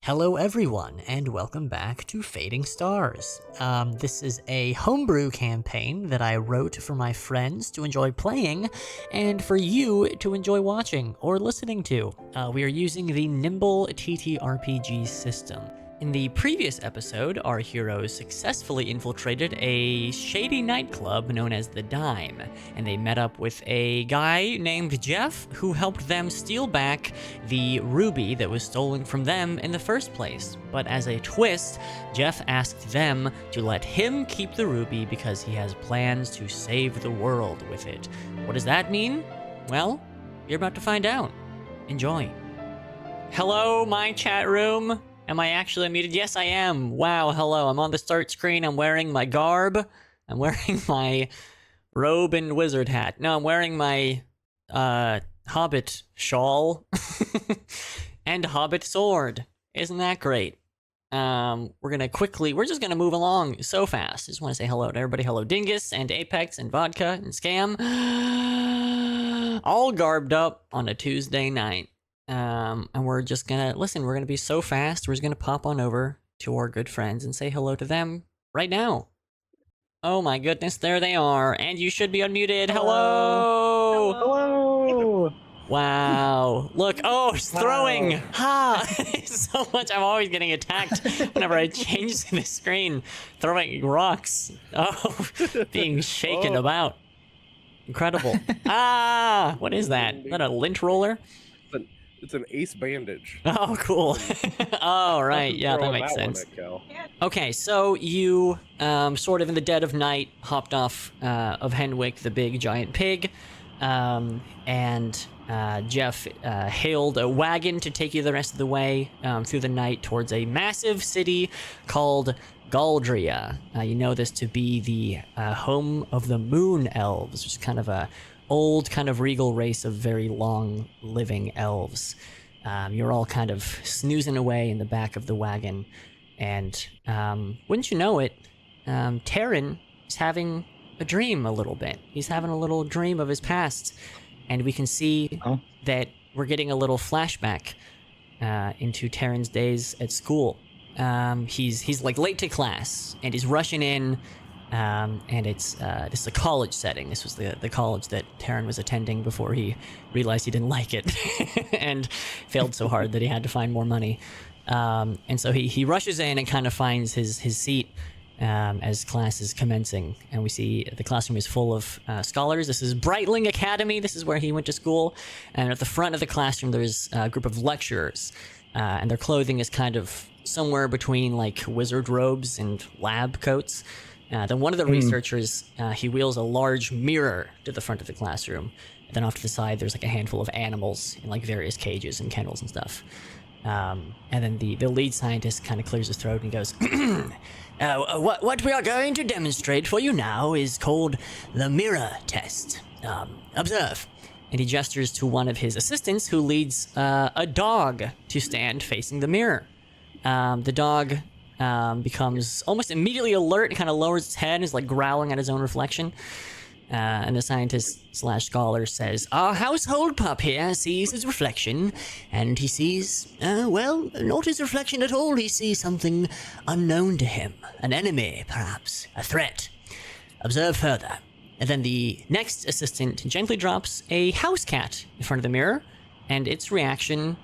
Hello everyone, and welcome back to Fading Stars. This is a homebrew campaign that I wrote for my friends to enjoy playing, and for you to enjoy watching or listening to. We are using the Nimble TTRPG system. In the previous episode, our heroes successfully infiltrated a shady nightclub known as the Dime, and they met up with a guy named Jeff who helped them steal back the ruby that was stolen from them in the first place. But as a twist, Jeff asked them to let him keep the ruby because he has plans to save the world with it. What does that mean? Well, you're about to find out. Enjoy. Hello, my chat room. Am I actually muted? Yes, I am. Wow, hello. I'm on the start screen. I'm wearing my garb. I'm wearing my robe and wizard hat. No, I'm wearing my hobbit shawl and hobbit sword. Isn't that great? We're just gonna move along so fast. Just want to say hello to everybody. Hello, Dingus and Apex and Vodka and Scam. All garbed up on a Tuesday night. And we're just gonna listen. We're gonna be so fast. We're just gonna pop on over to our good friends and say hello to them right now. Oh my goodness, there they are. And you should be unmuted. Hello. Hello. Wow. Look. Oh, it's throwing. Ha. So much. I'm always getting attacked whenever I change the screen. Throwing rocks. Oh, being shaken about. Incredible. What is that? Is that a lint roller? It's an ace bandage. Oh, cool. Oh, right. Yeah, that makes sense. Okay, so you, sort of in the dead of night, hopped off of Henwick, the big giant pig, and Jeff hailed a wagon to take you the rest of the way through the night towards a massive city called Galdria. You know this to be the home of the Moon Elves, which is kind of a old, kind of regal race of very long-living elves. You're all kind of snoozing away in the back of the wagon, and wouldn't you know it, Terran is having a dream a little bit. He's having a little dream of his past, and we can see that we're getting a little flashback into Terran's days at school. He's like late to class, and he's rushing in. And this is a college setting. This was the college that Terran was attending before he realized he didn't like it and failed so hard that he had to find more money. And so he rushes in and kind of finds his seat as class is commencing. And we see the classroom is full of scholars. This is Brightling Academy. This is where he went to school. And at the front of the classroom, there's a group of lecturers. And their clothing is kind of somewhere between like wizard robes and lab coats. Then one of the researchers, he wheels a large mirror to the front of the classroom. And then off to the side, there's like a handful of animals in like various cages and kennels and stuff. And then the lead scientist kind of clears his throat and goes, what we are going to demonstrate for you now is called the mirror test. Observe. And he gestures to one of his assistants who leads a dog to stand facing the mirror. The dog becomes almost immediately alert and kind of lowers its head and is like growling at his own reflection. And the scientist/scholar says, "Our household pup here sees his reflection, and he sees, well, not his reflection at all. He sees something unknown to him. An enemy, perhaps. A threat. Observe further." And then the next assistant gently drops a house cat in front of the mirror, and its reaction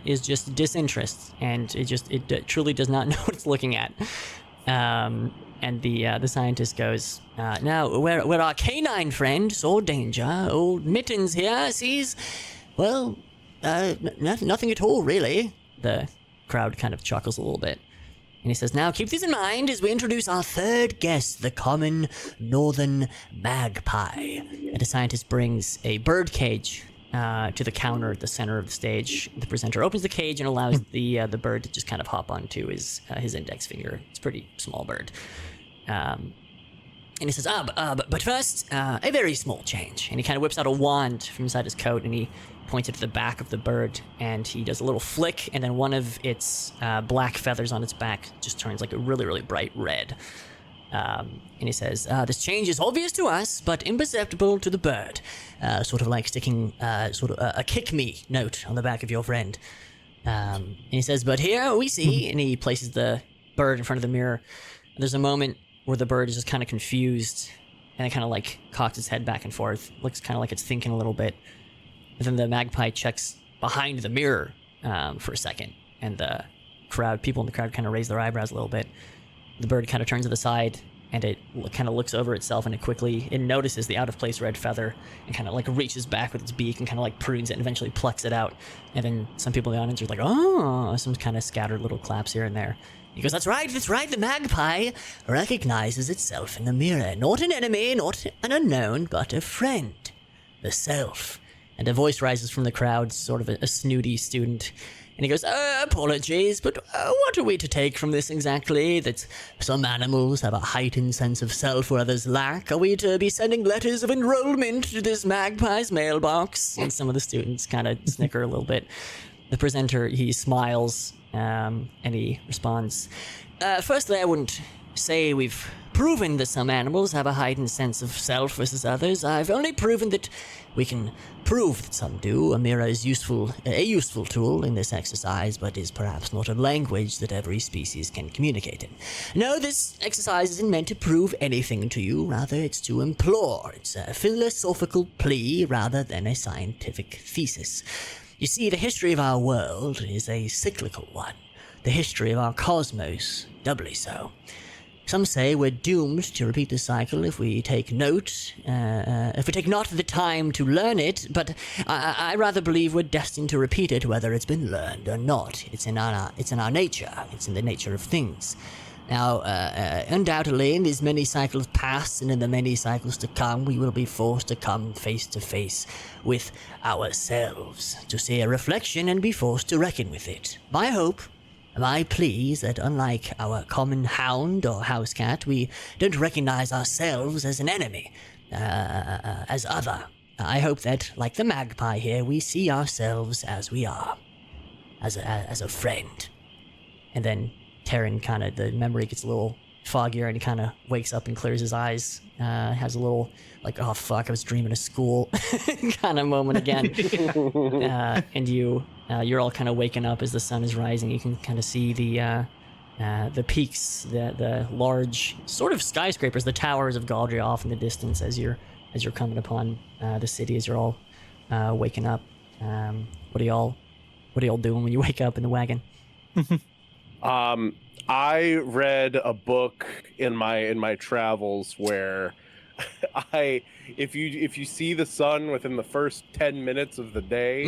is just disinterest, and it truly does not know what it's looking at. And the scientist goes, "Now, where our canine friend saw danger, old Mittens here sees, well, nothing at all, really." The crowd kind of chuckles a little bit. And he says, "Now, keep this in mind as we introduce our third guest, the common northern magpie." And the scientist brings a bird cage to the counter at the center of the stage. The presenter opens the cage and allows the bird to just kind of hop onto his index finger. It's a pretty small bird. And he says, but first, a very small change. And he kind of whips out a wand from inside his coat, and he points it to the back of the bird, and he does a little flick, and then one of its black feathers on its back just turns like a really, really bright red. And he says, "This change is obvious to us, but imperceptible to the bird. Sort of like sticking a kick me note on the back of your friend. And he says, "But here we see," and he places the bird in front of the mirror. There's a moment where the bird is just kind of confused, and it kind of like cocks its head back and forth, looks kind of like it's thinking a little bit. And then the magpie checks behind the mirror for a second, and the people in the crowd kind of raise their eyebrows a little bit. The bird kind of turns to the side, and it kind of looks over itself, and it notices the out-of-place red feather, and kind of like reaches back with its beak and kind of like prunes it and eventually plucks it out. And then some people in the audience are like, "Oh," some kind of scattered little claps here and there. He goes, that's right, the magpie recognizes itself in the mirror. Not an enemy, not an unknown, but a friend. The self. And a voice rises from the crowd, sort of a snooty student. And he goes, apologies, but what are we to take from this exactly? That some animals have a heightened sense of self where others lack? Are we to be sending letters of enrollment to this magpie's mailbox? And some of the students kind of snicker a little bit. The presenter, he smiles, and he responds, firstly, I wouldn't say we've proven that some animals have a heightened sense of self versus others. I've only proven that we can prove that some do. A mirror is a useful tool in this exercise, but is perhaps not a language that every species can communicate in. No, this exercise isn't meant to prove anything to you. Rather, it's to implore. It's a philosophical plea rather than a scientific thesis. You see, the history of our world is a cyclical one. The history of our cosmos, doubly so. Some say we're doomed to repeat the cycle if we take note, if we take not the time to learn it, but I rather believe we're destined to repeat it whether it's been learned or not. It's in our nature. It's in the nature of things. Now, undoubtedly, in these many cycles past and in the many cycles to come, we will be forced to come face to face with ourselves, to see a reflection and be forced to reckon with it. My hope, my plea is that unlike our common hound or house cat, we don't recognize ourselves as an enemy, as other. I hope that, like the magpie here, we see ourselves as we are, as a friend. And then Terran the memory gets a little foggier, and he kind of wakes up and clears his eyes, has a little, like, oh fuck, I was dreaming of school kind of moment again. And you're all kind of waking up as the sun is rising. You can kind of see the peaks, the large sort of skyscrapers, the towers of Galdria off in the distance as you're coming upon the city, as you're all waking up. What are y'all doing when you wake up in the wagon? I read a book in my travels where if you see the sun within the first 10 minutes of the day,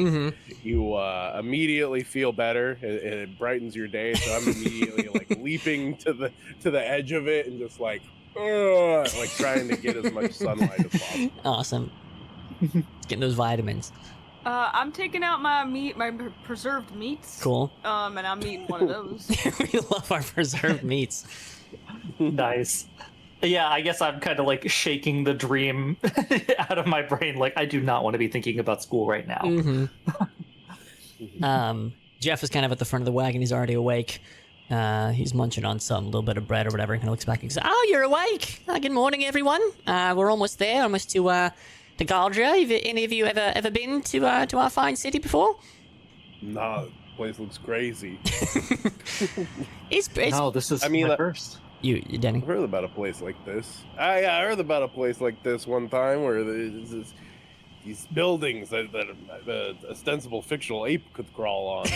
you immediately feel better. It brightens your day. So I'm immediately like leaping to the edge of it and just like trying to get as much sunlight as possible. Awesome. Getting those vitamins. I'm taking out my preserved meats. Cool. And I'm eating one of those. We love our preserved meats. Nice. Yeah, I guess I'm kind of like shaking the dream out of my brain. Like, I do not want to be thinking about school right now. Jeff is kind of at the front of the wagon. He's already awake. He's munching on some little bit of bread or whatever. He kind of looks back and says, "Oh, you're awake. Good morning, everyone. We're almost there. Almost to Galdria. Have any of you ever been to our fine city before?" Nah, the place looks crazy. It's no, this is my first. You, Denny? I've heard about a place like this. I heard about a place like this one time where there's these buildings that an ostensible fictional ape could crawl on.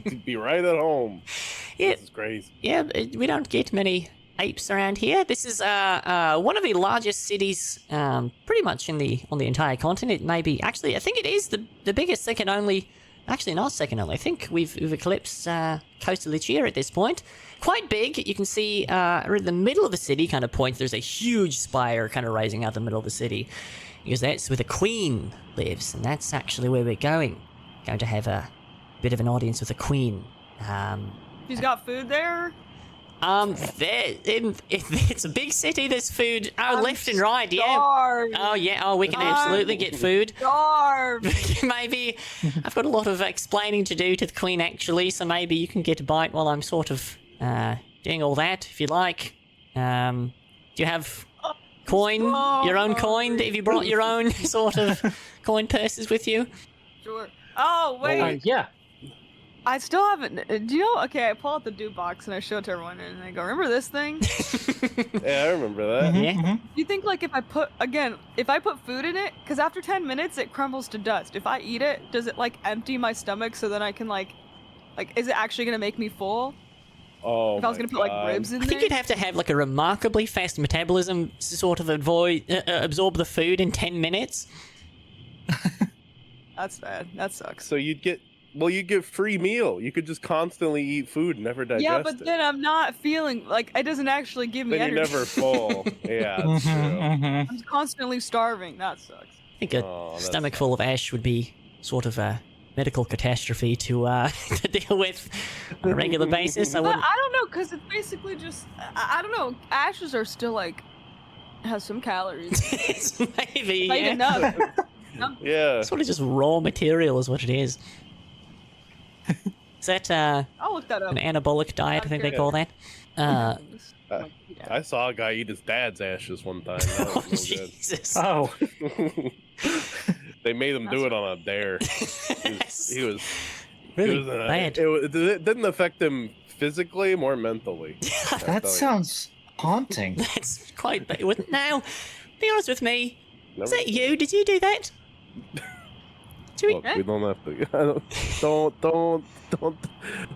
You'd be right at home. Yeah, this is crazy. Yeah, we don't get many apes around here. This is one of the largest cities, pretty much on the entire continent. Maybe actually, I think it is the biggest, second only. Actually, not second only. I think we've eclipsed Costa Lucia at this point. Quite big. You can see right in the middle of the city, kind of points. There's a huge spire kind of rising out the middle of the city, because that's where the Queen lives, and that's actually where we're going. Going to have a bit of an audience with the Queen. She's got food there. It's a big city. There's food. Left and right. Starved. Yeah. Oh yeah. Oh, we can absolutely get food. Starved. Maybe I've got a lot of explaining to do to the Queen actually, so maybe you can get a bite while I'm sort of doing all that, if you like. Do you have coin? Your own coin? Have you brought your own sort of coin purses with you? Sure. Oh wait. Yeah. I still haven't. Do you know? Okay, I pull out the dew box and I show it to everyone, and I go, "Remember this thing?" Yeah, I remember that. Yeah. Do you think like if I put food in it, because after 10 minutes it crumbles to dust. If I eat it, does it like empty my stomach so then I can like, is it actually gonna make me full? Oh, If I was gonna put like ribs in I there. think you'd have to have like a remarkably fast metabolism to sort of absorb the food in 10 minutes. That's bad. That sucks. So you'd get free meal. You could just constantly eat food and never digest Yeah, but it. then I'm not feeling like it doesn't actually give me Then you're energy. never full. Yeah, that's true. I'm constantly starving. That sucks. I think a Oh, that stomach full of ash would be sort of a medical catastrophe to to deal with on a regular basis. I But wouldn't. I don't know, because it's basically just I don't know. Ashes are still like has some calories. It's maybe Like yeah. enough. Yeah. Sort of just raw material is what it is. Is that I'll look that up. an anabolic diet? I think they Okay. call that. I saw a guy eat his dad's ashes one time. That Oh, was no Jesus. Oh, good. They made him do it on a dare. He was really he was in a- bad. it didn't affect him physically, more mentally. that sounds haunting. That's quite bad. Now, be honest with me. Was Never- that you? Did you do that? Do we... Look, we don't have to.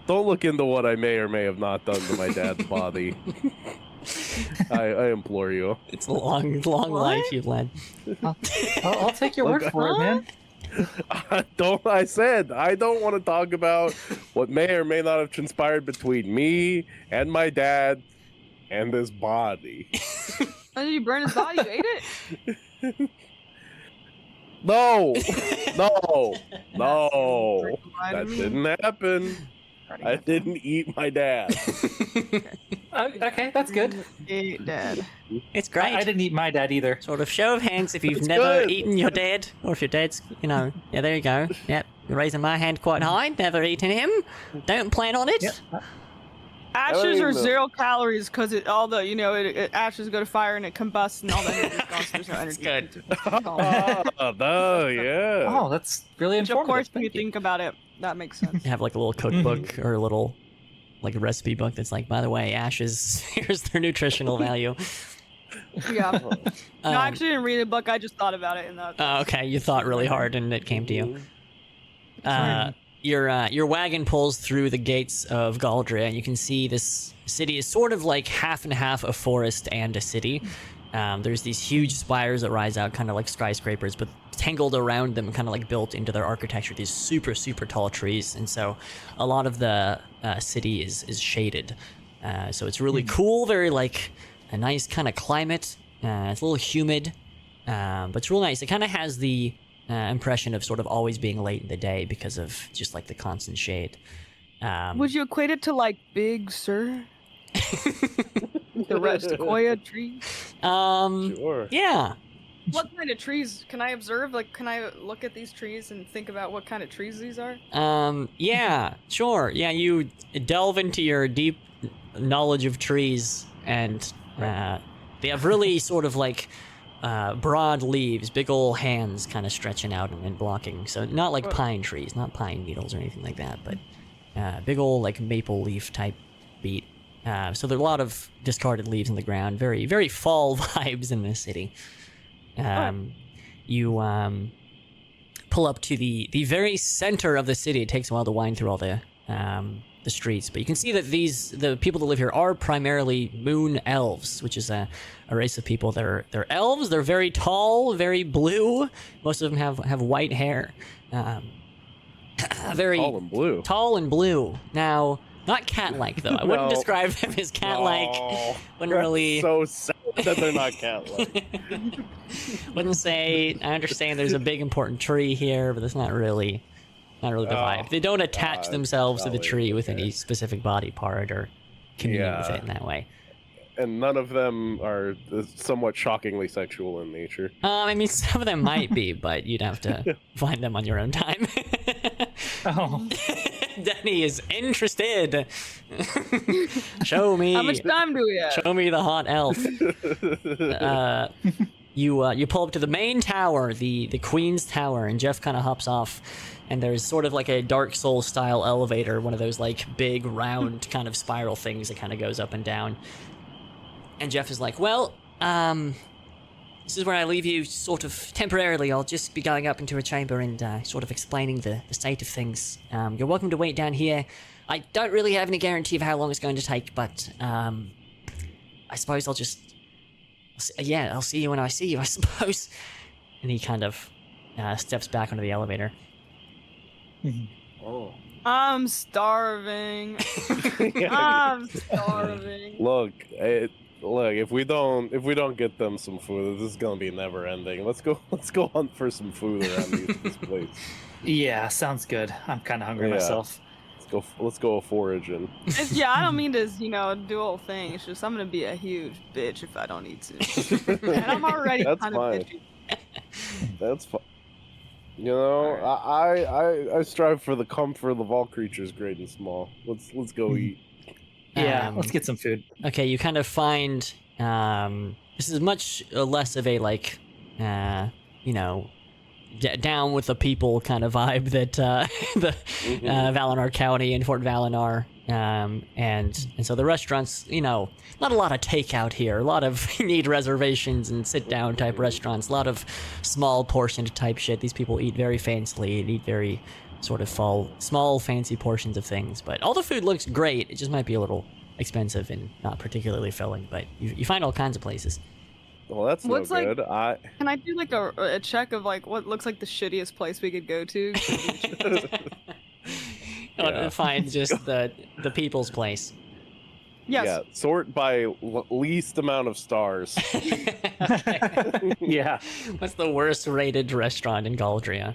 Don't look into what I may or may have not done to my dad's body. I implore you. It's a long What? life you've led. I'll take your word for it, man. I said I don't want to talk about what may or may not have transpired between me and my dad and his body. And did you burn his body? You ate it? No, that didn't happen. I didn't eat my dad. Okay, that's good. Ate dad. It's great. I didn't eat my dad either. Sort of show of hands if you've It's never good. eaten your dad, or if your dad's, yeah, there you go. Yep, you're raising my hand quite high. Never eaten him. Don't plan on it. Yep. Ashes are even know. 0 calories because all the ashes go to fire and it combusts and all the energy gone. So there's no energy. good. Oh, no, yeah. Oh, that's really Which, of informative. course, when you Thank you. think about it, that makes sense. You have like a little cookbook or a little like a recipe book that's like, by the way, ashes. Here's their nutritional value. Yeah. No, Um, I actually didn't read the book. I just thought about it. And that. Okay, you thought really hard and it came to you. Your wagon pulls through the gates of Galdria, and you can see this city is sort of like half and half a forest and a city. There's these huge spires that rise out, kind of like skyscrapers, but tangled around them, kind of like built into their architecture. These super, super tall trees, and so a lot of the city is shaded. So it's really cool, very like a nice kind of climate. It's a little humid, but it's real nice. It kind of has the impression of sort of always being late in the day because of just like the constant shade. Would you equate it to like Big Sur? The red sequoia tree? Sure. Yeah. What kind of trees can I observe? Like, can I look at these trees and think about what kind of trees these are? Yeah, sure. Yeah, you delve into your deep knowledge of trees, and they have really sort of like broad leaves, big old hands kind of stretching out and blocking. So not like pine trees, not pine needles or anything like that, but big old like maple leaf type beat. So there are a lot of discarded leaves in the ground. Very, very fall vibes in this city. You pull up to the very center of the city. It takes a while to wind through all the streets, but you can see that the people that live here are primarily moon elves, which is a race of people. They're elves. They're very tall, very blue. Most of them have white hair. Very All in blue. tall and blue. Now, not cat-like though. I wouldn't No. describe them as cat-like. Oh, Wouldn't really. so sad that they're not cat-like. Wouldn't say. I understand there's a big important tree here, but that's not really the vibe. They don't attach God, themselves to the golly, tree with okay. any specific body part or commune with Yeah. it in that way. And none of them are somewhat shockingly sexual in nature. I mean, some of them might be, but you'd have to find them on your own time. Oh, Danny is interested. Show me. How much time do we have? Show me the hot elf. you pull up to the main tower, the Queen's Tower, and Jeff kind of hops off, and there's sort of like a Dark Souls style elevator, one of those like big round kind of spiral things that kind of goes up and down. And Jeff is like, well, this is where I leave you sort of temporarily. I'll just be going up into a chamber and sort of explaining the state of things. You're welcome to wait down here. I don't really have any guarantee of how long it's going to take, but I suppose I'll just... I'll see you when I see you, I suppose. And he kind of steps back onto the elevator. Oh. I'm starving. I'm starving. Look, if we don't get them some food, this is gonna be never ending. Let's go hunt for some food around this place. Yeah, sounds good. I'm kind of hungry myself. Let's go foraging. Yeah, I don't mean to, do all thing. It's just I'm gonna be a huge bitch if I don't eat to. And I'm already kind of bitchy. That's fine. I strive for the comfort of all creatures, great and small. Let's go eat. Yeah, let's get some food. Okay, you kind of find this is much less of a like down with the people kind of vibe that the Valinor County and Fort Valinor, and so the restaurants, not a lot of takeout here, a lot of need reservations and sit down type restaurants, a lot of small portion type shit. These people eat very fancily and eat very sort of small fancy portions of things, but all the food looks great. It just might be a little expensive and not particularly filling, but you find all kinds of places. Well, that's no good. Can I do like a check of like what looks like the shittiest place we could go to? Find just the people's place. Yes. Yeah, sort by least amount of stars. Yeah. What's the worst rated restaurant in Galdria?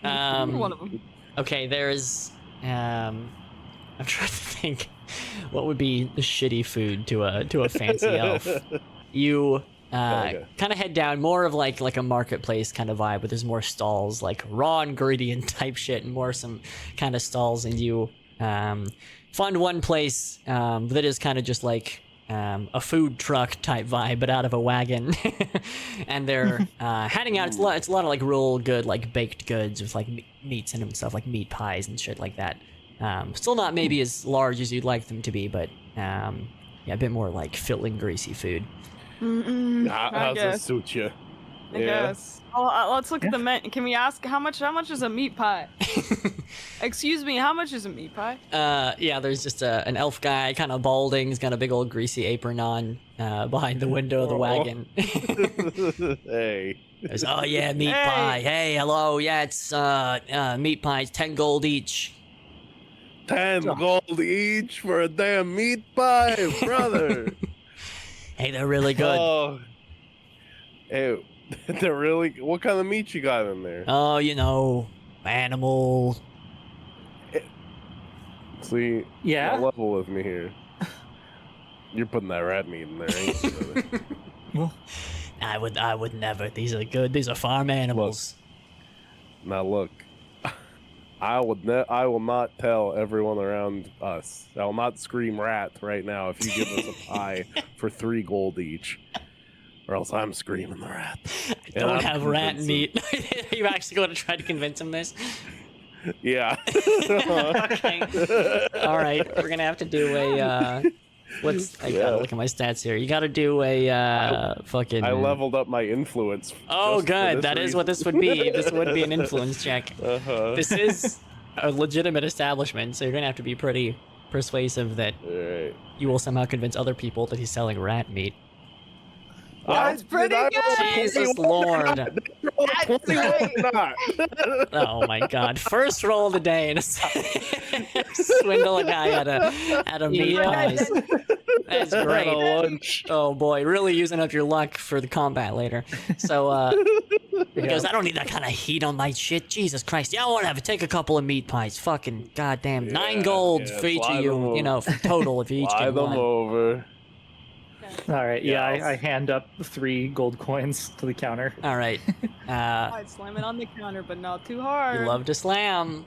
One of them. Okay, there's I'm trying to think what would be the shitty food to a fancy elf. You kind of head down, more of like a marketplace kind of vibe, but there's more stalls, like raw ingredient type shit, and more some kind of stalls. And you find one place that is kind of just like a food truck type vibe, but out of a wagon. And they're handing out. It's a lot of like real good like baked goods with like meats in them, stuff like meat pies and shit like that. Still not maybe as large as you'd like them to be, but a bit more like filling, greasy food. How's it suit you? I guess. Oh, let's look at the menu. Can we ask how much is a meat pie? Excuse me, how much is a meat pie? There's just an elf guy, kind of balding. He's got a big old greasy apron on behind the window of the wagon. Hey. Goes, oh yeah, meat pie. Hey, hello. Yeah, it's meat pies, 10 gold each. 10 gold each for a damn meat pie, brother. Hey, they're really good. Oh, hey, they're really. What kind of meat you got in there? Oh, animal. See, yeah, level with me here. You're putting that rat meat in there, ain't you, brother? I would never. These are good. These are farm animals. Look. I will not tell everyone around us. I will not scream rat right now if you give us a pie for 3 gold each. Or else I'm screaming the rat. I don't have rat meat. Are you actually going to try to convince him this? Yeah. Okay. Alright, we're going to have to do a... I gotta look at my stats here. You gotta do a fucking... I leveled up my influence. Oh, good. That is what this would be. This would be an influence check. This is a legitimate establishment, so you're gonna have to be pretty persuasive that you will somehow convince other people that he's selling rat meat. That's pretty good! Jesus Lord. Oh my God. First roll of the day and swindle a guy at a meat pies. That's great. Oh boy, really using up your luck for the combat later. So he goes, I don't need that kind of heat on my shit. Jesus Christ. Yeah, I want to take a couple of meat pies. Fucking goddamn. 9 gold for each of you, for total if you each get one. Over. All right, I hand up 3 gold coins to the counter. All right. I'd slam it on the counter, but not too hard. You love to slam.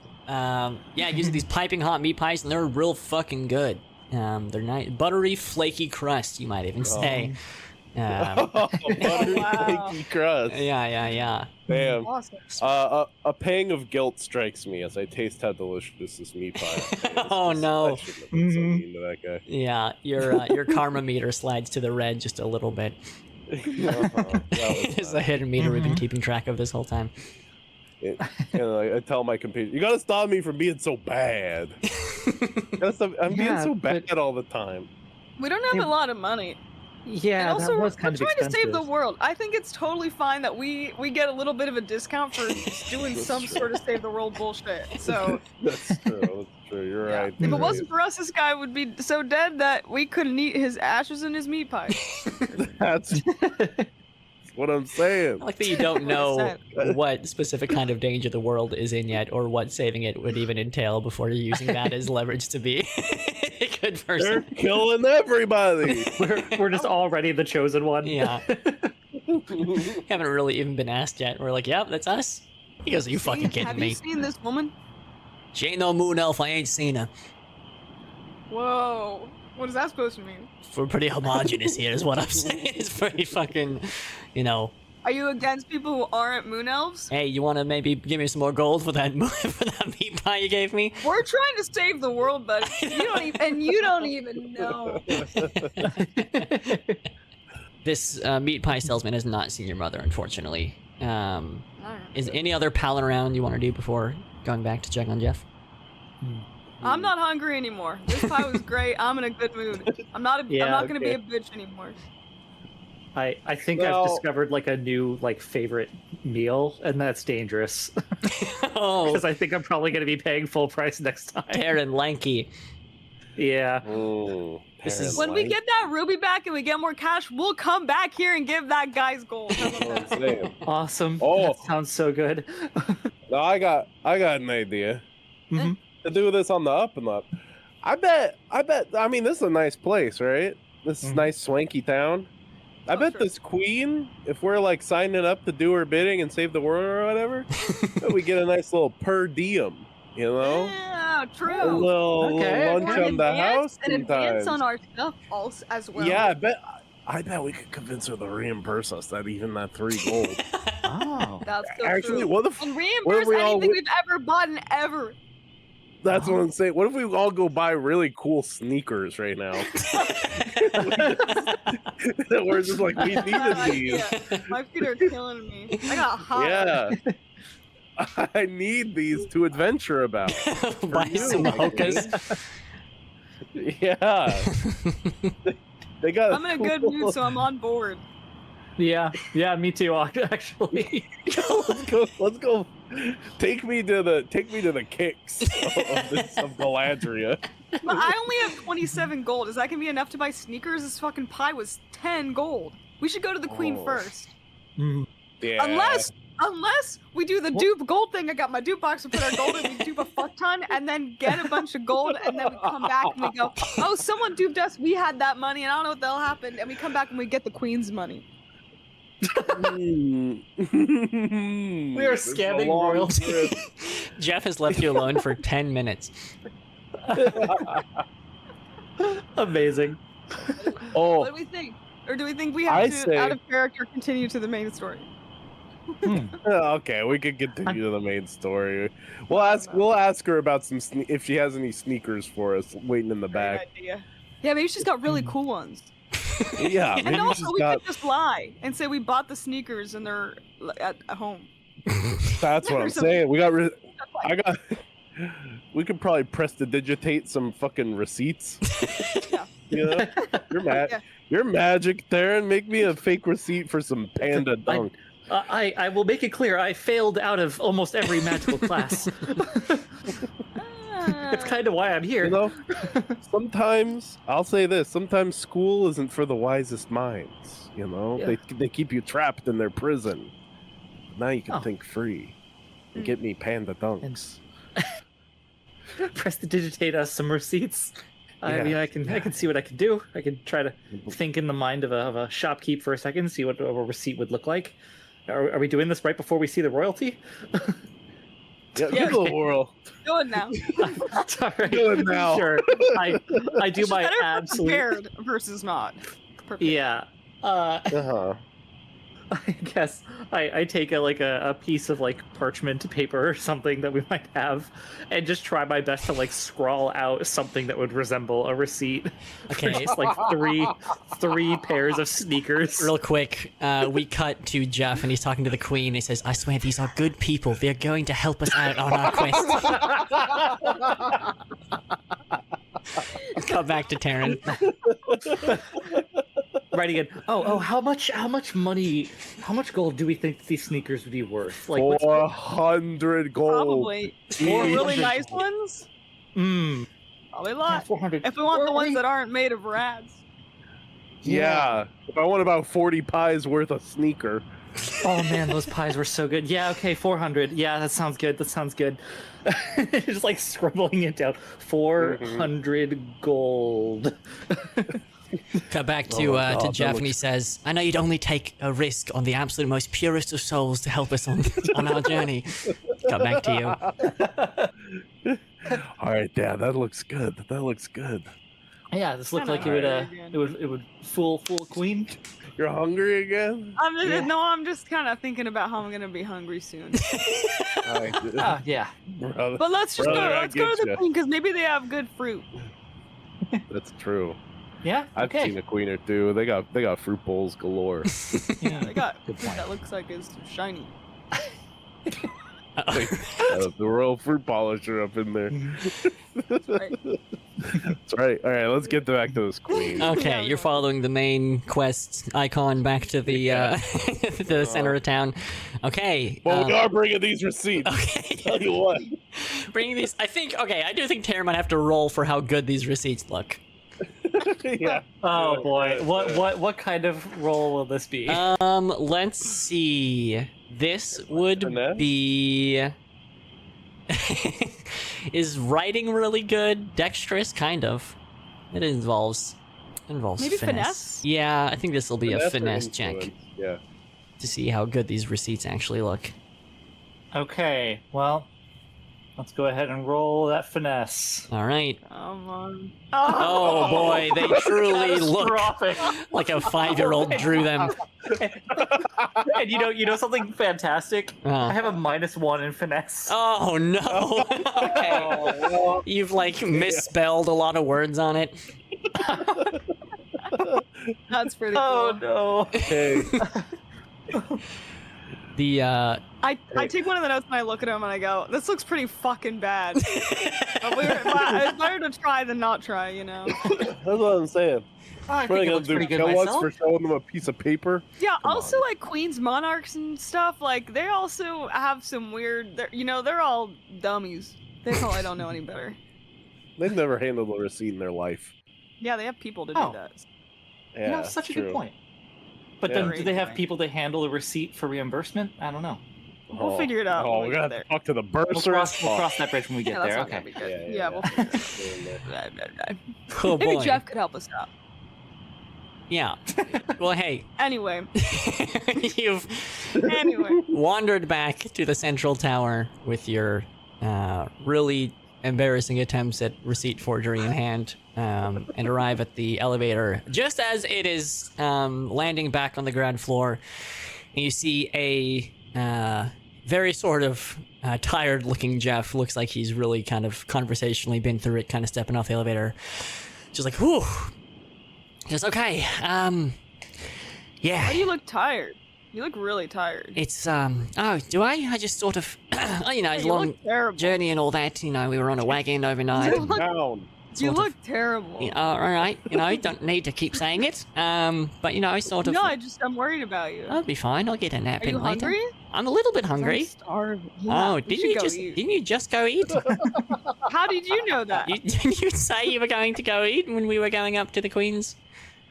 Using these piping hot meat pies, and they're real fucking good. They're nice, buttery, flaky crust, you might even say. Buttery Wow. flaky crust. Yeah. Damn. Awesome. A pang of guilt strikes me as I taste how delicious this meat pie is. Oh, no. I shouldn't have been so mean to that guy. Yeah, your karma meter slides to the red just a little bit. It's a hidden meter we've been keeping track of this whole time. I tell my computer, you gotta stop me from being so bad. I'm being so bad all the time. We don't have a lot of money. Yeah, And also, that was we're kind of trying expensive. to save the world. I think it's totally fine that we get a little bit of a discount for doing That's some true. sort of save the world bullshit. So That's true. That's true. You're yeah. right. If it wasn't for us, this guy would be so dead that we couldn't eat his ashes in his meat pie. That's what I'm saying. I like that you don't know what specific kind of danger the world is in yet, or what saving it would even entail before you're using that as leverage to be a good They're person. killing everybody. We're just already the chosen one. Yeah. Haven't really even been asked yet. We're like, yep, that's us. He goes, are you fucking kidding Have me? you seen this woman? She ain't no moon elf, I ain't seen her. Whoa. What is that supposed to mean? We're pretty homogenous here, is what I'm saying. It's pretty fucking, you know. Are you against people who aren't moon elves? Hey, you want to maybe give me some more gold for that for that meat pie you gave me? We're trying to save the world, buddy. You don't even know. This meat pie salesman has not seen your mother, unfortunately. Is there any other palling around you want to do before going back to check on Jeff? I'm not hungry anymore. This pie was great. I'm in a good mood. I'm not gonna be a bitch anymore. I think Well- I've discovered like a new like favorite meal, and that's dangerous Oh, because I think I'm probably going to be paying full price next time. Taryn Lanky. Yeah. This is- When we get that ruby back and we get more cash, we'll come back here and give that guy's gold. How about that? Awesome. Oh. That sounds so good. No, I got an idea. Mhm. To do this on the up and up. I bet. I mean, this is a nice place, right? This is Mhm. nice swanky town. I bet sure. this queen, if we're like signing up to do her bidding and save the world or whatever, that we get a nice little per diem. You know, Yeah, a true. little Okay. lunch Or on the house an advance sometimes. on our stuff also as well. Yeah, I bet we could convince her to reimburse us that 3 gold. Oh. That's so Actually, true. what if And reimburse we all anything wi- we've ever bought in ever. that's what I'm saying? What if we all go buy really cool sneakers right now? We're just like, we needed Bad these. idea. My feet are killing me. I got hot. Yeah. I need these to adventure about. Buy you, some like, hokas. Yeah. They got I'm in a good mood, so I'm on board. Yeah. Yeah. Me too. Actually. Let's go. Take me to the kicks of Galadria. But I only have 27 gold. Is that gonna be enough to buy sneakers? This fucking pie was 10 gold. We should go to the queen Oh. first. Yeah. Unless we do the dupe gold thing. I got my dupe box, we put our gold in, we dupe a fuck ton, and then get a bunch of gold, and then we come back and we go, oh, someone duped us, we had that money, and I don't know what the hell happened, and we come back and we get the queen's money. We We are scamming royalty. Jeff has left you alone for 10 minutes. Amazing. Oh, What do we think? Or do we think we have I to, say- out of character, continue to the main story? okay. We could continue to the main story. We'll ask her about some if she has any sneakers for us waiting in the back. Great idea. Yeah, maybe she's got really cool ones. Yeah, maybe And also, she's we got. could just lie and say we bought the sneakers and they're at home. That's what I'm saying. We got. I got. We could probably prestidigitate some fucking receipts. Yeah. You know, Yeah. Your magic there, and make me a fake receipt for some panda dunk. I will make it clear. I failed out of almost every magical class. That's kind of why I'm here. You know, sometimes I'll say this: sometimes school isn't for the wisest minds. You know, Yeah. they keep you trapped in their prison. Now you can Oh. think free and get me panda dunks. Prestidigitate us some receipts. I Yeah. mean, I can see what I can do. I can try to think in the mind of a shopkeep for a second, see what a receipt would look like. Are we doing this right before we see the royalty? Yeah, Yeah. good little world. Do it now. All right. Do it now. Sure. I do It's my better absolute. prepared versus not. Prepared. Yeah. Uh-huh. I guess I take a piece of like parchment paper or something that we might have, and just try my best to like scrawl out something that would resemble a receipt. Okay. It's like three pairs of sneakers. Real quick, we cut to Jeff, and he's talking to the Queen. He says, "I swear these are good people. They're going to help us out on our quest." Cut back to Taryn. Right again. Oh, how much money, how much gold do we think these sneakers would be worth? Like 400 gold. Probably. Four really nice ones? Probably Probably a lot. 400. If we want the ones that aren't made of rads. Yeah. If I want about 40 pies worth of sneaker. Oh man, those pies were so good. Yeah, okay, 400. Yeah, that sounds good. Just like scribbling it down. 400 gold. Cut back to Jeff, and he says, "I know you'd only take a risk on the absolute most purest of souls to help us on our journey." Cut back to you. All right, Dad, that looks good. Yeah, this looked like it would fool Queen. You're hungry again? I'm just kind of thinking about how I'm gonna be hungry soon. Yeah. Brother, But let's go to the Queen because maybe they have good fruit. That's true. Yeah. I've Okay. seen a queen or two. They got fruit bowls galore. Yeah, they got fruit that looks like it's shiny. The royal fruit polisher up in there. That's right. That's right. All right, let's get back to this queen. Okay, you're following the main quest icon back to the to the center of town. Okay. Well, we are bringing these receipts. Okay. Tell you what. Bringing these. I do think Tara might have to roll for how good these receipts look. Yeah. Oh boy, what kind of role will this be? Let's see. This would Finesse? be. Is writing really good? Dexterous, kind of. It involves Maybe finesse? Yeah, I think this will be a or finesse check influence. Yeah. to see how good these receipts actually look. Okay, well, let's go ahead and roll that finesse. All right. Come on. Oh boy, they truly look Catastrophic. like a 5-year-old drew them. And you know something fantastic? I have a -1 in finesse. Oh no. Okay. You've like misspelled a lot of words on it. That's pretty cool. Oh no. Hey. The I take one of the notes and I look at them and I go, "This looks pretty fucking bad." But it's better to try than not try, you know. That's what I'm saying. I What are think they it gonna looks do? pretty good Kill us myself. for showing them a piece of paper? Yeah. Come Also, on. like queens, monarchs, and stuff. Like they also have some weird. They're all dummies. They probably don't know any better. They've never handled a receipt in their life. Yeah, they have people to Oh. do that. Yeah, No, such a true. good point. But Yeah. then, do they have Right. people to handle a receipt for reimbursement? I don't know. We'll figure it out Oh, when we we get gotta there. talk to the We'll bursar. cross that bridge when we get Yeah, that's there. not gonna Okay. be good. Yeah, Yeah, we'll yeah. figure it out. oh Maybe boy. Jeff could help us out. Yeah. Well, hey, Anyway, you've anyway. wandered back to the central tower with your really embarrassing attempts at receipt forgery in hand, and arrive at the elevator just as it is landing back on the ground floor. And you see a very sort of tired-looking Jeff. Looks like he's really kind of conversationally been through it, kind of stepping off the elevator. Just like, whew. He goes, okay, yeah. Why do you look tired? You look really tired. It's, oh, do I? I just sort of, you know, You long look terrible. journey and all that, you know, we were on a wagon overnight. You look, Down. you sort of- look terrible. Yeah, all right, you know, don't need to keep saying it. But, you know, sort of, No, I'm worried about you. I'll be fine, I'll get a nap Are in you later. hungry? I'm a little bit I'm hungry. starving. Yeah, Oh, we didn't should you go just, eat. didn't you just go eat? How did you know that? Didn't you say you were going to go eat when we were going up to the Queen's?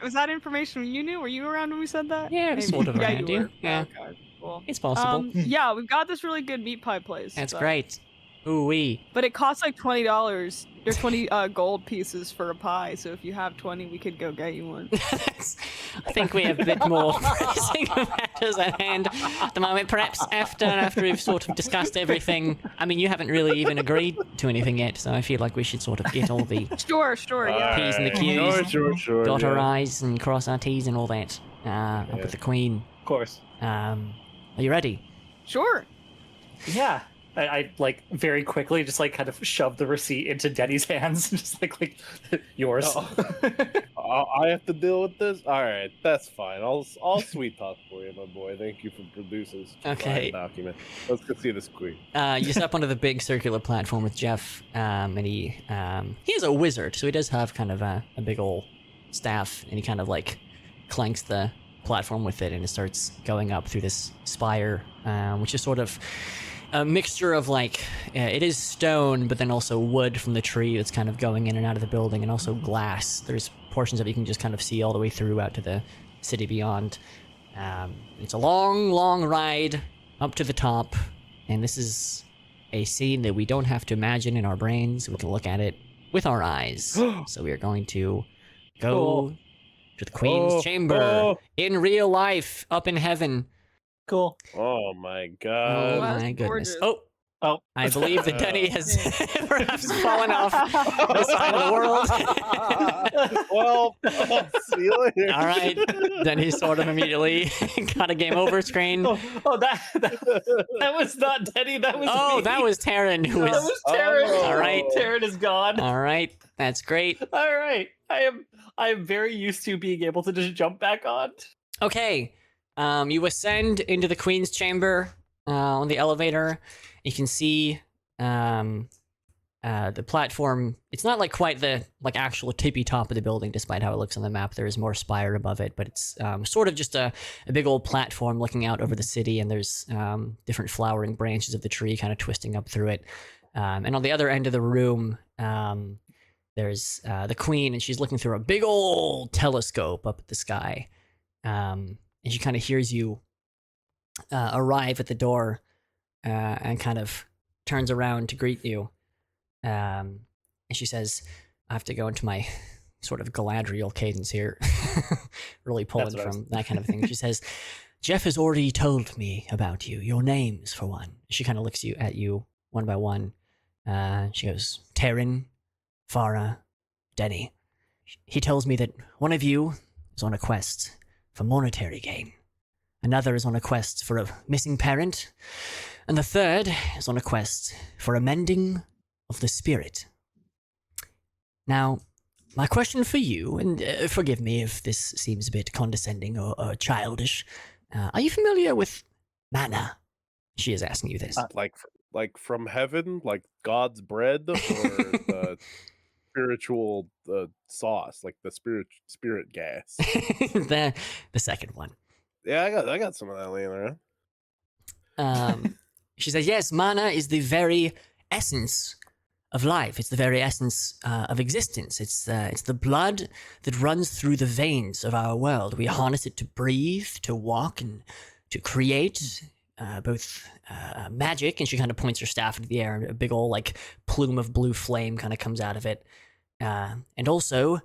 Was that information you knew? Were you around when we said that? Yeah, I was Maybe. sort of yeah, around you you. were. Yeah. Okay, cool. It's possible. Yeah, we've got this really good meat pie place. That's so- great. Ooh-wee. But it costs like $20. There's 20 gold pieces for a pie. So if you have 20, we could go get you one. I think we have a bit more pressing matters at hand at the moment. Perhaps after we've sort of discussed everything. I mean, you haven't really even agreed to anything yet, so I feel like we should sort of get all the Sure, yeah. P's and the Alright. Q's. Sure. dot yeah. our I's and cross our T's and all that. up with the queen. Of course. Are you ready? Sure. Yeah. I like very quickly just like kind of shove the receipt into Denny's hands and just like yours. I have to deal with this. All right, that's fine. I'll sweet talk for you, my boy. Thank you for producing such a document. Let's go see this queen. You step onto the big circular platform with Jeff, and he is a wizard, so he does have kind of a big old staff, and he kind of like clanks the platform with it, and it starts going up through this spire, which is sort of a mixture of like, it is stone, but then also wood from the tree that's kind of going in and out of the building, and also glass. There's portions of it you can just kind of see all the way through out to the city beyond. It's a long, long ride up to the top, and this is a scene that we don't have to imagine in our brains. We can look at it with our eyes. So we are going to go to the Queen's Chamber in real life, up in heaven. Cool. Oh my god. Oh my goodness. Gorgeous. Oh, I believe that Denny has perhaps fallen off this side of the world. Well, see you later. All right. Denny sort of immediately got a game over screen. That was not Denny. That was me. That was Taryn. That was Taryn. All right. Taryn is gone. All right. That's great. All right. I am very used to being able to just jump back on. Okay. You ascend into the Queen's Chamber on the elevator. You can see the platform. It's not like quite the like actual tippy top of the building, despite how it looks on the map. There is more spire above it, but it's sort of just a big old platform looking out over the city, and there's different flowering branches of the tree kind of twisting up through it. And on the other end of the room, there's the Queen, and she's looking through a big old telescope up at the sky. And she kind of hears you arrive at the door and kind of turns around to greet you. And she says, I have to go into my sort of Galadriel cadence here, really pulling from that kind of thing. She says, Jeff has already told me about you, your names for one. She kind of looks at you one by one. She goes, Taryn, Farah, Denny. He tells me that one of you is on a quest for monetary gain. Another is on a quest for a missing parent. And the third is on a quest for a mending of the spirit. Now, my question for you, and forgive me if this seems a bit condescending or childish, are you familiar with manna? She is asking you this. Like from heaven, like God's bread, or the spiritual sauce, like the spirit gas. the second one. Yeah, I got some of that laying around. She says, yes, mana is the very essence of life. It's the very essence of existence. It's the blood that runs through the veins of our world. We harness it to breathe, to walk, and to create both magic. And she kind of points her staff into the air, and a big old like plume of blue flame kind of comes out of it. And also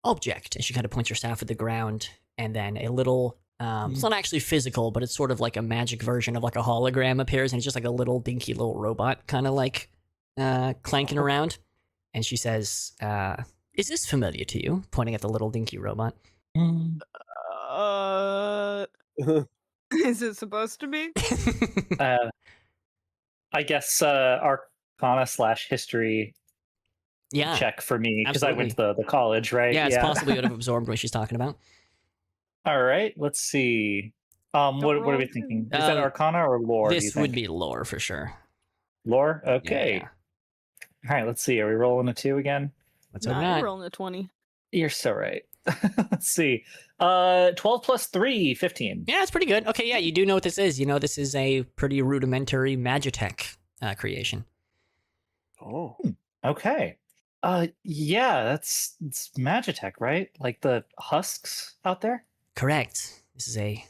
object. And she kind of points her staff at the ground, and then a little it's not actually physical, but it's sort of like a magic version of like a hologram appears, and it's just like a little dinky little robot kind of like clanking around. And she says, is this familiar to you? Pointing at the little dinky robot. Is it supposed to be? I guess Arcana/history check for me, because I went to the college, right? Yeah, it's possibly would have absorbed what she's talking about. All right, let's see. What are we thinking? Is that Arcana or lore? This would be lore for sure. Lore? Okay. Yeah. All right, let's see. Are we rolling a 2 again? I'm rolling a 20. You're so right. Let's see. 12 plus 3, 15. Yeah, it's pretty good. Okay, yeah, you do know what this is. You know this is a pretty rudimentary Magitech creation. Oh. Okay. Yeah, it's Magitech, right? Like the husks out there? Correct. This is a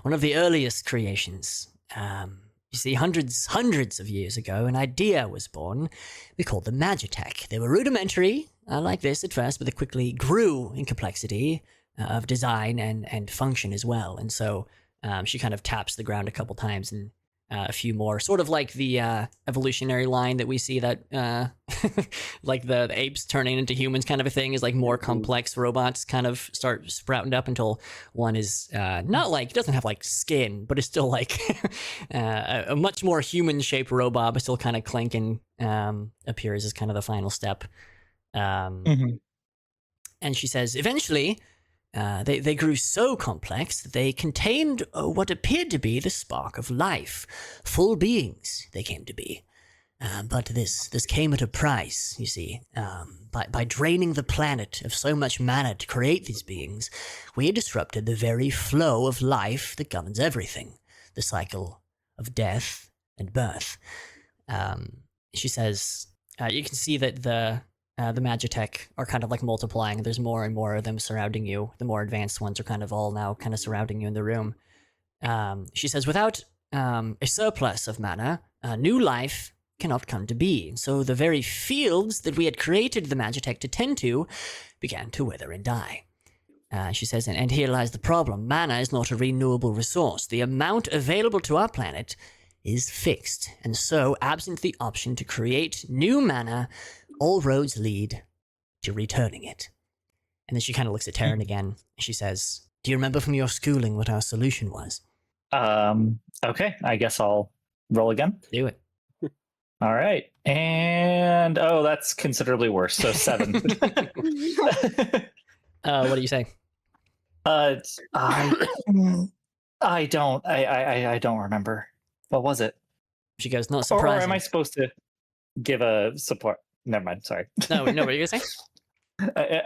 one of the earliest creations. You see, hundreds of years ago, an idea was born. We called them Magitech. They were rudimentary, like this at first, but they quickly grew in complexity of design and function as well. And so she kind of taps the ground a couple times, and a few more, sort of like the evolutionary line that we see that like the apes turning into humans kind of a thing, is like more complex robots kind of start sprouting up until one is not like, doesn't have like skin, but it's still like a much more human shaped robot, but still kind of clanking appears as kind of the final step. And she says, eventually, they grew so complex that they contained what appeared to be the spark of life. Full beings they came to be. But this came at a price, you see. By draining the planet of so much mana to create these beings, we disrupted the very flow of life that governs everything. The cycle of death and birth. She says, you can see that the Magitech are kind of like multiplying. There's more and more of them surrounding you. The more advanced ones are kind of all now kind of surrounding you in the room. She says, without a surplus of mana, new life cannot come to be. So the very fields that we had created the Magitech to tend to began to wither and die. She says, and here lies the problem. Mana is not a renewable resource. The amount available to our planet is fixed. And so, absent the option to create new mana, all roads lead to returning it. And then she kind of looks at Taryn again, and she says, do you remember from your schooling what our solution was? Okay, I guess I'll roll again. Do it. All right. And, that's considerably worse, so 7. What do you say? I don't remember. What was it? She goes, not surprising. Or am I supposed to give a support? Never mind. Sorry. No, what are you gonna say?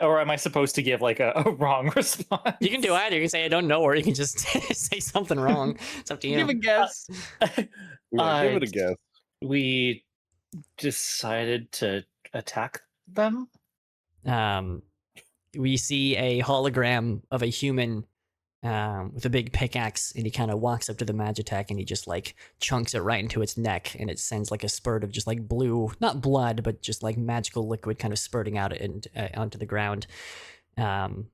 Or am I supposed to give like a wrong response? You can do either. You can say I don't know, or you can just say something wrong. It's up to you. Give a guess. Give it a guess. We decided to attack them. We see a hologram of a human with a big pickaxe, and he kind of walks up to the Magitech and he just like chunks it right into its neck, and it sends like a spurt of just like blue, not blood, but just like magical liquid kind of spurting out and onto the ground. And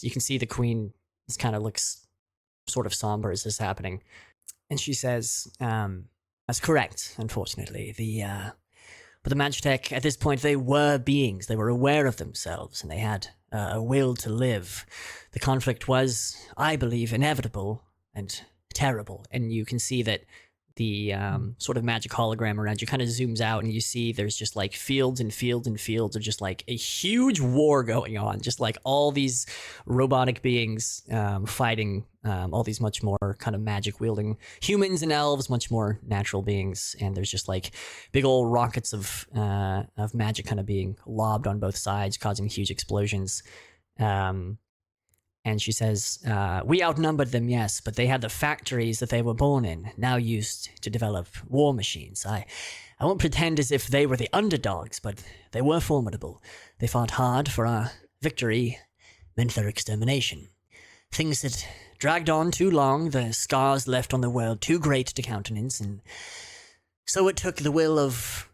you can see the queen just kind of looks sort of somber as this is happening, and she says, "That's correct. Unfortunately, but the Magitech at this point, they were beings. They were aware of themselves, and they had a will to live. The conflict was, I believe, inevitable and terrible." And you can see that the sort of magic hologram around you kind of zooms out, and you see there's just like fields and fields and fields of just like a huge war going on. Just like all these robotic beings fighting all these much more kind of magic wielding humans and elves, much more natural beings. And there's just like big old rockets of magic kind of being lobbed on both sides, causing huge explosions. And she says, we outnumbered them, yes, but they had the factories that they were born in, now used to develop war machines. I won't pretend as if they were the underdogs, but they were formidable. They fought hard, for our victory meant their extermination. Things that dragged on too long, the scars left on the world too great to countenance, and so it took the will of...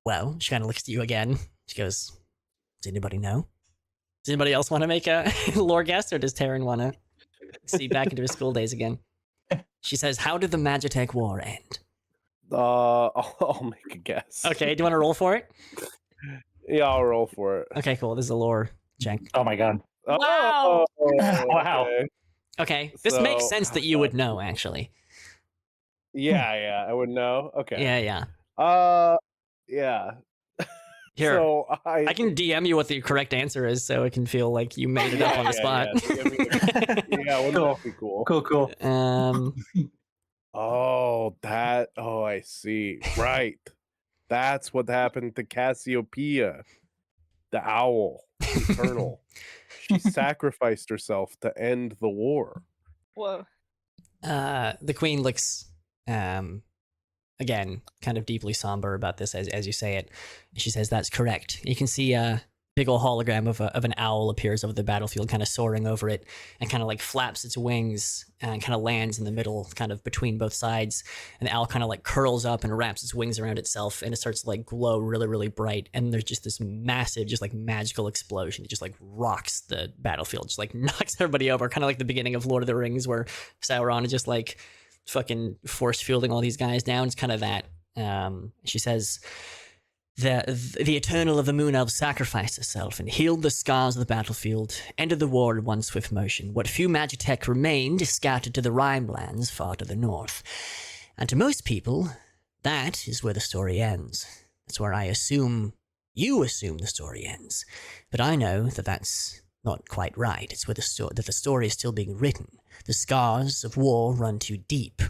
Well, she kind of looks at you again. She goes, does anybody know? Does anybody else want to make a lore guess, or does Taryn want to see back into his school days again? She says, how did the Magitech War end? I'll make a guess. Okay, do you want to roll for it? Yeah, I'll roll for it. Okay, cool. This is a lore check. Oh my god. Wow. Wow. Okay, this makes sense that you would know, actually. Yeah, I would know. Okay. Yeah. Yeah. Here, so I can DM you what the correct answer is, so it can feel like you made it up on the spot. Yeah, wouldn't that be cool? Cool. I see. Right. That's what happened to Cassiopeia, the owl, eternal. She sacrificed herself to end the war. Whoa. The queen looks, again, kind of deeply somber about this as you say it. She says, that's correct. You can see a big old hologram of an owl appears over the battlefield, kind of soaring over it, and kind of like flaps its wings and kind of lands in the middle, kind of between both sides. And the owl kind of like curls up and wraps its wings around itself, and it starts to like glow really, really bright. And there's just this massive, just like magical explosion that just like rocks the battlefield, just like knocks everybody over, kind of like the beginning of Lord of the Rings, where Sauron is just like fucking force fielding all these guys down. It's kind of that. She says, the Eternal of the Moon Elves sacrificed herself and healed the scars of the battlefield, ended the war in one swift motion. What few Magitech remained scattered to the Rhinelands far to the north. And to most people, that is where the story ends. That's where you assume the story ends. But I know that that's not quite right. It's where that the story is still being written. The scars of war run too deep.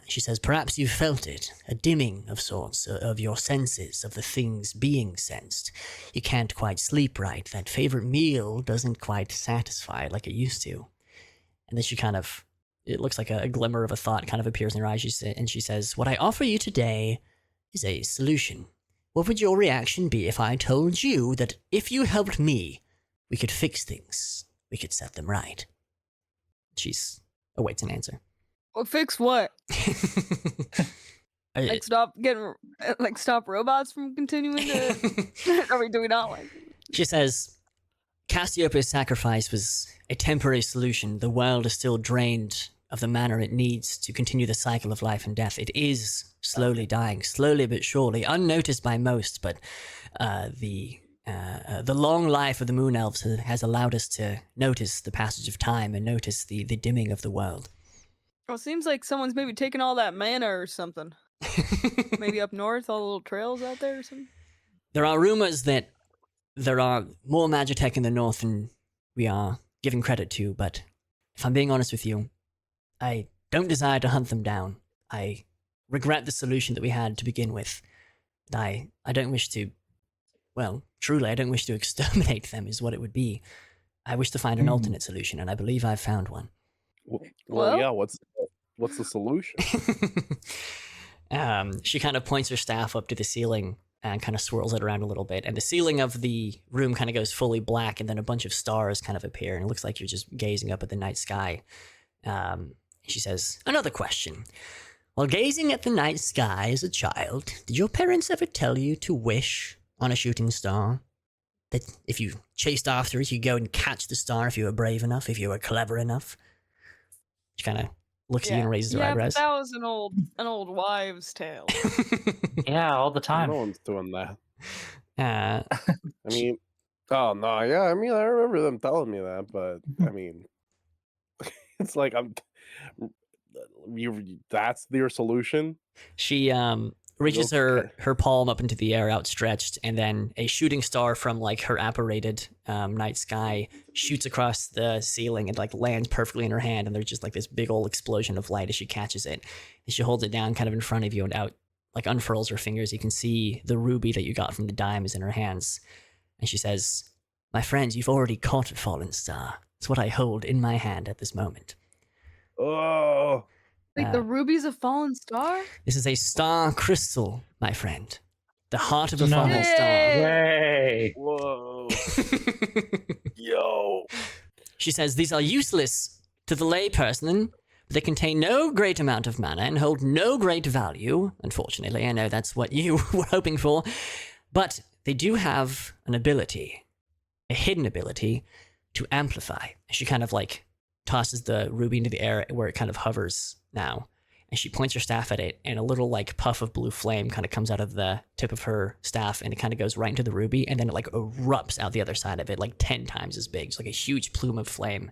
She says, perhaps you felt it, a dimming of sorts, of your senses, of the things being sensed. You can't quite sleep right. That favorite meal doesn't quite satisfy like it used to. And then she kind of, it looks like a glimmer of a thought kind of appears in her eyes, and she says, what I offer you today is a solution. What would your reaction be if I told you that if you helped me, we could fix things, we could set them right? She's awaits an answer. Well, fix what? Like stop robots from continuing to. Or do we not like? She says, Castiopea's sacrifice was a temporary solution. The world is still drained of the mana it needs to continue the cycle of life and death. It is slowly dying, slowly but surely, unnoticed by most. But the long life of the Moon Elves has allowed us to notice the passage of time and notice the dimming of the world. Well, it seems like someone's maybe taking all that mana or something. Maybe up north, all the little trails out there or something. There are rumors that there are more Magitech in the north than we are giving credit to, but if I'm being honest with you, I don't desire to hunt them down. I regret the solution that we had to begin with. I don't wish to, well, truly, I don't wish to exterminate them is what it would be. I wish to find an alternate solution, and I believe I've found one. Well, yeah, what's the solution? She kind of points her staff up to the ceiling and kind of swirls it around a little bit, and the ceiling of the room kind of goes fully black, and then a bunch of stars kind of appear, and it looks like you're just gazing up at the night sky. She says, another question. While gazing at the night sky as a child, did your parents ever tell you to wish on a shooting star? That if you chased after it, you'd go and catch the star if you were brave enough, if you were clever enough? She kind of looks at you and raises her eyebrows. But that was an old wives' tale. Yeah, all the time. No one's doing that. I mean, oh no, yeah. I mean, I remember them telling me that, but I mean, it's like that's your solution. She reaches her palm up into the air outstretched, and then a shooting star from like her apparated night sky shoots across the ceiling and like lands perfectly in her hand, and there's just like this big old explosion of light as she catches it. And she holds it down kind of in front of you and out like unfurls her fingers. You can see the ruby that you got from the dime is in her hands, and she says, my friends, you've already caught a fallen star. It's what I hold in my hand at this moment. Oh, like the ruby's a fallen star? This is a star crystal, my friend. The heart of a fallen star. Yay! Whoa. Yo. She says these are useless to the layperson, but they contain no great amount of mana and hold no great value. Unfortunately, I know that's what you were hoping for. But they do have an ability, a hidden ability, to amplify. She kind of like tosses the ruby into the air where it kind of hovers now, and she points her staff at it, and a little like puff of blue flame kind of comes out of the tip of her staff, and it kind of goes right into the ruby, and then it like erupts out the other side of it, like 10 times as big. It's like a huge plume of flame.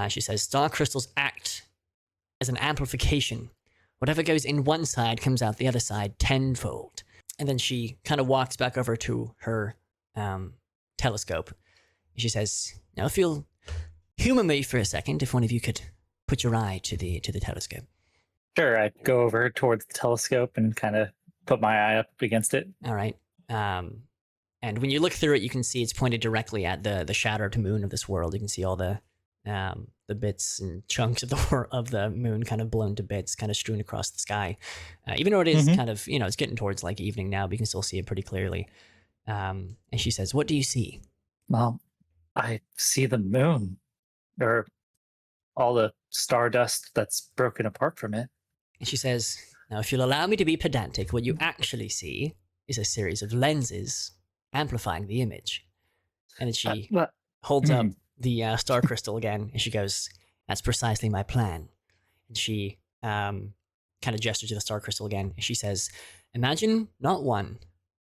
She says, star crystals act as an amplification. Whatever goes in one side comes out the other side tenfold. And then she kind of walks back over to her telescope. She says, now if you'll humor me for a second, if one of you could put your eye to the telescope. Sure, I'd go over towards the telescope and kind of put my eye up against it. All right. And when you look through it, you can see it's pointed directly at the shattered moon of this world. You can see all the bits and chunks of the moon kind of blown to bits, kind of strewn across the sky. Even though it is kind of, it's getting towards like evening now, but you can still see it pretty clearly. And she says, what do you see? Well, I see the moon, or all the stardust that's broken apart from it. And she says, now if you'll allow me to be pedantic, what you actually see is a series of lenses amplifying the image. And then she holds up the star crystal again, and she goes, that's precisely my plan. And she kind of gestures to the star crystal again. And she says, imagine not one,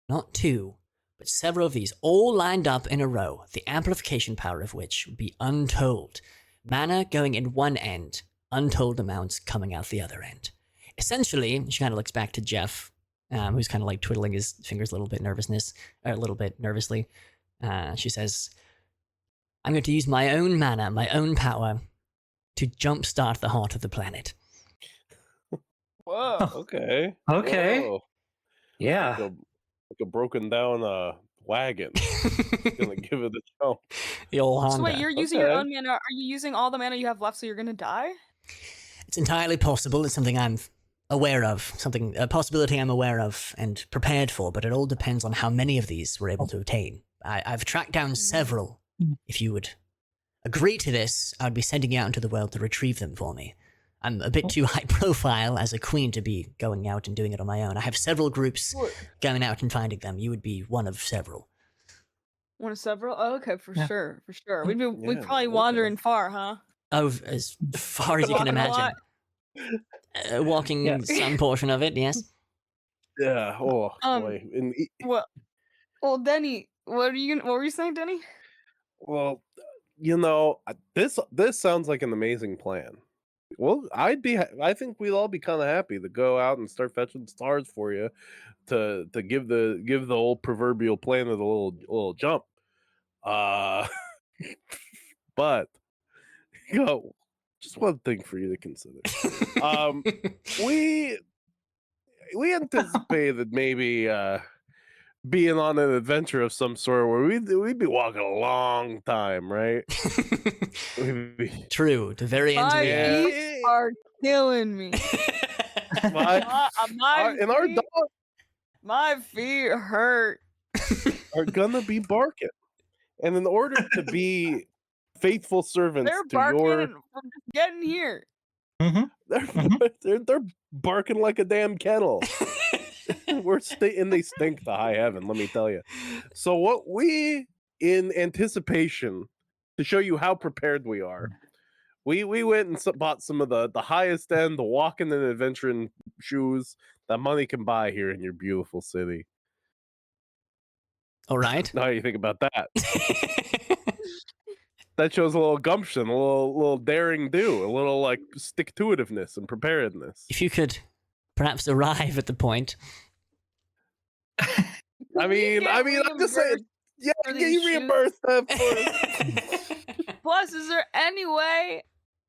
not two, but several of these all lined up in a row, the amplification power of which would be untold. Mana going in one end, untold amounts coming out the other end. Essentially, she kind of looks back to Jeff, who's kind of like twiddling his fingers a little bit nervously. She says, I'm going to use my own mana, my own power, to jumpstart the heart of the planet. Whoa. Okay. Okay. Whoa. Yeah. Like a broken down wagon. Gonna give it a jump. The old Honda. So wait, you're using your own mana. Are you using all the mana you have left so you're gonna die? It's entirely possible. It's something I'm aware of, a possibility I'm aware of and prepared for, but it all depends on how many of these we're able to obtain. I've tracked down several. If you would agree to this, I would be sending you out into the world to retrieve them for me. I'm a bit too high profile as a queen to be going out and doing it on my own. I have several groups going out and finding them. You would be one of several. One of several? Oh, okay, for sure. We'd probably wandering far, huh? Oh, as far as you can imagine. Walking some portion of it, yes. Yeah. Oh boy. Well, Denny, what were you saying, Denny? Well, this sounds like an amazing plan. Well, I think we'd all be kind of happy to go out and start fetching stars for you to give the old proverbial planet a little jump. But just one thing for you to consider. We anticipated maybe being on an adventure of some sort where we'd be walking a long time, right? True, the very end of the year. Feet are killing me. My feet hurt. Are gonna be barking, and in order to be faithful servants from getting here. They're barking like a damn kennel. And they stink to high heaven, let me tell you. So what we, in anticipation to show you how prepared we are, we went and bought some of the highest end, the walking and adventuring shoes that money can buy here in your beautiful city. All right. How do you think about that? That shows a little gumption, a little daring do, a little like stick-to-itiveness and preparedness. If you could perhaps arrive at the point. I'm just saying, yeah, get you reimbursed that for. Plus, is there any way?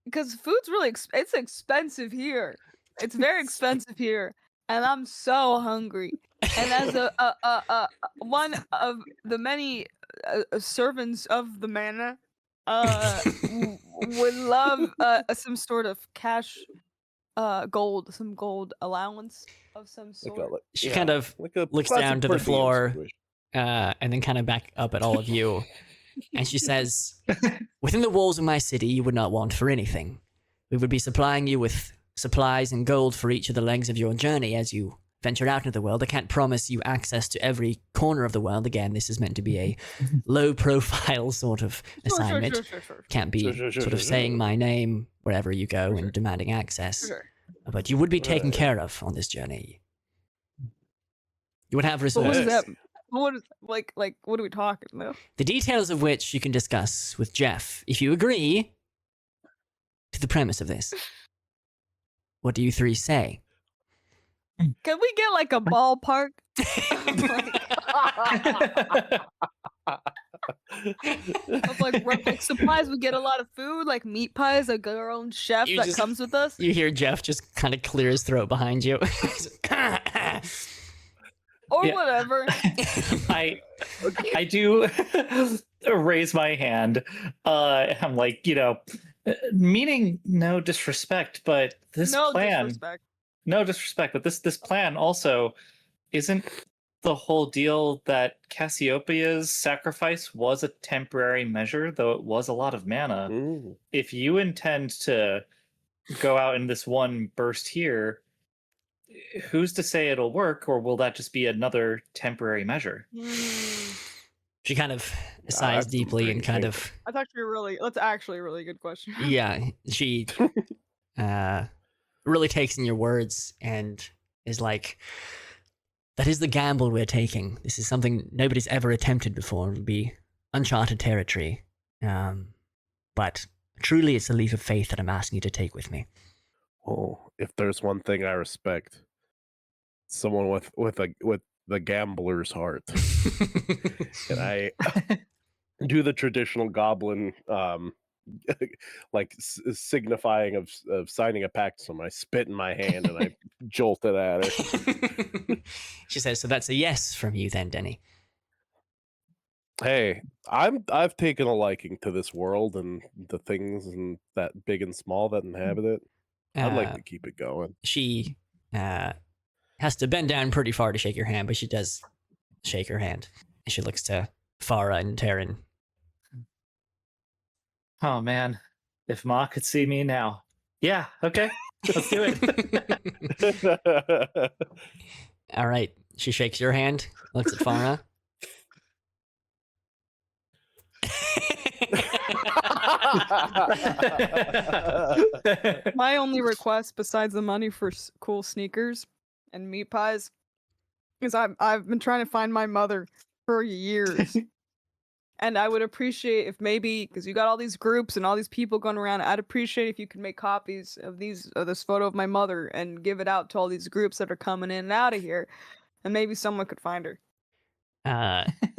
Because food's really it's expensive here. It's very expensive here, and I'm so hungry. And as a one of the many servants of the manor, would love some sort of cash, some gold allowance of some sort. She kind of looks down to the floor, and then kind of back up at all of you, and she says, "Within the walls of my city, you would not want for anything. We would be supplying you with supplies and gold for each of the legs of your journey as you venture out into the world. I can't promise you access to every corner of the world. Again, this is meant to be a low-profile sort of assignment. Sure. Can't be sort of saying my name wherever you go and demanding access. But you would be taken care of on this journey. You would have resources. What is that? What are we talking about? The details of which you can discuss with Jeff if you agree to the premise of this. What do you three say? Can we get like a ballpark? Of like supplies, we get a lot of food, like meat pies, like our own chef comes with us. You hear Jeff just kind of clear his throat behind you. Whatever. I do raise my hand. I'm like, meaning no disrespect, but this plan. No disrespect, but this plan also isn't the whole deal that Cassiopeia's sacrifice was a temporary measure, though it was a lot of mana. Ooh. If you intend to go out in this one burst here, who's to say it'll work, or will that just be another temporary measure? She kind of sighs deeply and kind of... That's actually a really good question. Yeah, she really takes in your words and is like, that is the gamble we're taking. This is something nobody's ever attempted before. It would be uncharted territory. But truly, it's a leap of faith that I'm asking you to take with me. Oh, if there's one thing I respect, someone with the gambler's heart. And I do the traditional goblin like signifying of signing a pact. So I spit in my hand and I jolt it at her. She says, so that's a yes from you then, Denny. Hey, I've taken a liking to this world and the things and that big and small that inhabit it. I'd like to keep it going. She has to bend down pretty far to shake your hand, but she does shake her hand. And she looks to Farah and Taryn. Oh man, if Ma could see me now. Yeah, okay, let's do it. All right, she shakes your hand, looks at Farah. My only request, besides the money for cool sneakers and meat pies, is I've been trying to find my mother for years. And I would appreciate if maybe, because you got all these groups and all these people going around, I'd appreciate if you could make copies of this photo of my mother and give it out to all these groups that are coming in and out of here, and maybe someone could find her.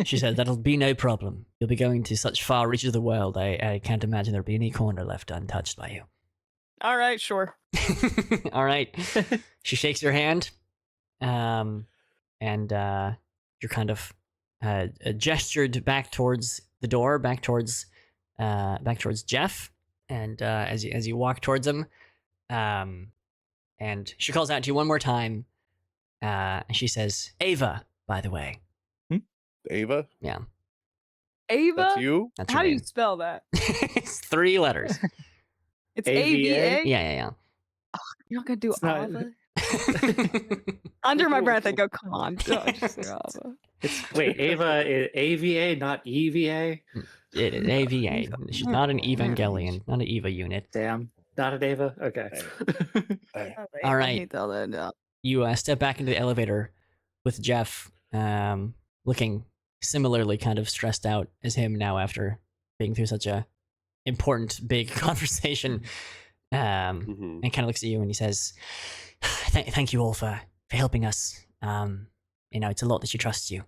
She said, that'll be no problem. You'll be going to such far reaches of the world, I can't imagine there'll be any corner left untouched by you. All right, sure. All right. She shakes your hand, and you're kind of gestured back towards the door, back towards Jeff, and as you walk towards him, and she calls out to you one more time, and she says, Ava, by the way. Ava? Yeah. Ava? That's you? That's How your do name. you spell that? It's 3 letters. It's A-V-A? Yeah. Oh, you're not going to do Ava? Yeah. Under my breath, I go, come on. Don't just say Ava. Wait, Ava is AVA, not EVA? It is AVA. She's not an Evangelion, not an Eva unit. Damn. Not an Ava? Okay. All right. You step back into the elevator with Jeff, looking similarly kind of stressed out as him now after being through such a important, big conversation. And kind of looks at you and he says, thank you all for helping us. It's a lot that she trusts you.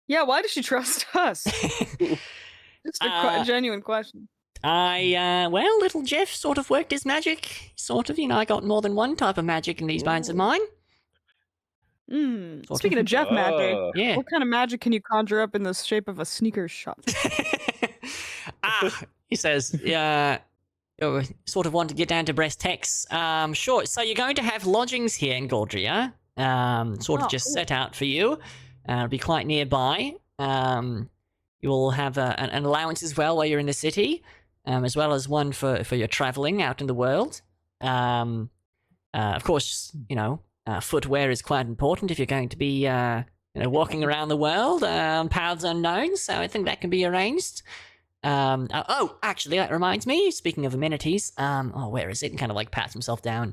Yeah, why does she trust us? Just a genuine question. Little Jeff sort of worked his magic. Sort of, I got more than one type of magic in these minds of mine. Speaking of Jeff magic, yeah. What kind of magic can you conjure up in the shape of a sneakers shop? He says, yeah, sort of want to get down to Breast Tex. Sure, so you're going to have lodgings here in Galdria, just set out for you. It'll be quite nearby. You will have an allowance as well while you're in the city, as well as one for your traveling out in the world. Of course, footwear is quite important if you're going to be, walking around the world on paths unknown. So I think that can be arranged. Actually, that reminds me. Speaking of amenities, where is it? And kind of like pats himself down,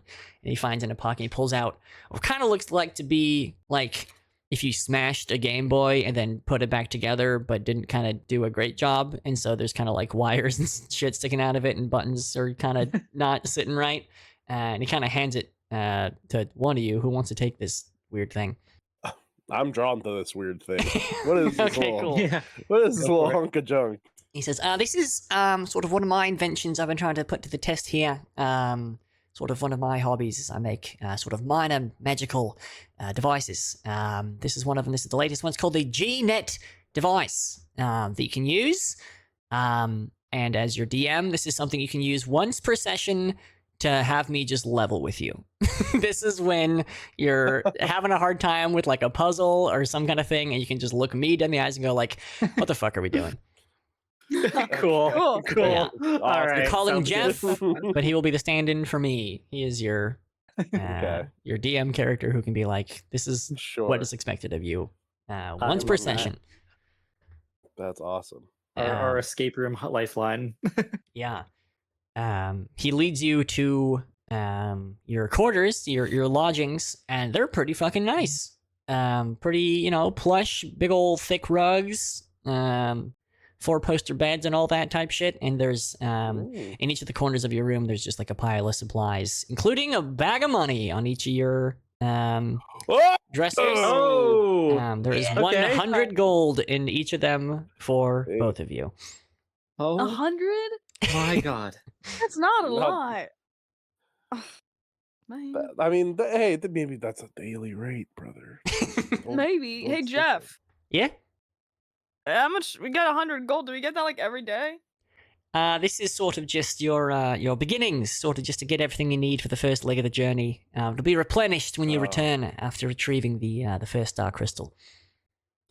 and he finds in a pocket. He pulls out what kind of looks like to be like if you smashed a Game Boy and then put it back together, but didn't kind of do a great job, and so there's kind of like wires and shit sticking out of it, and buttons are kind of not sitting right. And he kind of hands it to one of you who wants to take this weird thing. I'm drawn to this weird thing. What is this okay, cool. Yeah. What is this little hunk of junk? He says, this is sort of one of my inventions I've been trying to put to the test here. Sort of one of my hobbies is I make sort of minor magical devices. This is one of them. This is the latest one. It's called the G-Net device that you can use. And as your DM, this is something you can use once per session to have me just level with you. This is when you're having a hard time with like a puzzle or some kind of thing, and you can just look me dead in the eyes and go like, what the fuck are we doing? Cool. Yeah. All right. You're calling Jeff, good. but he will be the stand-in for me. He is your your DM character who can be like, this is what is expected of you once per session. That's awesome. Our escape room lifeline. Yeah. He leads you to your quarters, your lodgings, and they're pretty fucking nice. Pretty, plush, big old thick rugs, 4-poster beds and all that type shit. And there's in each of the corners of your room, there's just like a pile of supplies, including a bag of money on each of your dressers. Oh, there is 100 gold in each of them for both of you. 100? My God, that's not a lot. I mean, hey, maybe that's a daily rate, brother. Maybe. Hey, Jeff. Yeah. How much? We got 100 gold. Do we get that like every day? This is sort of just your beginnings, sort of just to get everything you need for the first leg of the journey. It'll be replenished when you return after retrieving the first star crystal,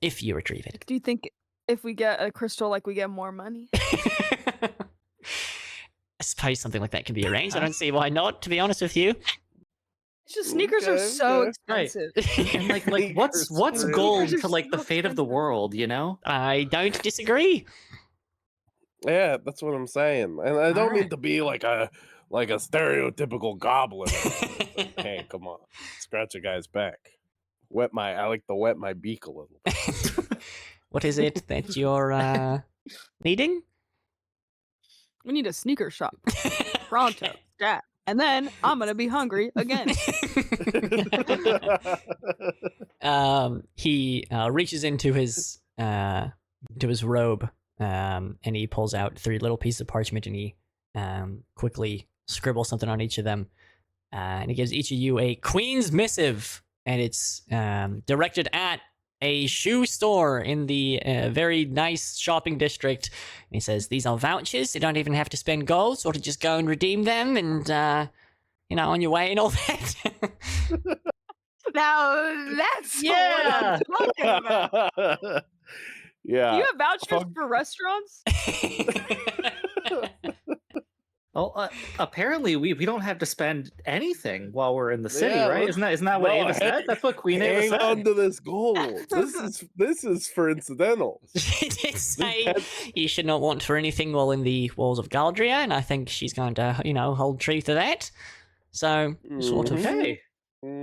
if you retrieve it. Do you think if we get a crystal, like we get more money? I suppose something like that can be arranged. I don't see why not, to be honest with you. It's just sneakers are so expensive. Right. And like what's gold to like the fate of the world, you know? I don't disagree. Yeah, that's what I'm saying. And I don't mean to be like a stereotypical goblin. Hey, come on. Scratch a guy's back. I like to wet my beak a little bit. What is it that you're needing? We need a sneaker shop. Pronto. Yeah. And then I'm gonna be hungry again. He reaches into his robe, and he pulls out 3 little pieces of parchment, and he quickly scribbles something on each of them, and he gives each of you a Queen's Missive, and it's directed at a shoe store in the very nice shopping district. And he says, these are vouchers. You don't even have to spend gold. Sort of just go and redeem them and, on your way and all that. Now, that's what I'm talking about. Yeah. Do you have vouchers for restaurants? Well, apparently we don't have to spend anything while we're in the city, right? Isn't that what Ava said? That's what Queen Ava said. Hang on to this gold. This is for incidentals. She did say you should not want for anything while in the walls of Galdria, and I think she's going to, hold true to that. So, sort of. Hey.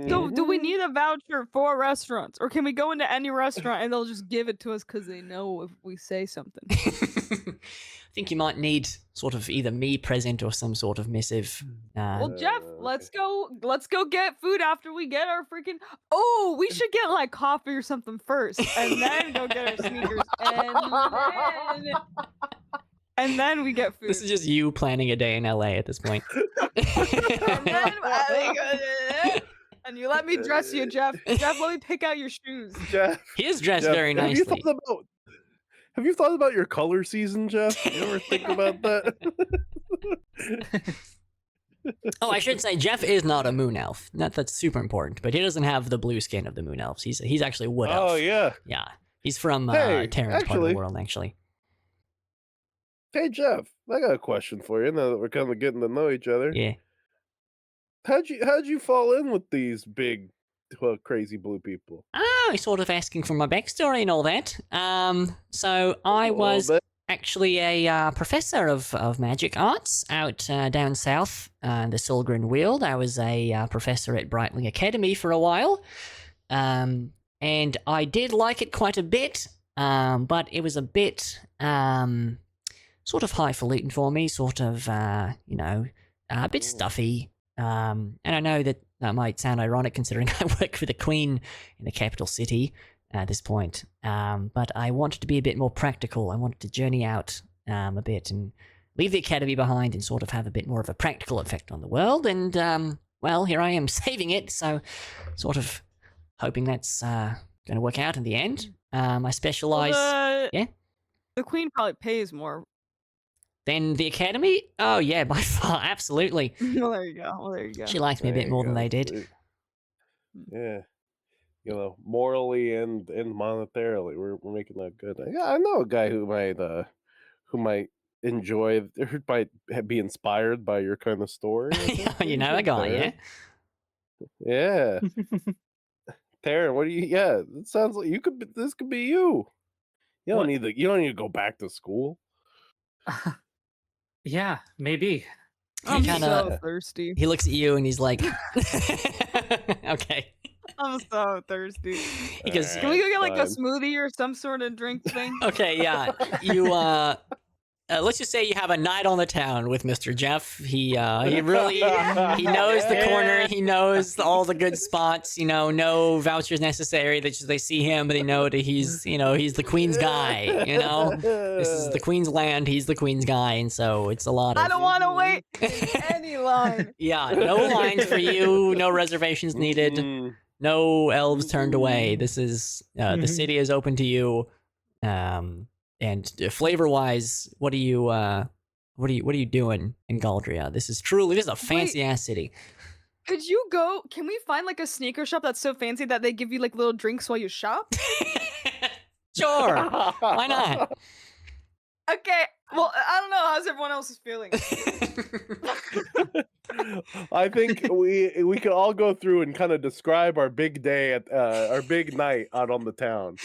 So, do we need a voucher for restaurants, or can we go into any restaurant and they'll just give it to us because they know if we say something? I think you might need sort of either me present or some sort of missive. Well, Jeff, let's go get food after we get our freaking. Oh, we should get like coffee or something first, and then go get our sneakers, and then we get food. This is just you planning a day in LA at this point. And you let me dress you, Jeff. Jeff, let me pick out your shoes. Jeff, he is dressed very nicely. Have you thought about your color season, Jeff? You ever think about that? Oh, I should say Jeff is not a moon elf. That's super important, but he doesn't have the blue skin of the moon elves. He's actually a wood elf. Oh yeah. Yeah. He's from Terran's part of the world, actually. Hey Jeff, I got a question for you now that we're kind of getting to know each other. Yeah. How'd you fall in with these big crazy blue people? He's sort of asking for my backstory and all that. So I was actually a professor of magic arts out down south, the Silgrin Weald. I was a professor at Brightling Academy for a while, and I did like it quite a bit, but it was a bit sort of highfalutin for me, sort of, a bit stuffy. And I know that might sound ironic considering I work for the Queen in the capital city at this point. But I wanted to be a bit more practical. I wanted to journey out a bit and leave the academy behind and sort of have a bit more of a practical effect on the world. And, well, here I am saving it, so sort of hoping that's going to work out in the end. I specialize... Yeah? The Queen probably pays more. Then the academy? Oh, yeah, by far, absolutely. Well, there you go. She likes me a bit more than they did. Yeah. Morally and monetarily, we're making that good. Yeah, I know a guy who might enjoy, who might be inspired by your kind of story. You know a guy, yeah? Yeah. Terran, what do you? Yeah, it sounds like this could be you. You don't need to go back to school. Yeah, maybe. I'm so thirsty. He looks at you and he's like, okay. I'm so thirsty. He goes, can we go get like a smoothie or some sort of drink thing? Okay, yeah. You let's just say you have a night on the town with Mr. Jeff. He really he knows the corner. He knows all the good spots. You know, no vouchers necessary. They see him, but they know that he's the Queen's guy. You know, this is the Queen's land. He's the Queen's guy, and so it's a lot of. I don't want to wait in any line. Yeah, no lines for you. No reservations needed. No elves turned away. This is the city is open to you. And flavor-wise, what are you doing in Galdria? This is a fancy-ass city. Can we find like a sneaker shop that's so fancy that they give you like little drinks while you shop? Sure. Why not? Okay. Well, I don't know. How's everyone else's feeling? I think we could all go through and kind of describe our big day at our big night out on the town.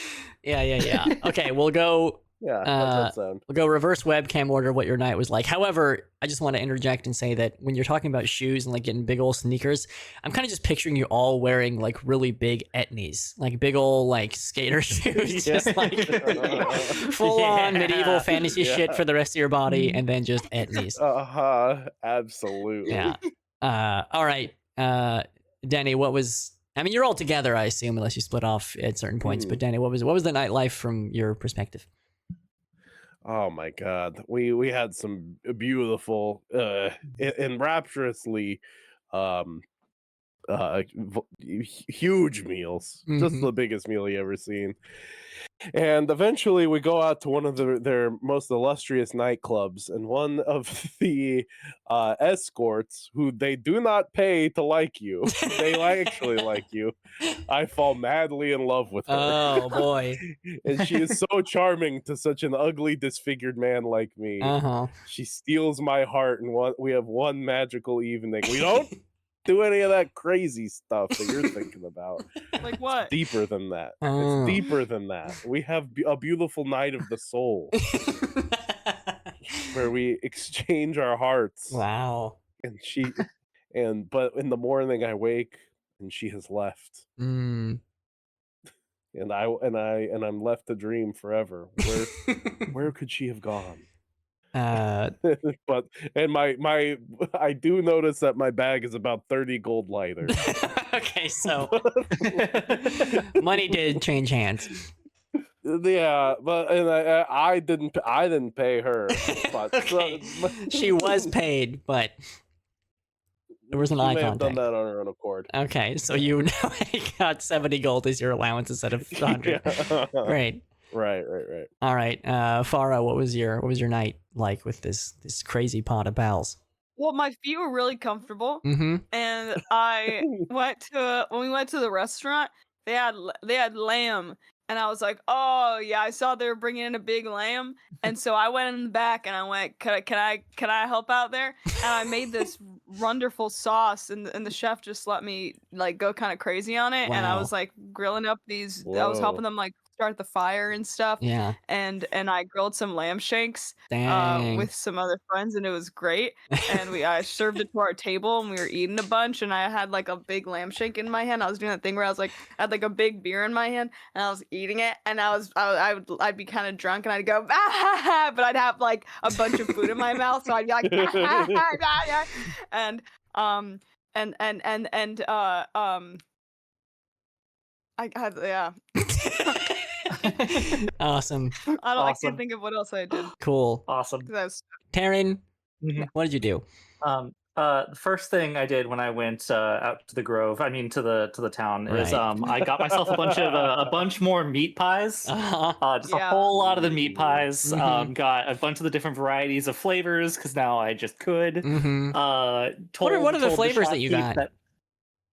Yeah. Okay, we'll go. Yeah, that sound. We'll go reverse webcam order what your night was like. However, I just want to interject and say that when you're talking about shoes and like getting big old sneakers, I'm kind of just picturing you all wearing like really big etnies, like big old like skater shoes, just like full on medieval fantasy shit for the rest of your body, and then just etnies. Absolutely. Yeah. All right. Danny, what was? I mean, you're all together, I assume, unless you split off at certain points. But Danny, what was the nightlife from your perspective? Oh my God, we had some beautiful, and rapturously, huge meals. Just the biggest meal you ever seen. And eventually we go out to one of their most illustrious nightclubs, and one of the escorts, who they do not pay to like you, they actually like you. I fall madly in love with her. Oh boy. And she is so charming to such an ugly, disfigured man like me. She steals my heart, and we have one magical evening. We don't do any of that crazy stuff that you're thinking about. Like what? It's deeper than that. It's deeper than that. We have a beautiful night of the soul where we exchange our hearts. Wow. But in the morning I wake and she has left. And I'm left to dream forever. Where could she have gone? But I do notice that my bag is about 30 gold lighter. Okay, so money did change hands. Yeah, but I didn't pay her. But okay. She was paid, but there was an eye contact. Done that on her own accord. Okay, so you now got 70 gold as your allowance instead of 100. Yeah. Great. Right. All right, Farah, what was your night like with this crazy pot of pals? Well, my feet were really comfortable, and I when we went to the restaurant, they had lamb, and I was like, oh yeah, I saw they were bringing in a big lamb, and so I went in the back and I went, can I help out there? And I made this wonderful sauce, and the chef just let me like go kind of crazy on it, and I was like grilling up these. Whoa. I was helping them like start the fire and stuff. Yeah. And I grilled some lamb shanks with some other friends, and it was great. And I served it to our table, and we were eating a bunch, and I had like a big lamb shank in my hand. I was doing that thing where I had like a big beer in my hand, and I was eating it, and I'd be kind of drunk, and I'd go but I'd have like a bunch of food in my mouth, so I'd be like and I had Awesome. I can't think of what else I did. Cool. Awesome. Taryn, what did you do? The first thing I did when I went out to the grove, to the town, is I got myself a bunch more meat pies. A whole lot of the meat pies. Got a bunch of the different varieties of flavors because now I just could. What are the flavors that you got?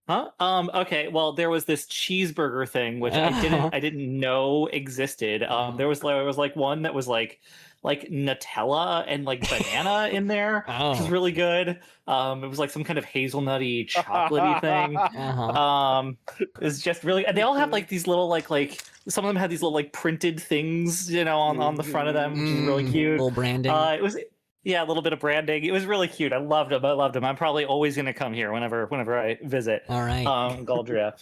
Okay. Well, there was this cheeseburger thing which I didn't know existed. There was like one that was like Nutella and like banana in there, which was really good. It was like some kind of hazelnutty chocolatey thing. It's just really, and they all have like these little like some of them had these little like printed things, on the front of them, which is really cute. Little branding. Yeah, a little bit of branding. It was really cute. I loved him. I'm probably always going to come here whenever I visit. All right. Galdria.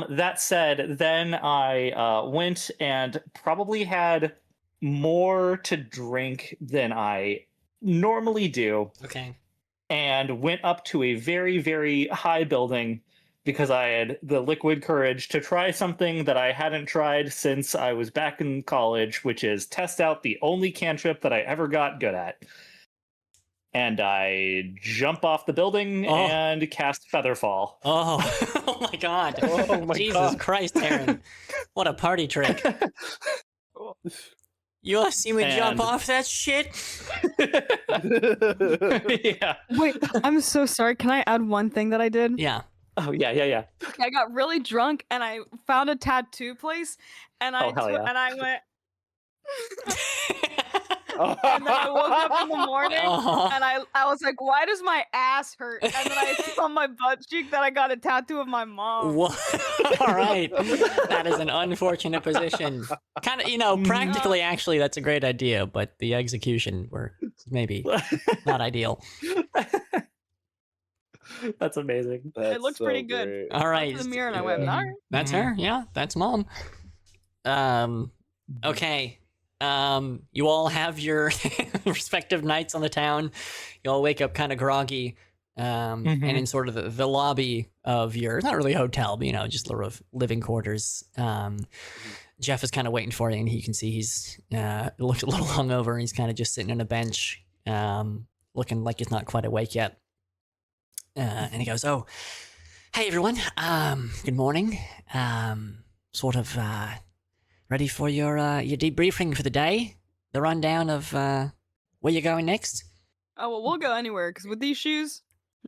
That said, then I went and probably had more to drink than I normally do. Okay. And went up to a very, very high building because I had the liquid courage to try something that I hadn't tried since I was back in college, which is test out the only cantrip that I ever got good at. And I jump off the building and cast Featherfall. Oh, oh my God. Oh my Jesus God. Christ, Aaron. What a party trick. You want to see me jump off that shit? Yeah. Wait, I'm so sorry. Can I add one thing that I did? Yeah. Oh, yeah. I got really drunk and I found a tattoo place and I and I went and then I woke up in the morning and I was like, why does my ass hurt? And then I saw my butt cheek that I got a tattoo of my mom. What? All right. That is an unfortunate position. Kind of, practically, actually, that's a great idea, but the execution were maybe not ideal. That's amazing. It looks pretty good. Great. All right. I the mirror and I went, all right. That's her. Yeah, that's mom. Okay. You all have your respective nights on the town. You all wake up kind of groggy. And in sort of the lobby of your, not really hotel, but, just living quarters. Jeff is kind of waiting for you, and you can see he's looks a little hungover, and he's kind of just sitting on a bench, looking like he's not quite awake yet. And he goes, "Oh, hey everyone. Good morning. Ready for your debriefing for the day? The rundown of where you're going next?" Oh, well, we'll go anywhere, because with these shoes,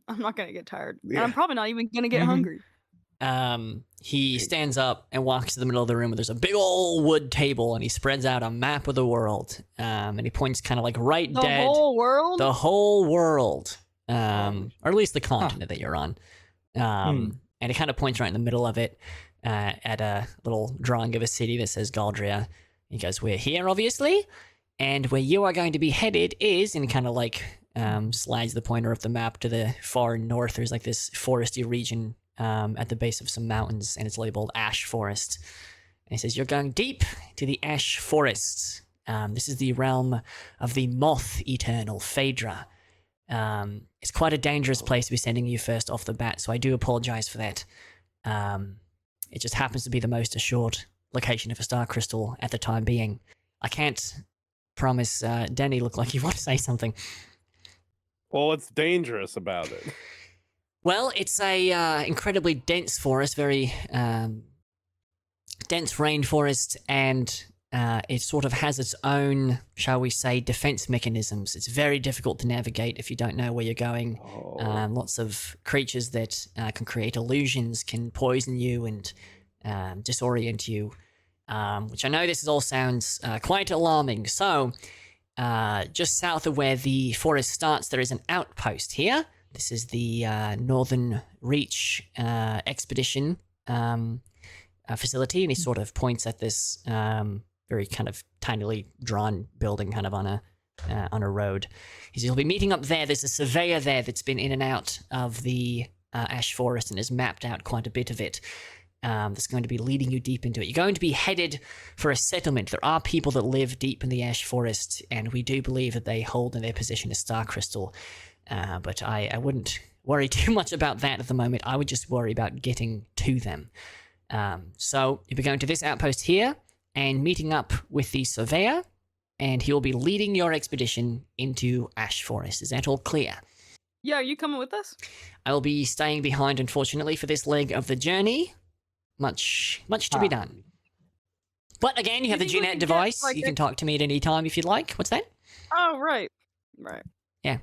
I'm not going to get tired. Yeah. And I'm probably not even going to get hungry. He stands up and walks to the middle of the room where there's a big old wood table, and he spreads out a map of the world. And he points kind of like right dead. The whole world? The whole world. Or at least the continent that you're on. And he kind of points right in the middle of it. At a little drawing of a city that says Galdria. He goes, "We're here, obviously, and where you are going to be headed is," and kind of like slides the pointer of the map to the far north. There's like this foresty region at the base of some mountains, and it's labeled Ash Forest. And he says, "You're going deep to the Ash Forest. This is the realm of the Moth Eternal, Phaedra. It's quite a dangerous place to be sending you first off the bat, so I do apologize for that. It just happens to be the most assured location of a star crystal at the time being. I can't promise." Denny looked like you want to say something. Well, what's dangerous about it? Well, it's a incredibly dense forest, very dense rainforest, and it sort of has its own, shall we say, defense mechanisms. It's very difficult to navigate if you don't know where you're going. Lots of creatures that can create illusions, can poison you and disorient you, which I know this all sounds quite alarming. So, just south of where the forest starts, there is an outpost here. This is the Northern Reach Expedition facility, and he sort of points at this very kind of tinily drawn building kind of on a road. He says, "You'll be meeting up there. There's a surveyor there that's been in and out of the Ash Forest and has mapped out quite a bit of it. That's going to be leading you deep into it. You're going to be headed for a settlement. There are people that live deep in the Ash Forest, and we do believe that they hold in their possession a star crystal. But I wouldn't worry too much about that at the moment. I would just worry about getting to them. So you'll be going to this outpost here and meeting up with the surveyor, and he'll be leading your expedition into Ash Forest. Is that all clear?" Yeah, are you coming with us? I will be staying behind, unfortunately, for this leg of the journey. Much to be done. But again, you have the GNet device. You can talk to me at any time if you'd like. What's that? Oh, right. Yeah.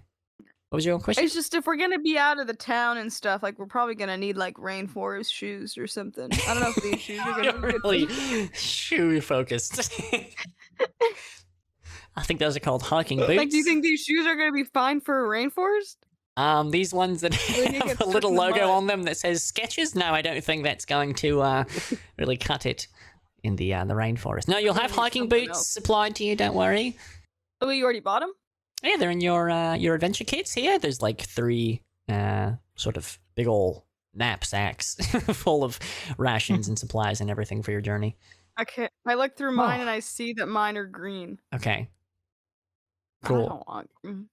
What was your question? It's just if we're gonna be out of the town and stuff, like we're probably gonna need like rainforest shoes or something. I don't know if these shoes are gonna be really shoe focused. I think those are called hiking boots. Like, do you think these shoes are gonna be fine for a rainforest? These ones that have a little logo on them that says Skechers? No, I don't think that's going to really cut it in the rainforest. No, you'll have hiking boots supplied to you, don't worry. Oh, you already bought them? Yeah, they're in your adventure kits here. There's like 3 sort of big ol' knapsacks full of rations and supplies and everything for your journey. Okay, I look through mine and I see that mine are green. Okay. Cool. I don't want green.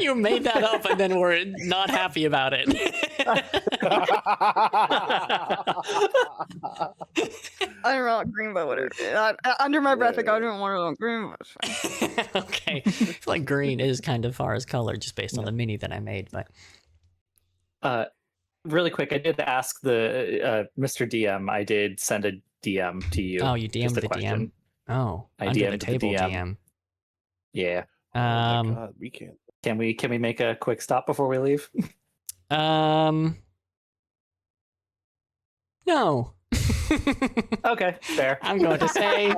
You made that up and then were not happy about it. I don't want green, but whatever. Under my breath, like, I don't want green, but it's fine. Okay. I feel like green is kind of far as color just based on the mini that I made, but... Really quick, I did ask the Mr. DM. I did send a DM to you. Oh, you DM'd the DM? Oh, I under DM'd the table the DM. DM. Yeah. Oh my God, we can't. Can we make a quick stop before we leave? No. Okay, fair. I'm going to say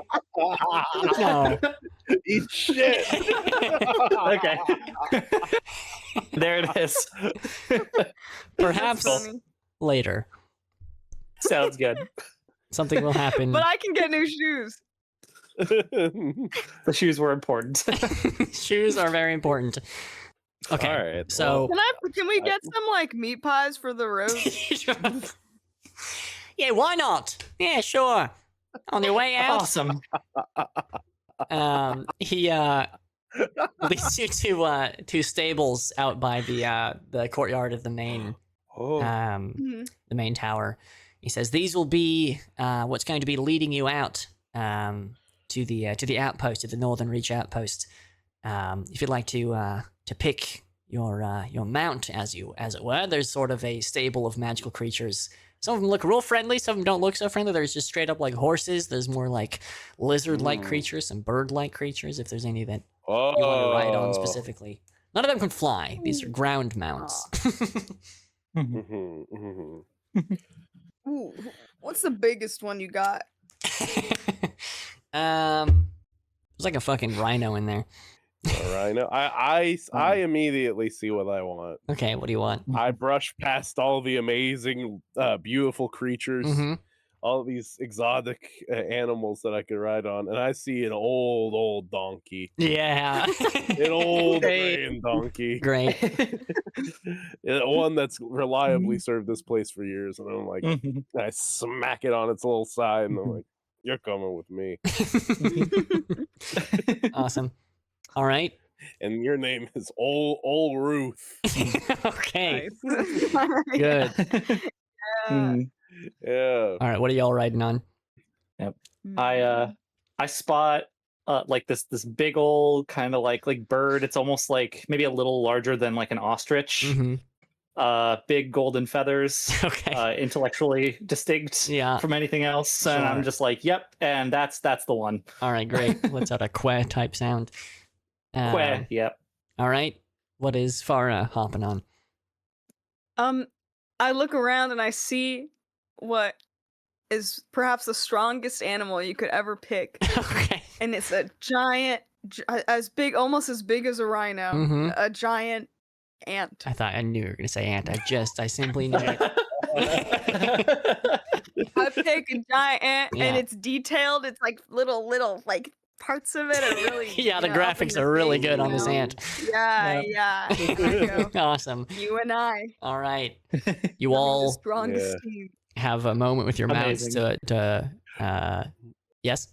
no. Eat shit. Okay. There it is. Perhaps later. Sounds good. Something will happen. But I can get new shoes. The shoes were important. Shoes are very important. Okay, all right, so Can we get some like meat pies for the road? Yeah, why not? Yeah, sure. On your way out. Awesome. He leads you to stables out by the courtyard of the main the main tower. He says these will be what's going to be leading you out to the outpost, to the Northern Reach outpost. If you'd like to pick your mount, as it were, there's sort of a stable of magical creatures. Some of them look real friendly, some of them don't look so friendly. There's just straight up like horses. There's more like lizard-like creatures, some bird-like creatures, if there's any that you want to ride on specifically. None of them can fly. These are ground mounts. Ooh, what's the biggest one you got? There's like a fucking rhino in there. A rhino. I immediately see what I want. Okay, what do you want? I brush past all the amazing, beautiful creatures, all these exotic animals that I could ride on, and I see an old donkey. Yeah, an old greying donkey. Great. One that's reliably served this place for years, and I'm like, I smack it on its little side, and I'm like, "You're coming with me." Awesome. All right. And your name is Old Ruth. Okay. Good. Yeah. All right. What are y'all riding on? Yep. I spot like this big old kind of like bird. It's almost like maybe a little larger than like an ostrich. Big golden feathers. Okay. Intellectually distinct from anything else. Sure. And I'm just like, yep, and that's the one. All right, great. Let's out a quack type sound. Quack, yep. All right. What is Farah hopping on? I look around and I see what is perhaps the strongest animal you could ever pick. Okay. And it's a giant, almost as big as a rhino, a giant ant. I knew you were going to say ant. I simply knew it. I pick a giant ant and it's detailed. It's like little like parts of it are really the graphics are really good on this ant. Yeah. Awesome. You and I. All right. You all the strongest team. Have a moment with your mounts to yes.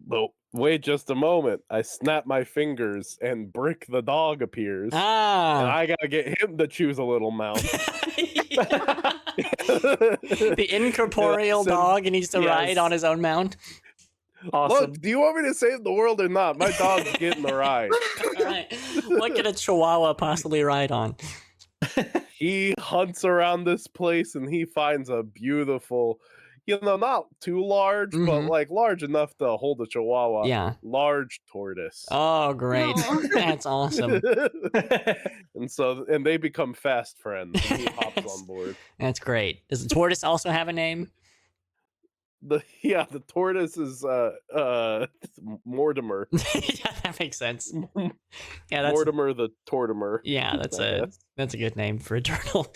Well, wait just a moment. I snap my fingers and Brick the dog appears. And I gotta get him to choose a little mount. The incorporeal dog needs to ride on his own mount. Awesome. Look, do you want me to save the world or not? My dog's getting the ride. All right. What can a chihuahua possibly ride on? He hunts around this place and he finds a beautiful, not too large, but like large enough to hold a chihuahua. Yeah. Large tortoise. Oh, great. That's awesome. And they become fast friends. And he hops on board. That's great. Does the tortoise also have a name? The tortoise is Mortimer. Yeah, that makes sense. Yeah, that's Mortimer the Tortimer. Yeah, that's a good name for a turtle.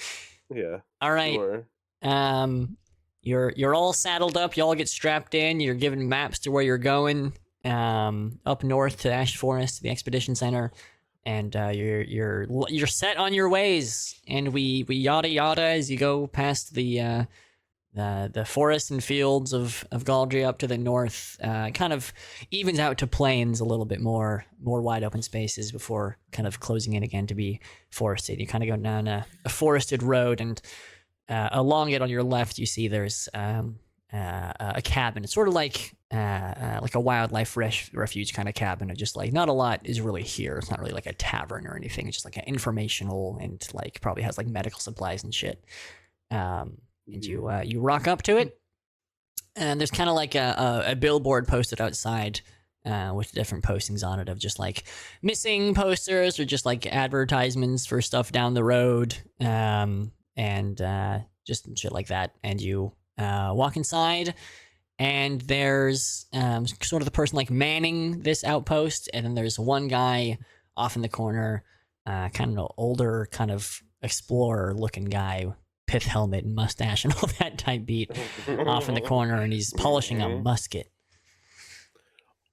Yeah. All right. Sure. You're all saddled up. You all get strapped in. You're given maps to where you're going. up north to Ash Forest, the expedition center, and you're set on your ways. And we yada yada as you go past the forests and fields of Galdria up to the north. Kind of evens out to plains a little bit more wide open spaces before kind of closing in again to be forested. You kind of go down a forested road, and along it on your left you see there's a cabin. It's sort of like a wildlife refuge kind of cabin. Of just like not a lot is really here. It's not really like a tavern or anything. It's just like an informational and like probably has like medical supplies and shit. And you rock up to it, and there's kind of like a billboard posted outside with different postings on it of just like missing posters or just like advertisements for stuff down the road, and just shit like that. And you walk inside, and there's sort of the person like manning this outpost, and then there's one guy off in the corner, kind of an older kind of explorer looking guy, pith helmet and mustache and all that type beat, off in the corner, and he's polishing a musket.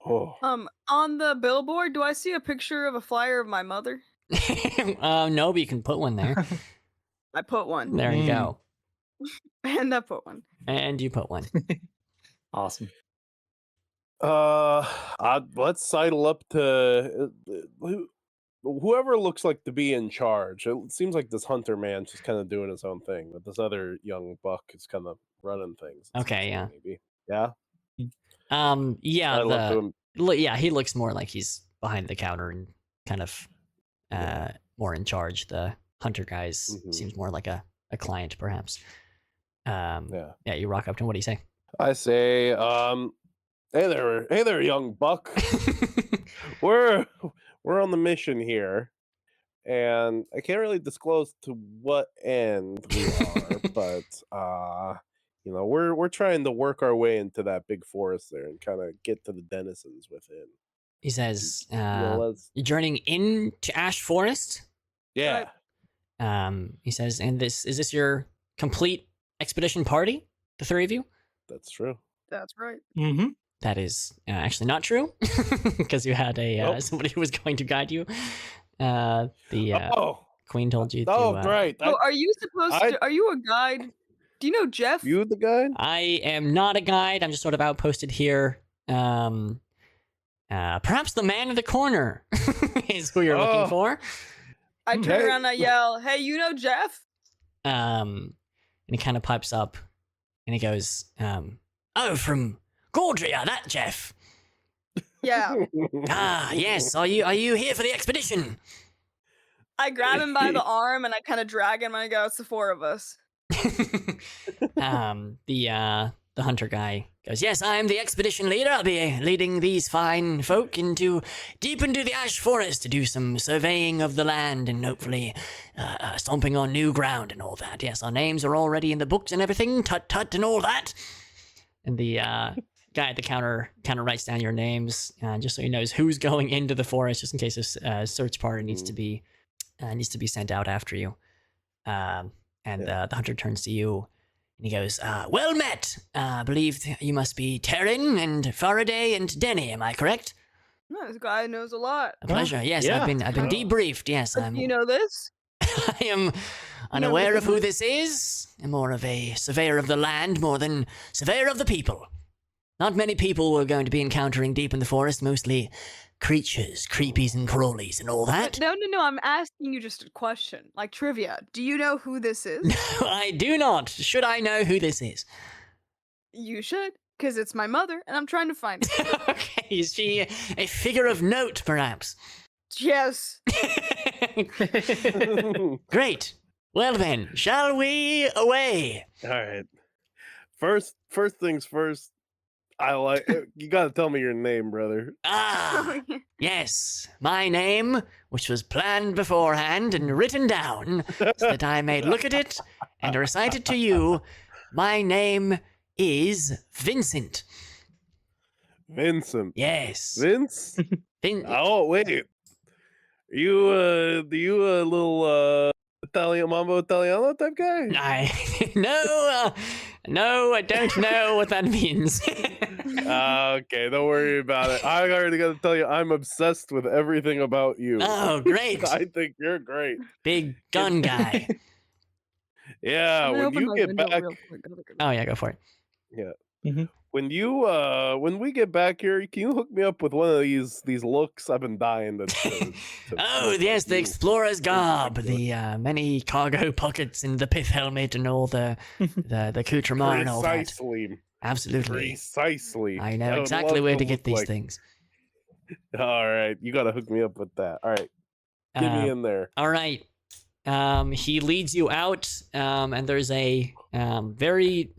Oh. On the billboard, do I see a picture of a flyer of my mother? No, but you can put one there. I put one. There you go. And I put one. And you put one. Awesome. Let's sidle up to whoever looks like to be in charge. It seems like this hunter man's just kind of doing his own thing, but this other young buck is kind of running things. Okay, yeah. Maybe. Yeah. Yeah, he looks more like he's behind the counter and kind of more in charge. The hunter guys seems more like a client, perhaps. Yeah, you rock up to him. What do you say? I say, hey there, young buck. We're on the mission here, and I can't really disclose to what end we are, but we're trying to work our way into that big forest there and kind of get to the denizens within. He says, you're journeying into Ash Forest? Yeah. He says, and is this your complete expedition party? The three of you? That's true. That's right. Mm-hmm. That is actually not true, because you had somebody who was going to guide you. Queen told you to... Oh, great. Are you supposed to... Are you a guide? Do you know Jeff? You the guide? I am not a guide. I'm just sort of outposted here. Perhaps the man in the corner is who you're looking for. I turn around and I yell, "Hey, you know Jeff?" And he kind of pipes up, and he goes, "Oh, from Galdria, that Jeff." Yeah. Yes. Are you here for the expedition? I grab him by the arm and I kind of drag him and I go, "It's the four of us." The hunter guy goes, "Yes, I am the expedition leader. I'll be leading these fine folk deep into the Ash Forest to do some surveying of the land and hopefully stomping on new ground and all that. Yes, our names are already in the books and everything, tut and all that." And the guy at the counter kind of writes down your names just so he knows who's going into the forest, just in case a search party needs to be sent out after you. The hunter turns to you. And he goes, "Well met. I believe you must be Terran and Faraday and Denny, am I correct?" No, this guy knows a lot. A pleasure. Yes, yeah. I've been debriefed. Yes, You know this? I am unaware of who this is. I'm more of a surveyor of the land more than surveyor of the people. Not many people we're going to be encountering deep in the forest, mostly creatures, creepies and crawlies and all that. No, I'm asking you just a question, like trivia. Do you know who this is? No, I do not. Should I know who this is? You should, because it's my mother, and I'm trying to find her. Okay, is she a figure of note, perhaps? Yes. Great. Well then, shall we away? All right. First things first. You gotta tell me your name, brother. Yes, my name, which was planned beforehand and written down so that I may look at it and recite it to you. My name is Vincent. Vincent. Yes. Vince? Oh, wait. Are you a little Mambo Italiano type guy? No, I don't know what that means. Okay, don't worry about it. I already got to tell you, I'm obsessed with everything about you. Oh, great. I think you're great. Big gun guy. Yeah, when you get back. Oh, yeah, go for it. Yeah. Mm-hmm. When we get back here, can you hook me up with one of these looks? I've been dying to oh, yes, the explorer's garb, the many cargo pockets and the pith helmet and all the accoutrement and all that. Precisely. Absolutely. Precisely. I know exactly where to get these things. All right, you got to hook me up with that. All right, get me in there. All right. He leads you out, and there's a very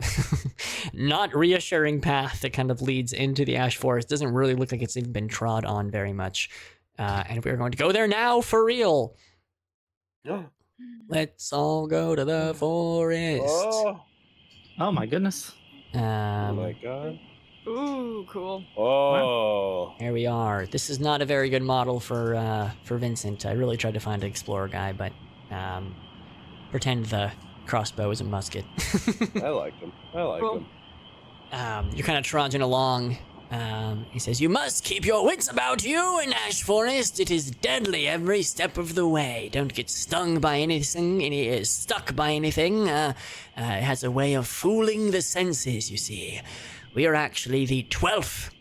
not reassuring path that kind of leads into the ash forest. Doesn't really look like it's even been trod on very much. And we're going to go there now for real. Let's all go to the forest. Oh my goodness. Oh my god. Ooh, cool. Oh. Here we are. This is not a very good model for Vincent. I really tried to find an explorer guy, but pretend the crossbow is a musket. I like him. You're kind of trudging along. He says, "You must keep your wits about you in Ash Forest. It is deadly every step of the way. Don't get stung by anything, stuck by anything. It has a way of fooling the senses, you see. We are actually the 12th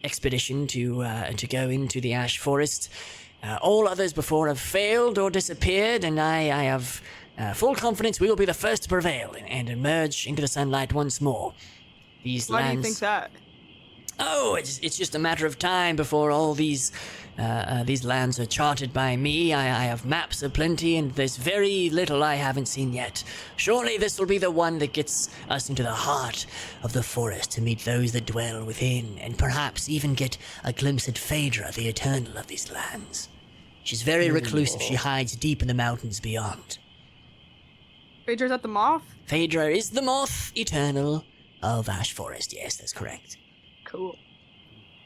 expedition to go into the Ash Forest. All others before have failed or disappeared, and I have full confidence we will be the first to prevail and emerge into the sunlight once more. Why do you think that? Oh, it's just a matter of time before all these lands are charted by me. I have maps aplenty, and there's very little I haven't seen yet. Surely this will be the one that gets us into the heart of the forest to meet those that dwell within, and perhaps even get a glimpse at Phaedra, the Eternal of these lands. She's very reclusive. She hides deep in the mountains beyond. Phaedra's at the moth? Phaedra is the Moth Eternal of Ash Forest. Yes, that's correct. Cool.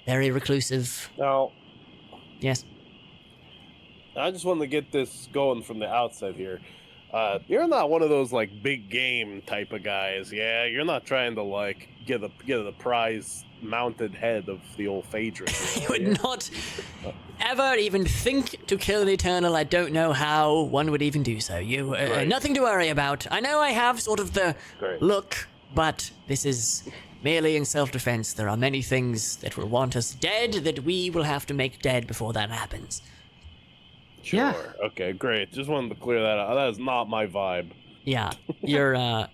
Very reclusive. Now, yes. I just wanted to get this going from the outset here. You're not one of those like big game type of guys, yeah? You're not trying to get the prize mounted head of the old Phaedra. I would not ever even think to kill an Eternal. I don't know how one would even do so. You nothing to worry about. I know I have sort of the look, but this is merely in self-defense. There are many things that will want us dead that we will have to make dead before that happens. Sure. Yeah. Okay, great. Just wanted to clear that out. That is not my vibe. Yeah. You're, oh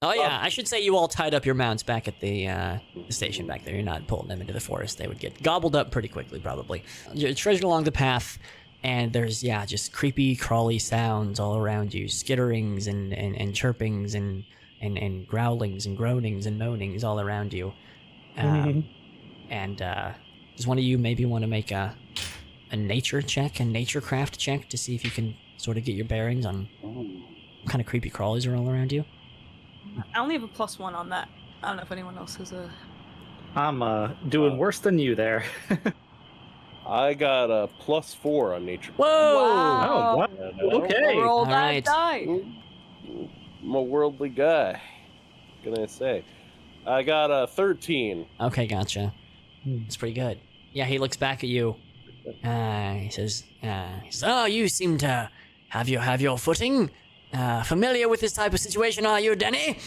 yeah, I should say you all tied up your mounts back at the station back there. You're not pulling them into the forest. They would get gobbled up pretty quickly, probably. You're trudging along the path, and there's, just creepy, crawly sounds all around you. Skitterings and chirpings and growlings and groanings and moanings all around you. And does one of you maybe want to make a nature check, a naturecraft check, to see if you can sort of get your bearings on what kind of creepy crawlies are all around you? I only have a +1 on that. I don't know if anyone else has a... I'm doing worse than you there. I got a +4 on nature. Whoa! Wow. Oh, what? Okay. Roll that Alright. die. I'm a worldly guy. What can I say? I got a 13. Okay, gotcha. It's pretty good. Yeah, he looks back at you. He says, "Oh, you seem to have your footing. Familiar with this type of situation, are you, Denny?"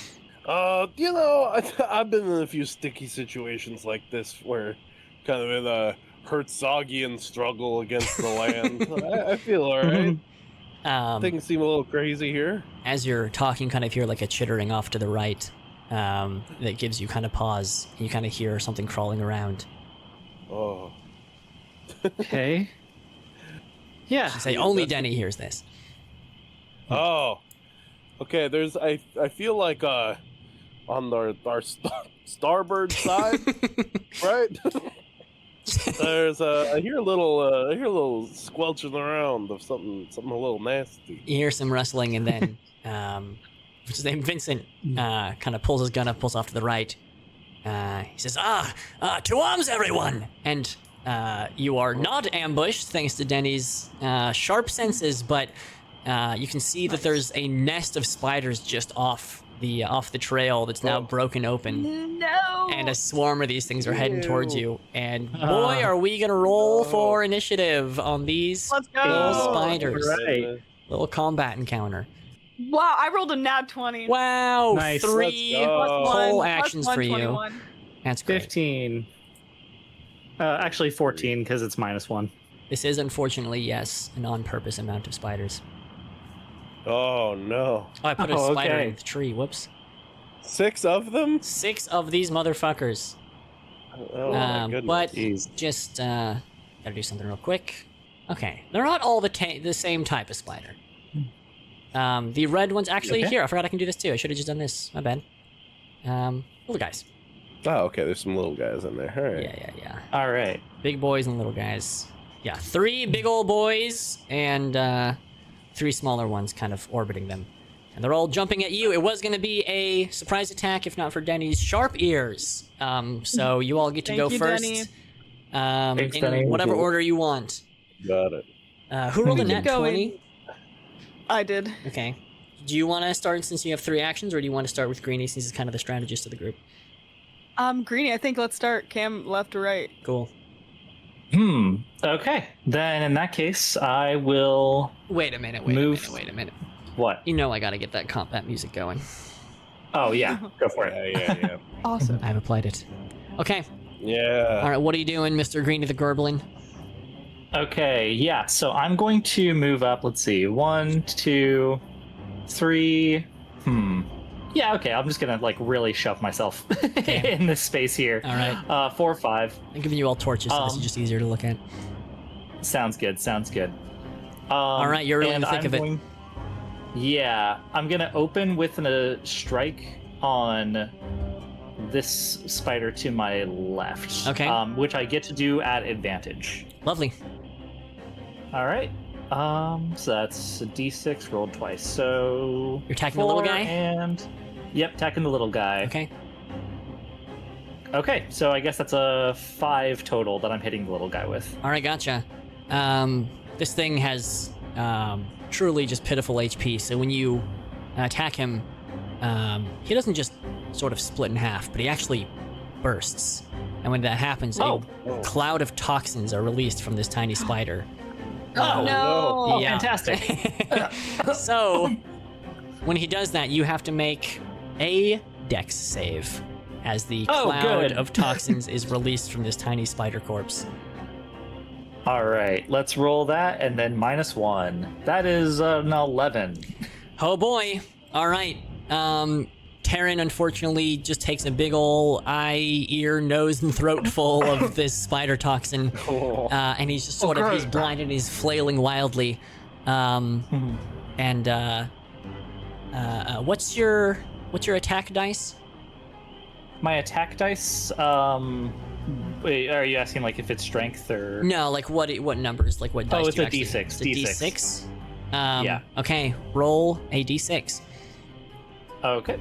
I've been in a few sticky situations like this where kind of in a Herzogian struggle against the land. I feel alright. Things seem a little crazy here. As you're talking, kind of hear like a chittering off to the right that gives you kind of pause. You kind of hear something crawling around. Oh. Okay. Yeah. Say only Denny hears this. Oh. Okay, I feel like on our starboard side, right? There's I hear a little squelching around of something a little nasty. You hear some rustling, and then what's his name? Vincent kind of pulls his gun up, pulls off to the right. He says, to arms, everyone! And you are not ambushed, thanks to Denny's sharp senses, but you can see that there's a nest of spiders just off off the trail that's now broken open. No. And a swarm of these things are heading towards you. And boy, are we gonna roll for initiative on these little spiders. Right. Little combat encounter. Wow, I rolled a nat 20. Wow, Nice. 3 whole actions for you. 21. That's great. 15. Actually 14 because it's -1. This is unfortunately, yes, an on-purpose amount of spiders. Oh no! Oh, I put a spider okay. in the tree. Whoops. 6 of them? 6 of these motherfuckers. Oh my goodness! But Jeez. just gotta do something real quick. Okay, they're not all the same type of spider. The red ones actually here. I forgot I can do this too. I should have just done this. My bad. Little guys. Oh, okay. There's some little guys in there. All right. Yeah. All right. Big boys and little guys. Yeah, 3 big old boys and 3 smaller ones kind of orbiting them. And they're all jumping at you. It was going to be a surprise attack if not for Denny's sharp ears. So you all get to go first. Denny. Thanks, in Denny. whatever order you want. Got it. Who rolled a Keep nat going. 20? I did. Okay. Do you want to start since you have 3 actions, or do you want to start with Greenie since he's kind of the strategist of the group? Greenie, I think let's start Cam left or right. Cool. Okay. Then in that case, I will. Wait a minute. What? You know I gotta get that combat music going. Oh yeah, go for it. Yeah. Awesome. I've applied it. Okay. Yeah. All right. What are you doing, Mr. Greenie the Gerblin? Okay, yeah. So I'm going to move up. Let's see. 1, 2, 3. Yeah. Okay. I'm just gonna like really shove myself in this space here. All right. 4, 5. I'm giving you all torches, so this is just easier to look at. Sounds good. All right, you're really in the thick of it. Yeah, I'm gonna open with a strike on this spider to my left. Okay. Which I get to do at advantage. Lovely. All right. So that's a D6 rolled twice. So You're attacking the little 4 guy? and attacking the little guy. Okay. Okay, so I guess that's a 5 total that I'm hitting the little guy with. All right, gotcha. This thing has truly just pitiful HP, so when you attack him, he doesn't just sort of split in half, but he actually bursts. And when that happens, a cloud of toxins are released from this tiny spider. Oh, no. Oh, Yeah. fantastic. So, when he does that, you have to make a dex save as the cloud good. of toxins is released from this tiny spider corpse. All right, let's roll that, and then -1. That is an 11. Oh boy. All right. Terran unfortunately just takes a big ol' eye, ear, nose, and throat full of this spider toxin. And he's just sort of, he's blinded, he's flailing wildly. And what's your attack dice? My attack dice, wait, are you asking like if it's strength or? No, like what numbers? Like what dice? Oh, it's do you a actually... D6. It's a D6? Yeah. Okay, roll a D6. Okay.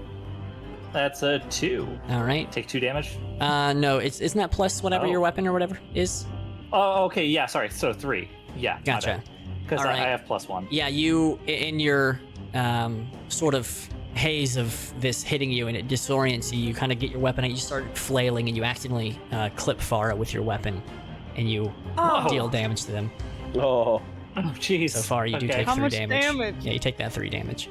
That's a 2. All right. Take 2 damage. No, isn't that plus whatever your weapon or whatever is? Oh, okay. Yeah, sorry. So 3. Yeah. Gotcha. Because All right. I have +1. Yeah, you in your sort of haze of this hitting you and it disorients you. You kind of get your weapon out. You start flailing and you accidentally clip Farah with your weapon, and you deal damage to them. Oh. Oh, jeez. So far, you do take How 3 much damage. damage? Yeah, you take that 3 damage.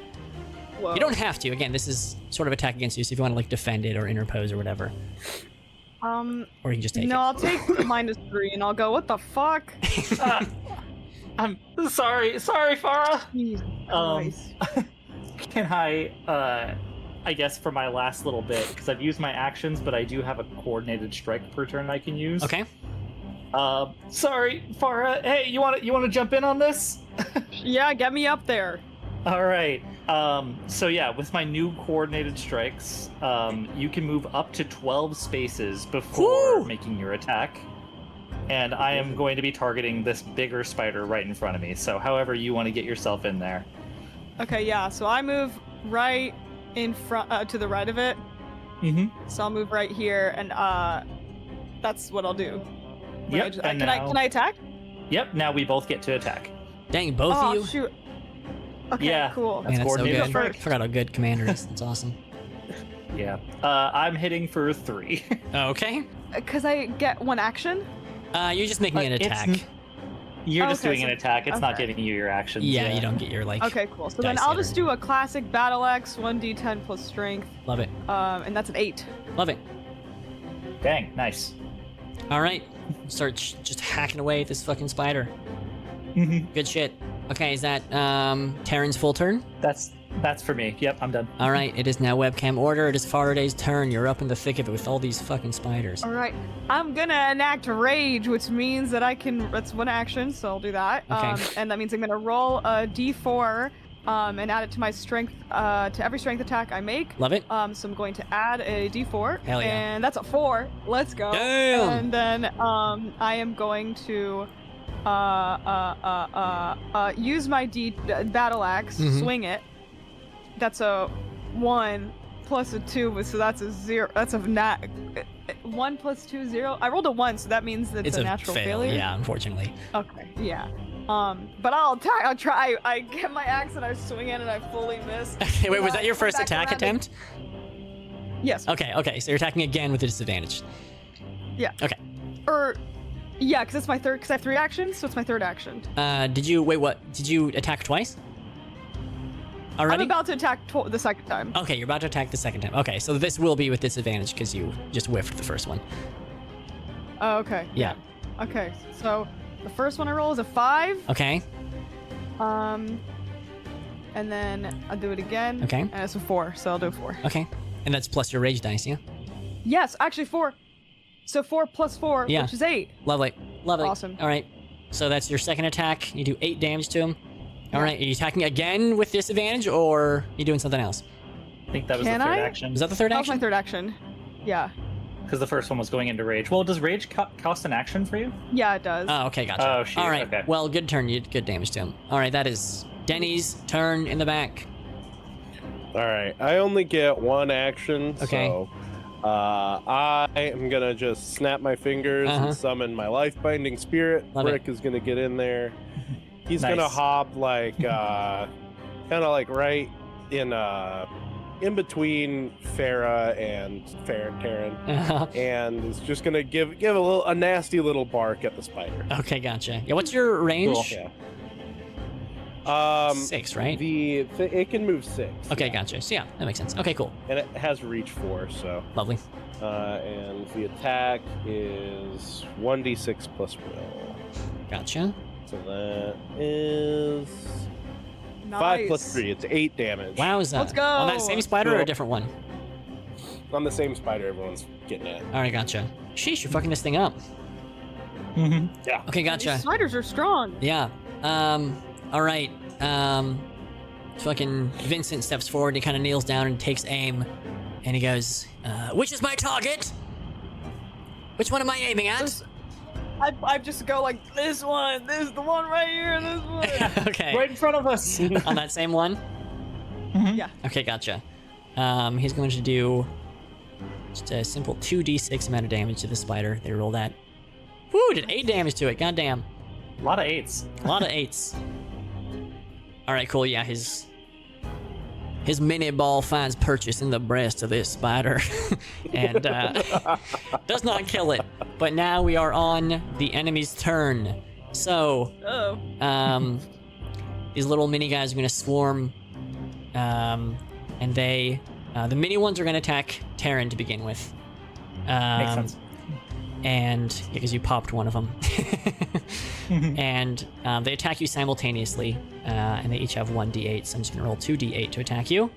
Whoa. You don't have to. Again, this is sort of attack against you, so if you want to like defend it or interpose or whatever, or you can just take no, it. I'll take -3 and I'll go, what the fuck? I'm sorry, Farah. Jesus Christ. Can I guess for my last little bit, because I've used my actions, but I do have a coordinated strike per turn I can use. Okay. Sorry, Farah. Hey, you want to jump in on this? Yeah, get me up there. All right. So yeah, with my new coordinated strikes, you can move up to 12 spaces before making your attack. And I am going to be targeting this bigger spider right in front of me. So however you want to get yourself in there. Okay, yeah, so I move right in front, to the right of it. Mm-hmm. So I'll move right here, and that's what I'll do. Yep. Can I attack? Yep. Now we both get to attack. Dang, both of you. Shoot. Okay, Yeah. cool. Man, that's so coordinated good. first. Forgot how good Commander is. That's awesome. Yeah. I'm hitting for 3. Okay. Because I get one action? You're just making an attack. You're just doing an attack. It's not giving you your actions. Yeah, you don't get your, like... Okay, cool. So then I'll just do a classic Battle Axe, 1d10 plus strength. Love it. And that's an 8. Love it. Dang, nice. All right. Start just hacking away at this fucking spider. Good shit. Okay, is that Terran's full turn? That's for me. Yep, I'm done. All right, it is now webcam order. It is Faraday's turn. You're up in the thick of it with all these fucking spiders. All right, I'm gonna enact rage, which means that I can. That's one action, so I'll do that. Okay. And that means I'm gonna roll a d4, and add it to my strength, to every strength attack I make. Love it. So I'm going to add a d4. Hell yeah. And that's a 4. Let's go. Damn. And then I am going to use my battle axe, swing it. That's a 1 plus a 2, so that's a 0. That's a 1 plus 2, 0. I rolled a 1, so that means that it's a natural failure. Yeah, unfortunately. Okay, yeah. But I'll try. I get my axe and I swing it and I fully miss. Okay, wait, was that your first attack attempt? Yes. Okay, so you're attacking again with a disadvantage. Yeah. Okay. Yeah, because it's my third. Because I have 3 actions, so it's my 3rd action. Did you attack twice? Already? I'm about to attack the second time. Okay, you're about to attack the second time. Okay, so this will be with disadvantage because you just whiffed the first one. Oh, okay. Yeah. Okay, so the first one I roll is a 5. Okay. And then I'll do it again. Okay. And it's a 4, so I'll do a 4. Okay. And that's plus your rage dice, yeah? Yes, actually 4. So 4 plus 4, Yeah. which is 8. Lovely. Awesome. All right. So that's your second attack. You do 8 damage to him. All right. Are you attacking again with disadvantage, or are you doing something else? I think that was the third action. Was that the third That action? was my 3rd action. Yeah. Because the first one was going into rage. Well, does rage cost an action for you? Yeah, it does. Oh, okay, gotcha. Oh, shoot. All right. Okay. Well, good turn. You did good damage to him. All right, that is Denny's turn in the back. All right. I only get 1 action, Okay. so I am gonna just snap my fingers and summon my life-binding spirit. Love Rick is gonna get in there. He's Nice. gonna hop like kind of like right in between Farah and Terran, and is just gonna give a nasty little bark at the spider. Okay, gotcha. Yeah, what's your range? Cool. Yeah. 6, right? It can move 6. Okay, gotcha. So yeah, that makes sense. Okay, cool. And it has reach 4, so. Lovely. And the attack is 1d6 plus will. Gotcha. So that is Nice. 5 plus 3. It's 8 damage. Wowza. Let's go. On that same spider or a Cool. different one? On the same spider everyone's getting at. All right, gotcha. Sheesh, you're fucking this thing up. Yeah. Okay, gotcha. These spiders are strong. Yeah. All right. Fucking Vincent steps forward. He kind of kneels down and takes aim, and he goes, "Which is my target? Which one am I aiming at?" I just go like this one. This is the one right here. This one. Okay. Right in front of us. On that same one. Yeah. Okay, gotcha. He's going to do just a simple 2d6 amount of damage to the spider. They roll that. Woo! Did 8 damage to it. Goddamn. A lot of 8s. A lot of 8s. All right, cool. Yeah, his mini ball finds purchase in the breast of this spider, and does not kill it. But now we are on the enemy's turn. So, these little mini guys are going to swarm, and the mini ones are going to attack Terran to begin with. Makes sense. And because you popped one of them, and they attack you simultaneously, and they each have 1d8. So I'm just gonna roll 2d8 to attack you.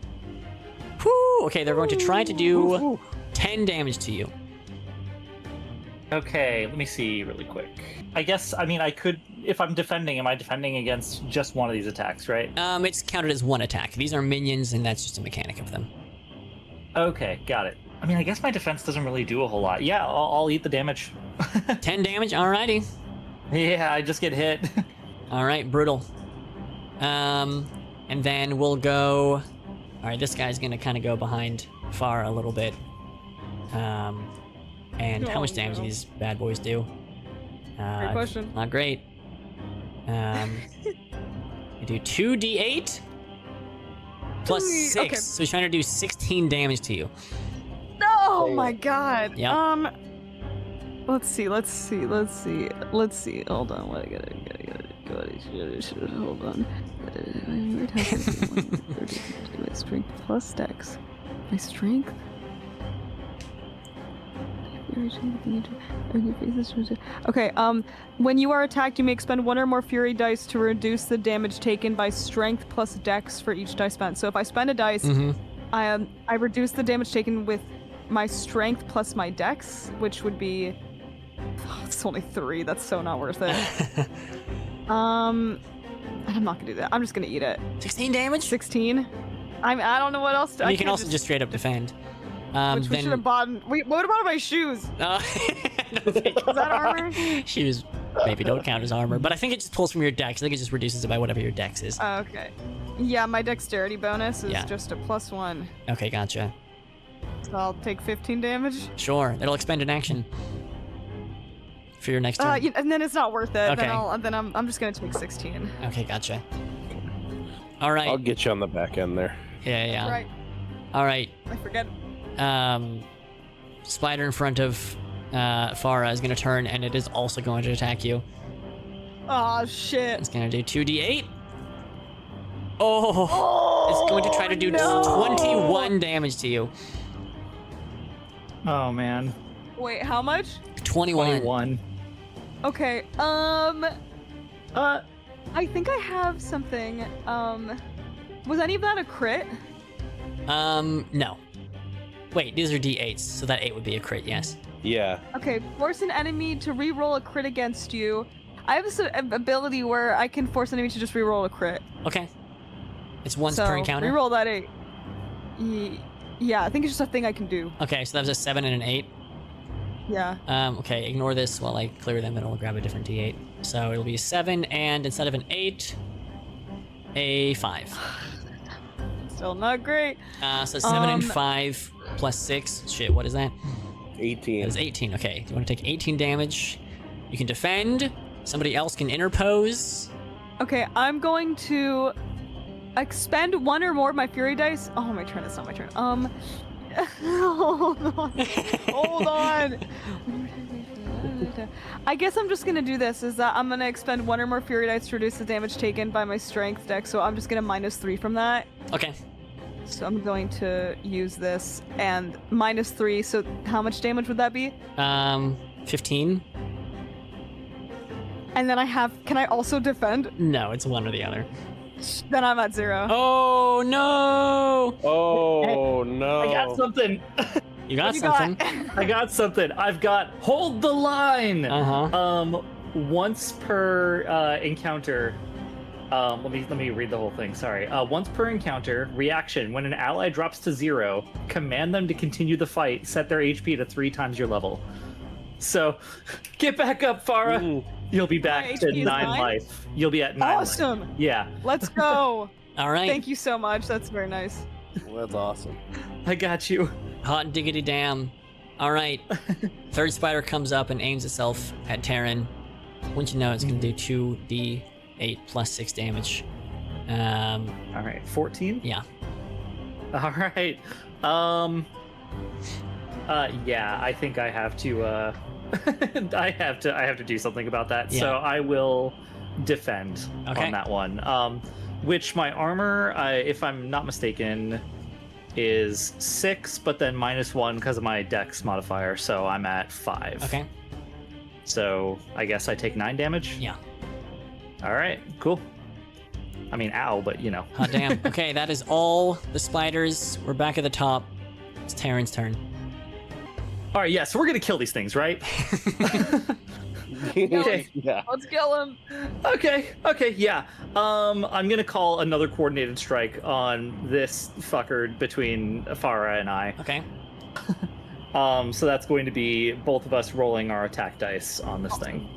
Whoo! Okay, they're going to try to do 10 damage to you. Okay, let me see really quick. I guess, I mean, I could, if I'm defending, am I defending against just one of these attacks, right? It's counted as one attack. These are minions, and that's just a mechanic of them. Okay, got it. I mean, I guess my defense doesn't really do a whole lot. Yeah, I'll eat the damage. 10 damage. Alrighty. Yeah, I just get hit. All right, brutal. And then we'll go. All right, this guy's gonna kind of go behind Farah a little bit. And how much damage do these bad boys do? Great question. Not great. You do 2d8 plus 6. Okay. So he's trying to do 16 damage to you. Oh my god. Yep. Let's see. Hold on. What I gotta hold on. My strength plus dex. My strength. Okay, when you are attacked, you may expend 1 or more fury dice to reduce the damage taken by strength plus dex for each dice spent. So if I spend a dice, I reduce the damage taken with my strength plus my dex, which would be... Oh, it's only 3. That's so not worth it. I'm not gonna do that. I'm just gonna eat it. 16 damage? 16. I don't know what else to... I mean, you can also just straight up defend. Which we should have bought. Wait, what about my shoes? Is that armor? Shoes maybe don't count as armor, but I think it just pulls from your dex. I think it just reduces it by whatever your dex is. Okay. Yeah, my dexterity bonus is just a +1. Okay, gotcha. So I'll take 15 damage. Sure, it'll expend an action for your next turn. And then it's not worth it. Okay. Then I'm just gonna take 16. Okay, gotcha. All right. I'll get you on the back end there. Yeah. Right. All right. I forget. Spider in front of Farah is going to turn, and it is also going to attack you. Oh shit! It's going to do 2d8. Oh, it's going to try to do 21 damage to you. Oh man. Wait, how much? 21. Okay. I think I have something. Was any of that a crit? No. Wait, these are d8s, so that 8 would be a crit, yes. Yeah. Okay, force an enemy to re-roll a crit against you. I have this ability where I can force an enemy to just re-roll a crit. Okay. It's once per encounter? Re-roll that 8. Yeah, I think it's just a thing I can do. Okay, so that was a 7 and an 8. Yeah. Okay, ignore this while I clear them, and I'll grab a different d8. So it'll be a 7, and instead of an 8, a 5. Still not great. So 7 and 5 plus 6. Shit, what is that? 18. That is 18. Okay, you want to take 18 damage. You can defend. Somebody else can interpose. Okay, I'm going to expend 1 or more of my fury dice. Oh, my turn. That's not my turn. Hold on. Hold on. I guess I'm just gonna do this. Is that I'm gonna expend 1 or more fury dice to reduce the damage taken by my strength deck. So I'm just gonna -3 from that. Okay. So I'm going to use this and -3. So how much damage would that be? 15. And then can I also defend? No, it's one or the other. Then I'm at 0. Oh no! Oh no! I got something. You got something. I got something. I've got hold the line. Uh-huh. Once per encounter. Let me read the whole thing. Sorry. Once per encounter, reaction. When an ally drops to 0, command them to continue the fight. Set their HP to 3 times your level. So, get back up, Farah. Ooh. You'll be back to 9 life. You'll be at 9 Awesome. life. Yeah. Let's go. All right. Thank you so much. That's very nice. Well, that's awesome. I got you. Hot diggity damn. All right. Third spider comes up and aims itself at Terran. Once you know, it's going to do 2d8 plus 6 damage. All right. 14? Yeah. All right. Yeah, I think I have to I have to do something about that. Yeah. So I will defend on that one. Which my armor, if I'm not mistaken, is 6, but then -1 because of my dex modifier, so I'm at 5. Okay. So I guess I take 9 damage? Yeah. All right, cool. I mean, ow, but you know. Hot damn. Okay, that is all the spiders. We're back at the top. It's Terran's turn. All right, yeah, so we're gonna kill these things, right? Okay. Yeah. Let's kill him. Okay, yeah. I'm gonna call another coordinated strike on this fucker between Farah and I. Okay. So that's going to be both of us rolling our attack dice on this thing.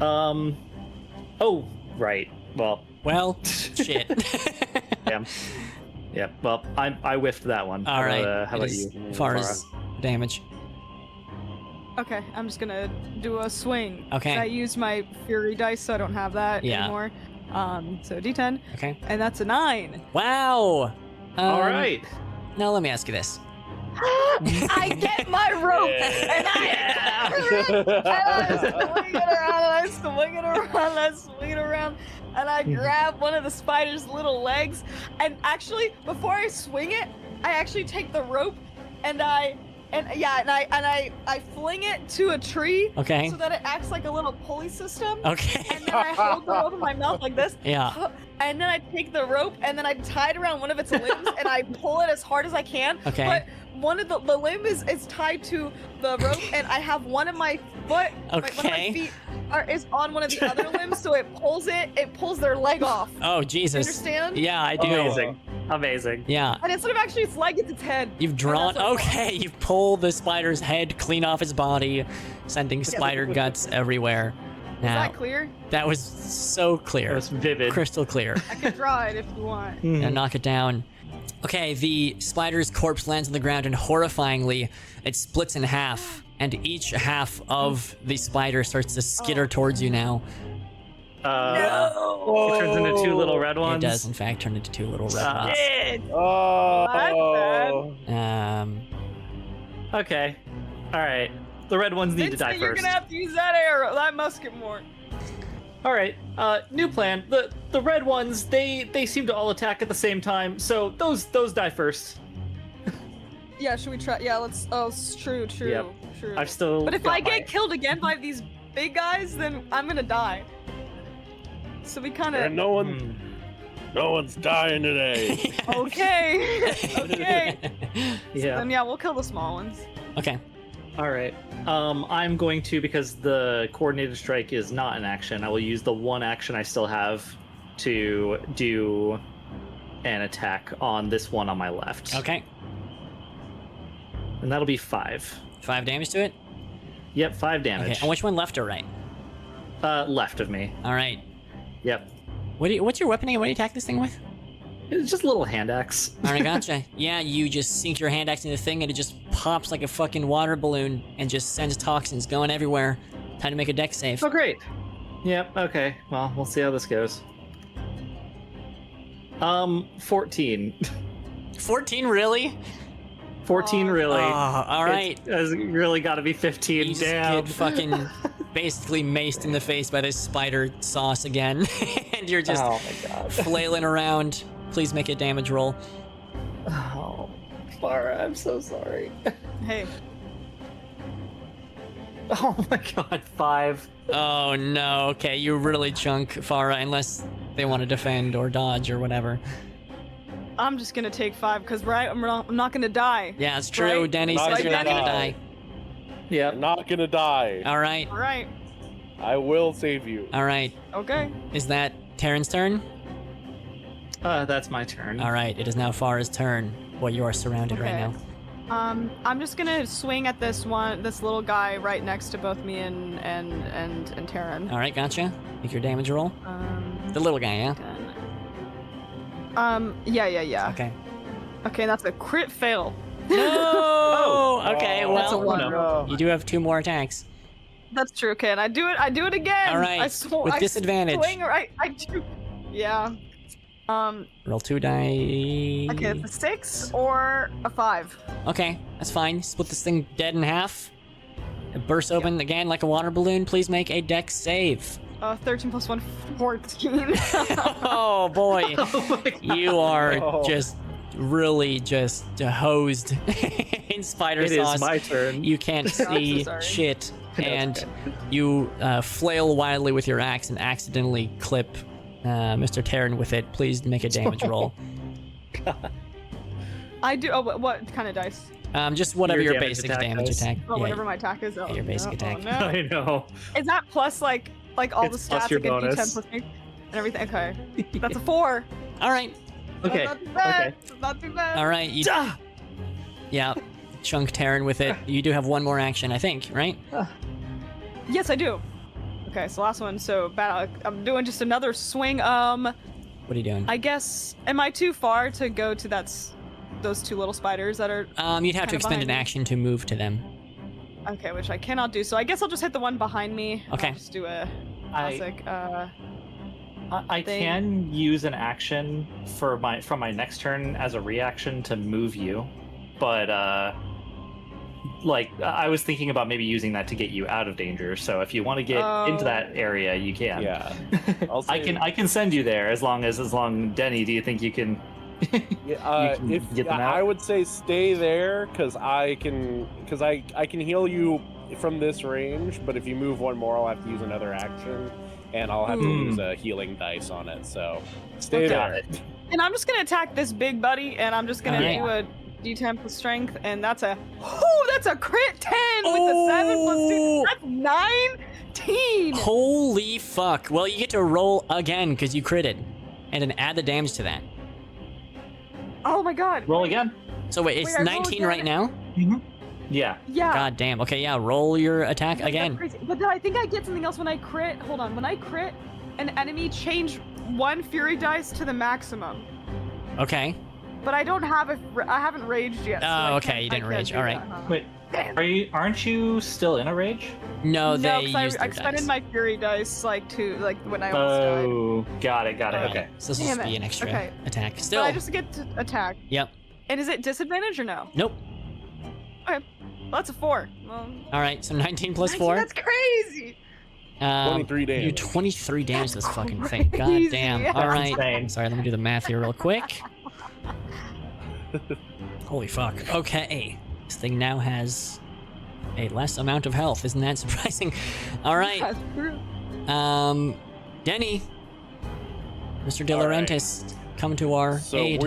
Oh, right. Well, shit. Damn. Yeah. Well, I whiffed that one. All right. How about you? Farah's damage. Okay, I'm just gonna do a swing. Okay. I used my fury dice, so I don't have that anymore. So D10. Okay. And that's a 9. Wow. All right. Now let me ask you this. I get my rope and I swing it around, and I grab one of the spider's little legs. And actually, before I swing it, I actually take the rope and I fling it to a tree. Okay. So that it acts like a little pulley system. Okay. And then I hold the rope in my mouth like this. Yeah. And then I take the rope and then I tie it around one of its limbs and I pull it as hard as I can. Okay. But one of the limb is tied to the rope and I have one of my foot. One of my feet is on one of the other limbs, so it pulls their leg off. Oh Jesus. You understand? Yeah, I do. Amazing. Yeah. And instead of actually its leg, it's its head. You've drawn. Okay, you've pulled the spider's head clean off its body, sending spider guts everywhere. Now, Is that clear? that was so clear. That was vivid. Crystal clear. I can draw it if you want. Now knock it down. Okay, the spider's corpse lands on the ground, and horrifyingly, it splits in half, and each half of the spider starts to skitter towards you now. No! It turns into two little red ones. It does, in fact, turn into two little red ones. Shit! Oh. Okay. All right. The red ones need to die You're first. gonna have to use that arrow, that musket more. All right. New plan. The red ones, they seem to all attack at the same time, so those die first. Yeah, should we try? Yeah, let's. Oh, true. Yep. True. I've still. But if got I get my- killed again by these big guys, then I'm gonna die. So we kind And of. no one's dying today. Okay. Okay. Yeah. Then yeah, we'll kill the small ones. Okay. All right. I'm going to, because the coordinated strike is not an action, I will use the one action I still have to do an attack on this one on my left. Okay. And that'll be 5. 5 damage to it? Yep, 5 Okay. damage. And which one, left or right? Left of me. All right. Yep. What's your weapon again? What do you attack this thing with? It's just a little hand axe. All right, gotcha. Yeah, you just sink your hand axe in the thing and it just pops like a fucking water balloon and just sends toxins going everywhere. Time to make a dex save. Oh, great. Yep, okay. Well, we'll see how this goes. 14. 14, really? 14, really. All right. It's really got to be 15. You just Damn. get fucking basically maced in the face by this spider sauce again. And you're just Oh my god. flailing around. Please make a damage roll. Oh, Farah, I'm so sorry. Hey. Oh my god, 5. Oh no, okay, you really chunk Farah unless they want to defend or dodge or whatever. I'm just gonna take 5 because I'm not gonna die. Yeah, it's true. Right? Denny Not says you're not gonna gonna die. die. Yeah. I'm not gonna die. All right, All right. I will save you. all right. Okay. Is that Terran's turn? That's my turn. All right, it is now Farah's turn. Boy, you are surrounded right Okay. now. I'm just gonna swing at this little guy right next to both me and Terran. All right, gotcha. Make your damage roll. The little guy, yeah? 10. Yeah. Okay. Okay, that's a crit fail. No! Okay, That's a well, one. No. you do have 2 more attacks. That's true. Okay, and I do it again. All right, with disadvantage. Swing right. I do. Yeah. Roll 2 die. Okay, it's a 6 or a 5. Okay, that's fine. Split this thing dead in half. It bursts open again like a water balloon. Please make a dex save. 13 plus 1, 14. Oh boy, Oh my god. you are Oh. just really just hosed in spider It sauce. is my turn. You can't so see sorry. shit, No, it's and okay. you flail wildly with your axe and accidentally clip Mr. Terran with it. Please make a damage roll. I do. Oh, what kind of dice? Just whatever Your your damage basic attack damage dice. attack. Oh, Yeah, whatever my attack is. Oh, your basic no. attack. Oh, no. I know. Is that plus like all It's the plus stats your like a bonus. D10 plus me and everything? Okay, that's a 4. All right, Okay. Not too bad. Okay. Not too bad. all right. You, Ah! yeah, chunk Terran with it. You do have one more action, I think, right? Yes, I do. Okay, so last one. So I'm doing just another swing. What are you doing? I guess am I too far to go to those 2 little spiders that are You'd have to kinda expend an behind me. action to move to them. okay, which I cannot do. So I guess I'll just hit the one behind me. Okay. I'll just do a I classic. I thing. can use an action from my next turn as a reaction to move you, but like I was thinking about maybe using that to get you out of danger. So if you want to get into that area, you can. Yeah. I can send you there as long Denny, do you think you can get them out? I would say stay there because I can heal you from this range, but if you move one more, I'll have to use another action, and I'll have to use a healing dice on it. So stay there. And I'm just gonna attack this big buddy, and I'm just gonna do a D10 plus strength, and that's a crit 10 with the 7 plus 2. That's 19. Holy fuck! Well, you get to roll again because you critted, and then add the damage to that. Oh my god! Roll again. So wait, it's 19 right now. Mm-hmm. Yeah. God damn. Okay, yeah. Roll your attack again. Crazy. But then I think I get something else when I crit. Hold on. When I crit, an enemy change 1 fury dice to the maximum. Okay. But I don't have I haven't raged yet. Oh, okay. You didn't rage. All right. Wait. Aren't you still in a rage? No, they used I their expended dice. my fury dice when I almost died. Oh, got it. Okay. So this will just be an extra attack. Still. But I just get to attack. Yep. And is it disadvantage or no? Nope. Okay. Well, that's a 4. Well, All right. So 19 plus 4. That's crazy. 23 damage. You 23 damage to this fucking thing. God damn. Yeah. All right. Insane. Sorry, let me do the math here real quick. Holy fuck. Okay. This thing now has a less amount of health. Isn't that surprising? All right. That's true. Denny. Mr. De Laurentiis, come to our aid.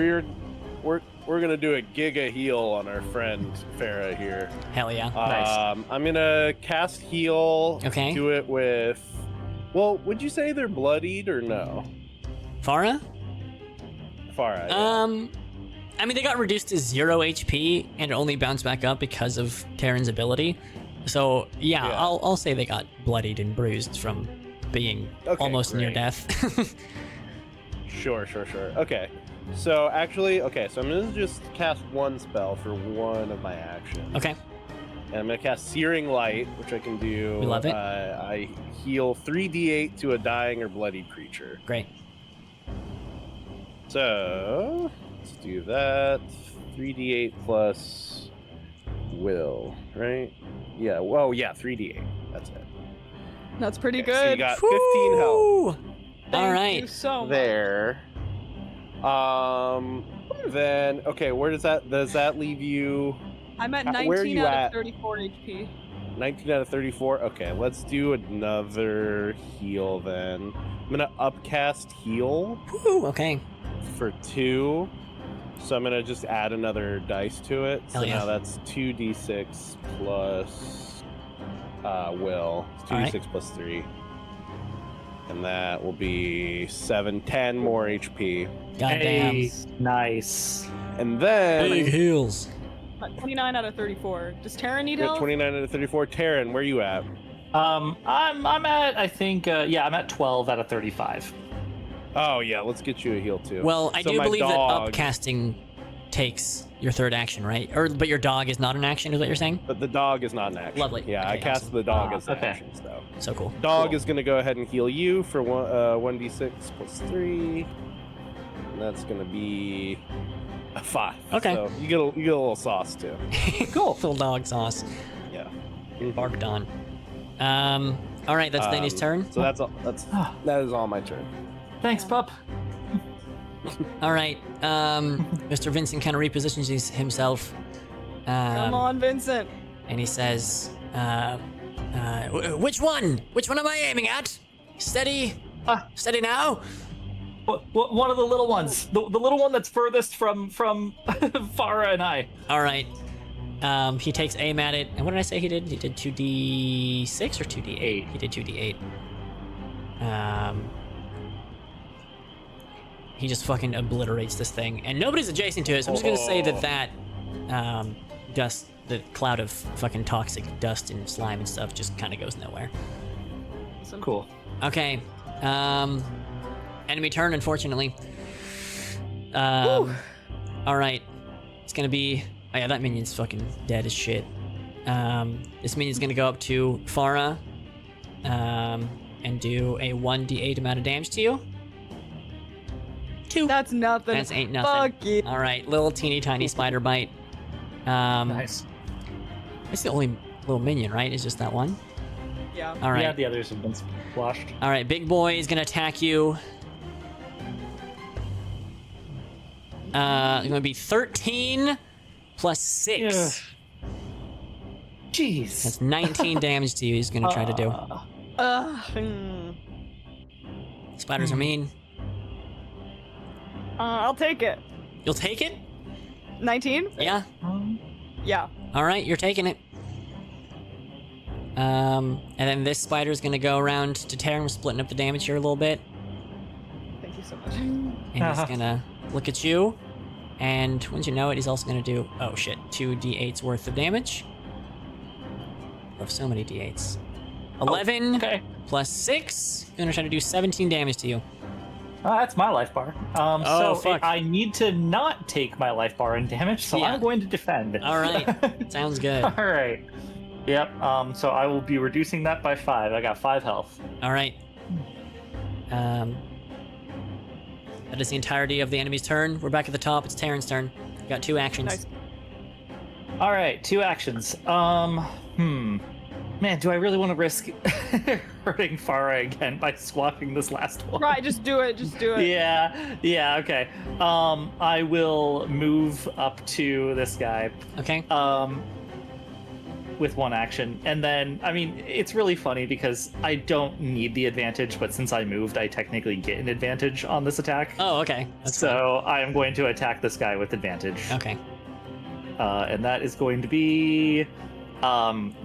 We're gonna do a giga heal on our friend Farah here. Hell yeah. Nice. I'm gonna cast heal. Okay. Do it with. Well, would you say they're bloodied or no? Farah? Farah. Yeah. I mean, they got reduced to 0 HP and only bounced back up because of Terran's ability. So, yeah. I'll say they got bloodied and bruised from being almost near death. Sure. Okay. So, actually, so I'm going to just cast one spell for one of my actions. Okay. And I'm going to cast Searing Light, which I can do. We love it. I heal 3d8 to a dying or bloodied creature. Great. So, let's do that. 3d8 plus will, right? Yeah, well, yeah, 3d8. That's it. That's pretty Okay, good. So you got 15 health. Thank All right. you so much. There. Then, okay, where does that leave you? I'm at Where are 19 you out at? of 34 HP. 19 out of 34? Okay, let's do another heal then. I'm gonna upcast heal Woo, okay. for 2. So I'm gonna just add another dice to it. Hell So yeah. now that's 2d6 plus will. It's 2d6 plus 3. And that will be 10 more HP. Goddamn. Hey, nice. And then Big heals. 29 out of 34. Does Terran need at help? 29 out of 34. Taryn, where you at? I'm at I think I'm at 12 out of 35. Oh yeah, let's get you a heal too. Well, I So do my believe dog- that upcasting takes your third action, right? But your dog is not an action, is what you're saying? But the dog is not an action. Lovely. Yeah, I Okay, cast awesome. the dog as an okay. action, so. So cool. Dog Cool. is going to go ahead and heal you for 1d6 plus 3. And that's going to be a 5. Okay. So you get a little sauce too. Cool. Full dog sauce. Yeah. Barked on. All right, that's Danny's turn. So that is all my turn. Thanks, pup. All right, Mr. Vincent kind of repositions himself. Come on, Vincent. And he says, which one? Which one am I aiming at? Steady. Steady now. One of the little ones. The little one that's furthest from Farah and I. All right. He takes aim at it. And what did I say he did? He did 2d6 or 2d8? He did 2d8. He just fucking obliterates this thing. And nobody's adjacent to it, so I'm just going to say that dust, the cloud of fucking toxic dust and slime and stuff just kind of goes nowhere. Cool. Okay. Enemy turn, unfortunately. All right. It's going to be... Oh yeah, that minion's fucking dead as shit. This minion's gonna go up to Farah, and do a 1d8 amount of damage to you. 2. That's nothing. That's ain't nothing. Fuck you. All right, little teeny tiny spider bite. Nice. It's the only little minion, right? It's just that one? Yeah. All right. Yeah, the others have been squashed. All right, big boy is gonna attack you. It's gonna be 13 plus 6. Yeah. Jeez. That's 19 damage to you. He's gonna try to do. Spiders are mean. I'll take it. You'll take it? 19? Yeah. Yeah. All right, you're taking it. And then this spider's gonna go around to Terran. We're splitting up the damage here a little bit. Thank you so much. And he's gonna look at you. And once you know it, he's also gonna do, oh shit, 2d8s worth of damage. Love so many d8s. 11 plus 6. Gonna try to do 17 damage to you. That's my life bar. Fuck. I need to not take my life bar in damage, so Yeah. I'm going to defend. All right, sounds good. All right. Yep. So I will be reducing that by 5. I got 5 health. All right. That is the entirety of the enemy's turn. We're back at the top. It's Terran's turn. You got 2 actions. Nice. All right, 2 actions. Man, do I really want to risk hurting Farah again by squashing this last one? Right, just do it. Just do it. Yeah, okay. I will move up to this guy. Okay. With 1 action. And then, I mean, it's really funny because I don't need the advantage, but since I moved, I technically get an advantage on this attack. Oh, okay. That's so I am going to attack this guy with advantage. fine. Okay. And that is going to be,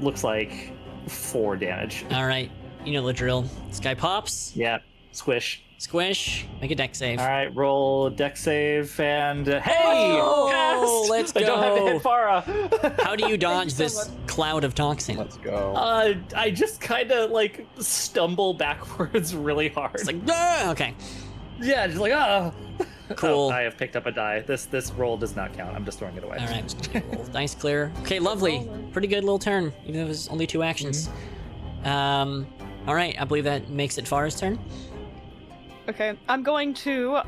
looks like 4 damage. All right. You know the drill. This guy pops. Yeah, squish. Squish. Make a deck save. All right, roll deck save, and hey! Oh, yes! let's I don't have to go. hit Farah. How do you dodge so this cloud of toxin? Let's go. I just kind of like stumble backwards really hard. It's like, ah! Okay. Yeah, just like Cool. Oh, I have picked up a die. This roll does not count. I'm just throwing it away. All right. I'm just gonna roll dice clear. Okay, lovely. Pretty good little turn, even though it was only 2 actions. All right. I believe that makes it Farah's turn. Okay, I'm going to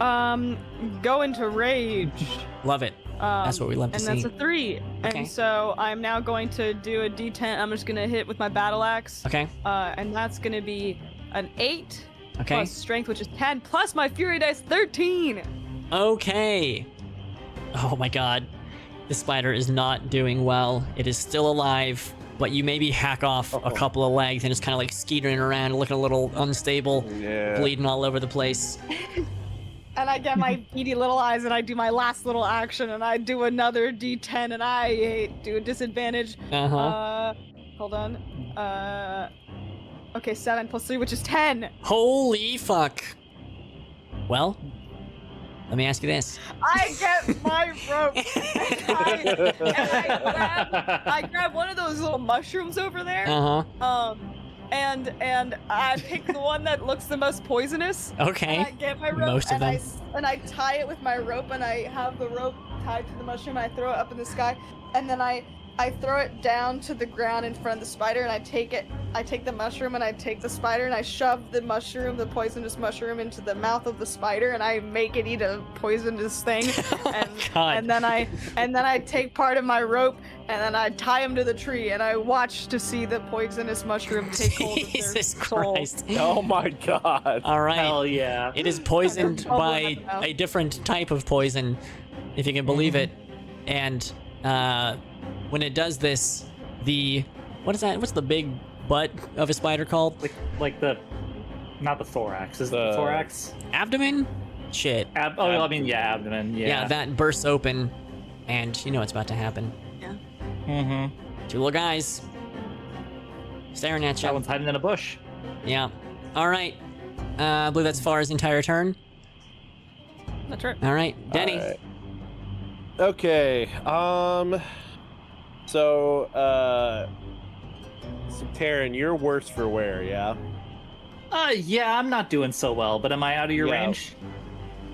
go into rage. Love it. That's what we love to and see. that's a 3. Okay. And so I'm now going to do a D10. I'm just gonna hit with my battle axe. Okay. And that's gonna be an 8 Okay. plus strength, which is 10, plus my fury dice 13. Okay. Oh my god. The spider is not doing well. It is still alive, but you maybe hack off a couple of legs and it's kind of like skeetering around, looking a little unstable, bleeding all over the place. And I get my beady little eyes and I do my last little action and I do another D10 and I do a disadvantage. Hold on. Okay, 7 plus 3, which is 10. Holy fuck. Well, let me ask you this. I get my rope and I grab one of those little mushrooms over there. And I pick the one that looks the most poisonous. Okay. And I get my rope Most of them. I tie it with my rope and I have the rope tied to the mushroom and I throw it up in the sky and then I throw it down to the ground in front of the spider and I take the mushroom and I take the spider and I shove the mushroom, the poisonous mushroom, into the mouth of the spider and I make it eat a poisonous thing. And then I take part of my rope and then I tie him to the tree and I watch to see the poisonous mushroom take hold of their Jesus soul. Christ. Oh my god. All right. Hell yeah. It is poisoned by a different type of poison, if you can believe it. And when it does this, what is that? What's the big butt of a spider called? Like the, not the thorax. Is the thorax? Abdomen? Shit. Abdomen. Yeah. Yeah, that bursts open, and you know what's about to happen. Yeah. Mm-hmm. 2 little guys staring at you. That one's hiding in a bush. Yeah. All right. I believe that's Farah's entire turn. That's right. All right, Denny. All right. Okay. So Terran, you're worse for wear, yeah? Yeah, I'm not doing so well, but am I out of your range?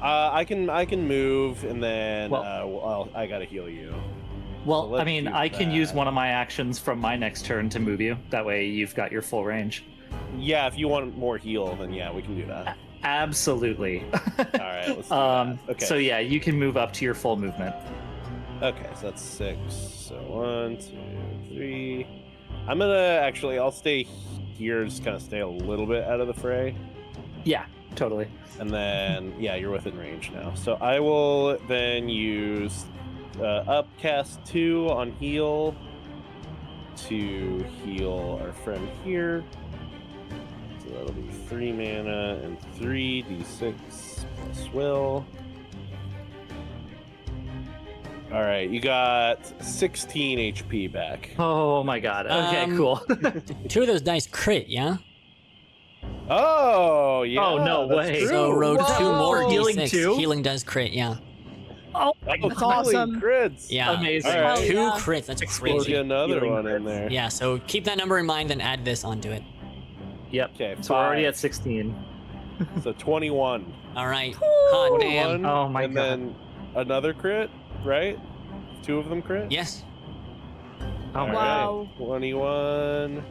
I can move, and then Well- I gotta heal you. Well, So I mean, let's do I can use that. one of my actions from my next turn to move you. That way you've got your full range. Yeah, if you want more heal, then yeah, we can do that. Absolutely. All right, let's do that. Okay. So yeah, you can move up to your full movement. Okay, so that's 6. So 1, 2, 3. I'm gonna actually. I'll stay here. Just kind of stay a little bit out of the fray. Yeah, totally. And then, yeah, you're within range now. So I will then use upcast 2 on heal to heal our friend here. So that'll be 3 mana and 3d6 plus will. All right, you got 16 HP back. Oh my god. Okay, cool. 2 of those dice crit, yeah? Oh, yeah. Oh, no way. True. So rolled 2 more Healing d6. too? Healing does crit, yeah. Oh, That's awesome. Crits. Yeah. amazing. All right. 2 yeah. crits, that's We'll crazy. get another Healing one in crits. there. Yeah, so keep that number in mind, then add this onto it. Yep. Okay, So we're already 5. at 16. So 21. All right. Hot damn. 21, Oh my and God. then another crit, right? 2 of them crit? Yes. Oh All my right. god. Wow. 21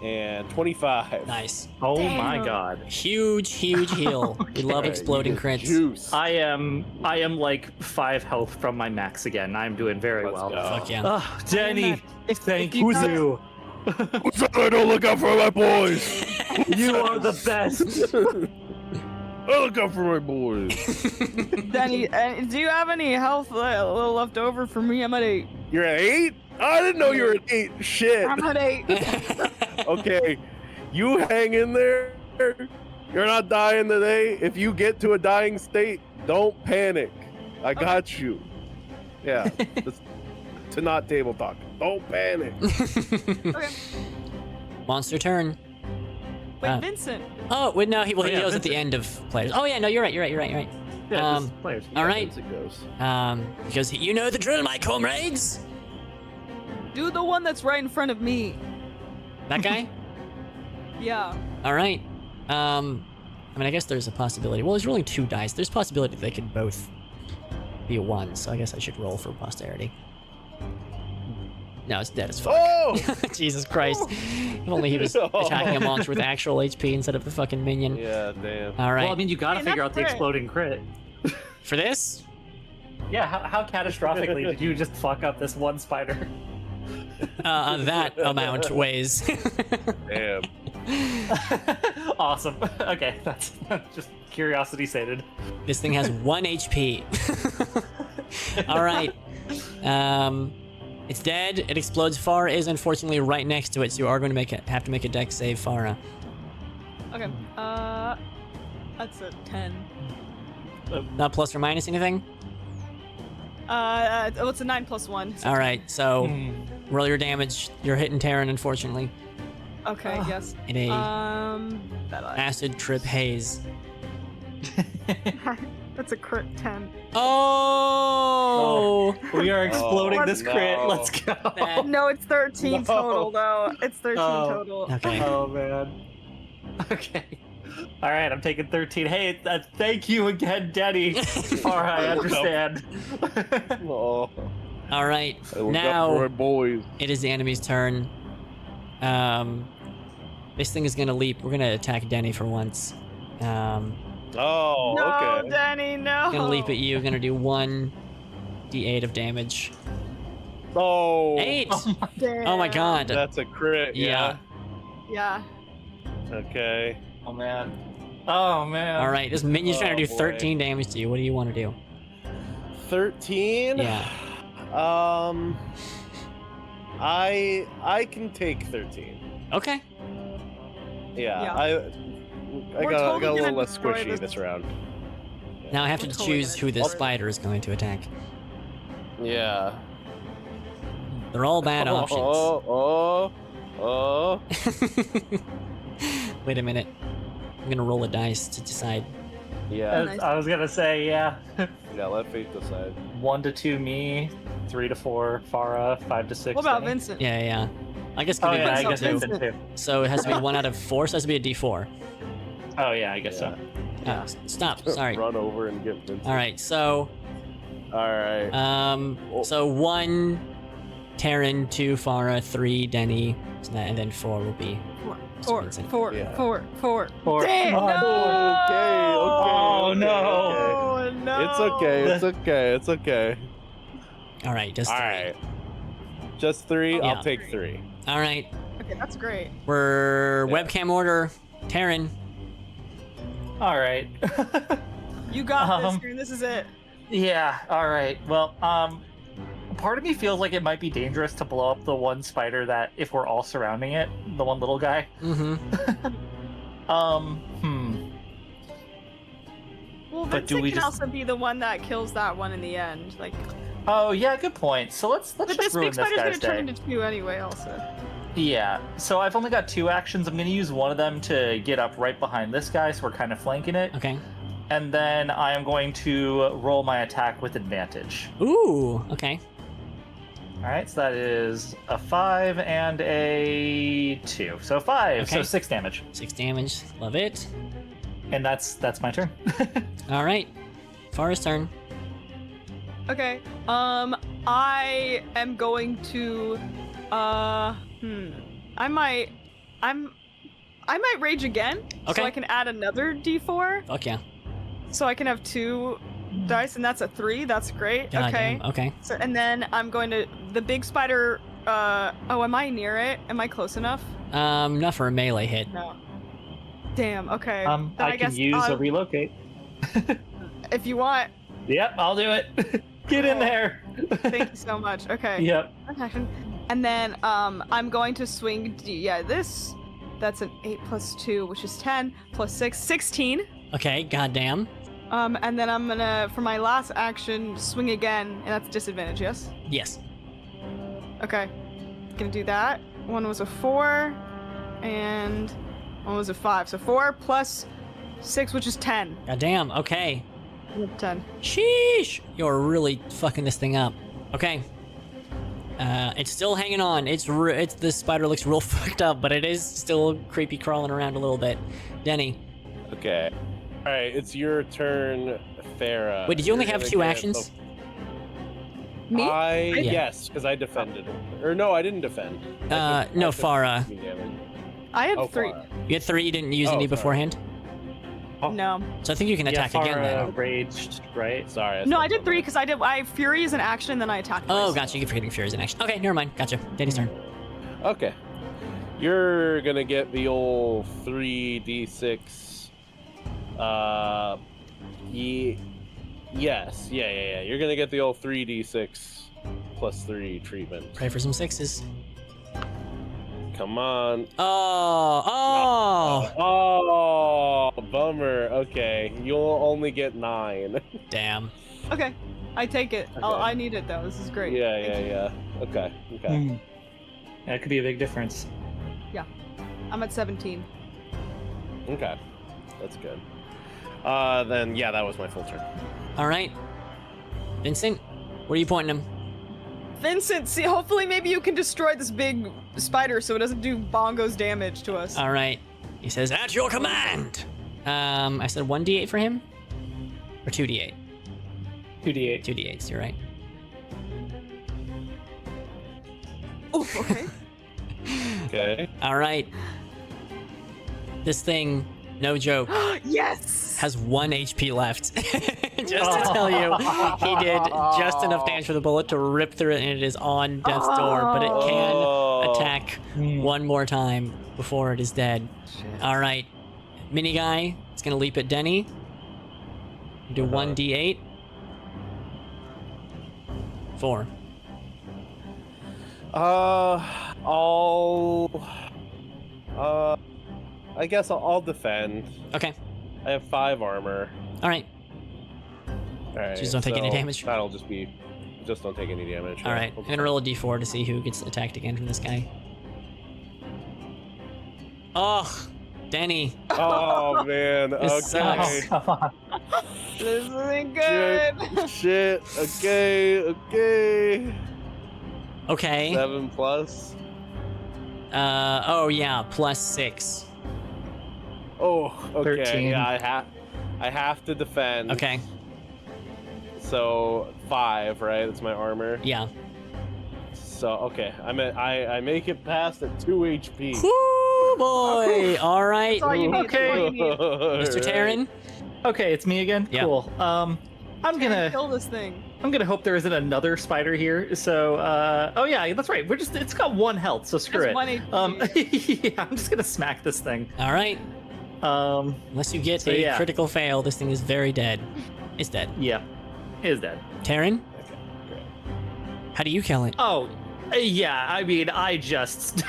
and 25. Nice. Oh Damn. my god. Huge heal. We love All right, exploding you get crits. Juice. I am like 5 health from my max again. I'm doing very Let's well. go. Fuck yeah. Oh, Denny, thank you you. Who said I don't look out for my boys? You are the best. I look out for my boys. Danny, do you have any health left over for me? I'm at 8. You're at 8? I didn't know you were at 8. Shit. I'm at 8. Okay, you hang in there. You're not dying today. If you get to a dying state, don't panic. I got you. Yeah. To not table talk. Don't panic. Okay. Monster turn. Wait, Vincent. Oh, wait, no, he yeah, goes at the Vincent. end of players. Oh, yeah, no, you're right. Yeah, Um, players. All right. As it goes. Because you know the drill, my comrades. Do the one that's right in front of me. That guy? Yeah. All right. I mean, I guess there's a possibility. Well, he's rolling 2 dice. There's a possibility they could both be a 1, so I guess I should roll for posterity. No, it's dead as fuck. Oh! Jesus Christ. If only he was attacking a monster with actual HP instead of the fucking minion. Yeah, damn. All right. Well, I mean, you gotta Hey, figure not out the crit. exploding crit. For this? Yeah, how catastrophically did you just fuck up this one spider? That amount weighs. Damn. Awesome. Okay, that's just curiosity sated. This thing has 1 HP. All right. It's dead. It explodes. Farah is unfortunately right next to it, so you are going to have to make a dex save, Farah. Okay. That's a 10. Not plus or minus anything? Oh, it's a 9 plus 1. So All right, so Hmm. roll your damage. You're hitting Terran, unfortunately. Okay, yes. In a that acid trip haze. That's a crit 10. Oh! We are exploding this crit. no. Let's go. That- No, it's 13 No. total though. It's 13 Oh. total. Okay. Oh man. Okay. All right, I'm taking 13. Hey, thank you again, Denny. All right, I understand. Oh, All right. I look out for Now my boys. it is the enemy's turn. This thing is gonna leap. We're gonna attack Denny for once. Oh, No, okay. Danny, no. Gonna leap at you. Gonna do 1d8 of damage. Oh, 8. Damn. Oh my god. That's a crit. Yeah. Yeah. Okay. Oh man. Oh man. All right. This minion's trying to do Oh, boy. 13 damage to you. What do you want to do? 13. Yeah. I can take 13. Okay. Yeah. Yeah. I We're got totally a little gonna less destroy squishy this. this round. Now I have to We're totally choose gonna who this destroy it. spider is going to attack. Yeah. They're all bad options. Oh. Wait a minute. I'm gonna roll a dice to decide. Yeah. Nice. I was gonna say, yeah. Yeah, let fate decide. 1 to 2 me, 3 to 4 Farah, 5 to 6. What about Denny. Vincent? Yeah. I guess it could Oh be yeah, I Vincent guess too. Vincent too. So it has to be 1 out of 4, so it has to be a d4. Oh yeah, I guess so. Oh, stop. Sorry. Run over and get Vincent. All right. So All right. so 1 Terran, 2 Farah, 3 Denny, and then 4 will be Four. Vincent. Yeah. Four. Four. Damn, Oh, no! Okay. Oh, no. Oh, no. It's okay. It's okay. It's okay. All right, just 3. All right. Just 3. Yeah. I'll take 3. All right. Okay, that's great. We're webcam order. Taryn. All right. You got this, Taryn. This is it. Yeah. All right. Well, part of me feels like it might be dangerous to blow up the one spider that, if we're all surrounding it, the one little guy. Mm-hmm. Well, But Vincent can also be the one that kills that one in the end. Like, Oh yeah, good point. So let's but just this ruin big this spider's guy's gonna turn day. into 2 anyway. Also. Yeah. So I've only got 2 actions. I'm gonna use one of them to get up right behind this guy, so we're kind of flanking it. Okay. And then I am going to roll my attack with advantage. Ooh. Okay. All right, so that is a 5 and a 2. So 5, Okay. so 6 damage. 6 damage. Love it. And that's my turn. All right. Farah's turn. Okay. I am going to. I might rage again. Okay. So I can add another D4. Fuck yeah. So I can have 2 dice, and that's a 3. That's great. God okay. damn. Okay. So and then I'm going to the big spider. Oh, am I near it? Am I close enough? Not for a melee hit. No. Damn. Okay. Then I can guess use I'll- a relocate. if you want. Yep, I'll do it. Get in there. Thank you so much. Okay. Yep. And then I'm going to swing. This. That's an 8 plus 2, which is 10 plus 6, 16. Okay. Goddamn. And then I'm gonna, for my last action, swing again, and that's disadvantage. Yes. Yes. Okay. Gonna do that. One was a 4, and one was a 5. So 4 plus 6, which is 10. Goddamn. Okay. 10. Sheesh. You're really fucking this thing up. Okay. It's still hanging on. It's the spider looks real fucked up, but it is still creepy crawling around a little bit. Denny. Okay. All right, it's your turn, Farah. Wait, did you only You're have gonna 2 get actions? Me? Yes, because I defended. Or no, I didn't defend. No, Farah. I had Oh, 3. Farah. You had 3. You didn't use Oh, any sorry. beforehand. No. So I think you can attack again Farah then. raged, right? Sorry. No, I did 3 because I Fury is an action, and then I attacked. Oh, twice. gotcha. You keep forgetting Fury's in action. Okay, never mind. Gotcha. Denny's turn. Okay. You're gonna get the old 3d6. Yes. Yeah. You're gonna get the old 3d6 plus 3 treatment. Pray for some 6s. Come on. Oh. Oh, bummer. Okay, you'll only get 9. Damn. Okay. I take it. Okay. I need it though. This is great. Yeah. Okay. That could be a big difference. I'm at 17. Okay. That's good. Then yeah, that was my full turn. All right. Vincent, where are you pointing him? Vincent, see, hopefully maybe you can destroy this big spider so it doesn't do bongos damage to us. All right. He says, "At your command." I said 1d8 for him, or 2d8. 2d8. 2d8s. You're right. Oh, okay. Okay. All right. This thing, no joke, Yes! has 1 HP left. Just to tell you, he did just enough damage for the bullet to rip through it, and it is on death's door. But it can attack one more time before it is dead. Shit. All right, mini guy. It's gonna leap at Denny. Do 1d8. 4. I guess I'll defend. Okay. I have 5 armor. All right. All right. Just don't take any damage. That'll just don't take any damage. All right. I'm gonna roll a d4 to see who gets attacked again from this guy. Oh, Denny. Oh man. This Okay. sucks. Come on. This isn't good. Shit. Okay. Okay. 7 plus. Oh yeah, +6. Oh. Okay. 13. Yeah. I have to defend. Okay. So 5, right? That's my armor. Yeah. So okay, I make it past at 2 HP. Woo boy. All right. That's all you need. That's all you need. Mr. Taryn. Okay, it's me again. Yeah. Cool. I'm gonna kill this thing. I'm gonna hope there isn't another spider here. So, oh yeah, that's right. It's got 1 health, so screw it. 1 HP. Yeah, I'm just gonna smack this thing. All right. Unless you get a critical fail, this thing is very dead. It's dead. Yeah, it is dead. Taryn? Okay, great. How do you kill it? Oh, yeah. I mean, I just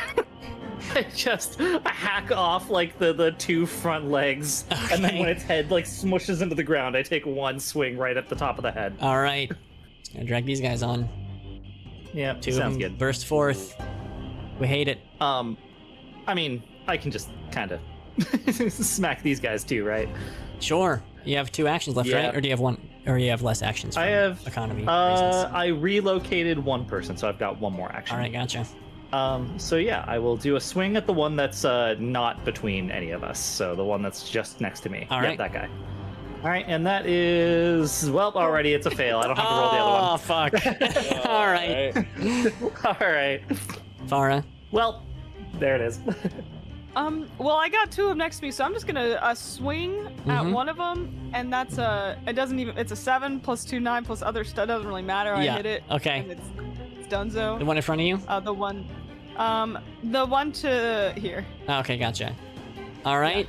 hack off like the 2 front legs, and then when its head like smushes into the ground, I take 1 swing right at the top of the head. All right. Just gonna drag these guys on. Yeah, 2 sounds of them good. burst forth. We hate it. I mean, I can just kind of smack these guys too, right? Sure. You have 2 actions left, Yeah. right? Or do you have 1? Or you have less actions? I have economy reasons. I relocated 1 person, so I've got 1 more action. All right, gotcha. So yeah, I will do a swing at the one that's not between any of us. So the one that's just next to me. All Yep, right. that guy. All right, and that is already it's a fail. I don't have to roll the other Oh, fuck. All right. one. All right. Farah. Well, there it is. Well, I got 2 of them next to me, so I'm just gonna swing at one of them, and that's it's a 7 plus 2, 9 plus other stuff. Doesn't really matter. I hit it. Okay. And it's donezo. The one in front of you? The one to here. Okay, gotcha. All right.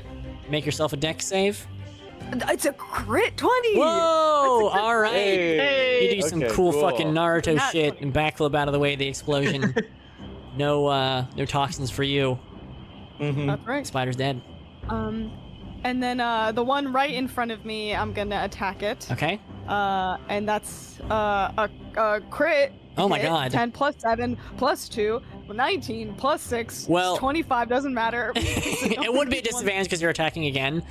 Make yourself a dex save. It's a crit 20. Whoa! All right. Hey. You do some cool fucking Naruto Not shit 20. and backflip out of the way of the explosion. No toxins for you. Mm-hmm. That's right. Spider's dead. And then the one right in front of me, I'm gonna attack it. Okay. And that's a crit. Oh my hit. God. 10 plus 7 plus 2, 19 plus 6. Well- 25 doesn't matter. It would be a disadvantage because you're attacking again.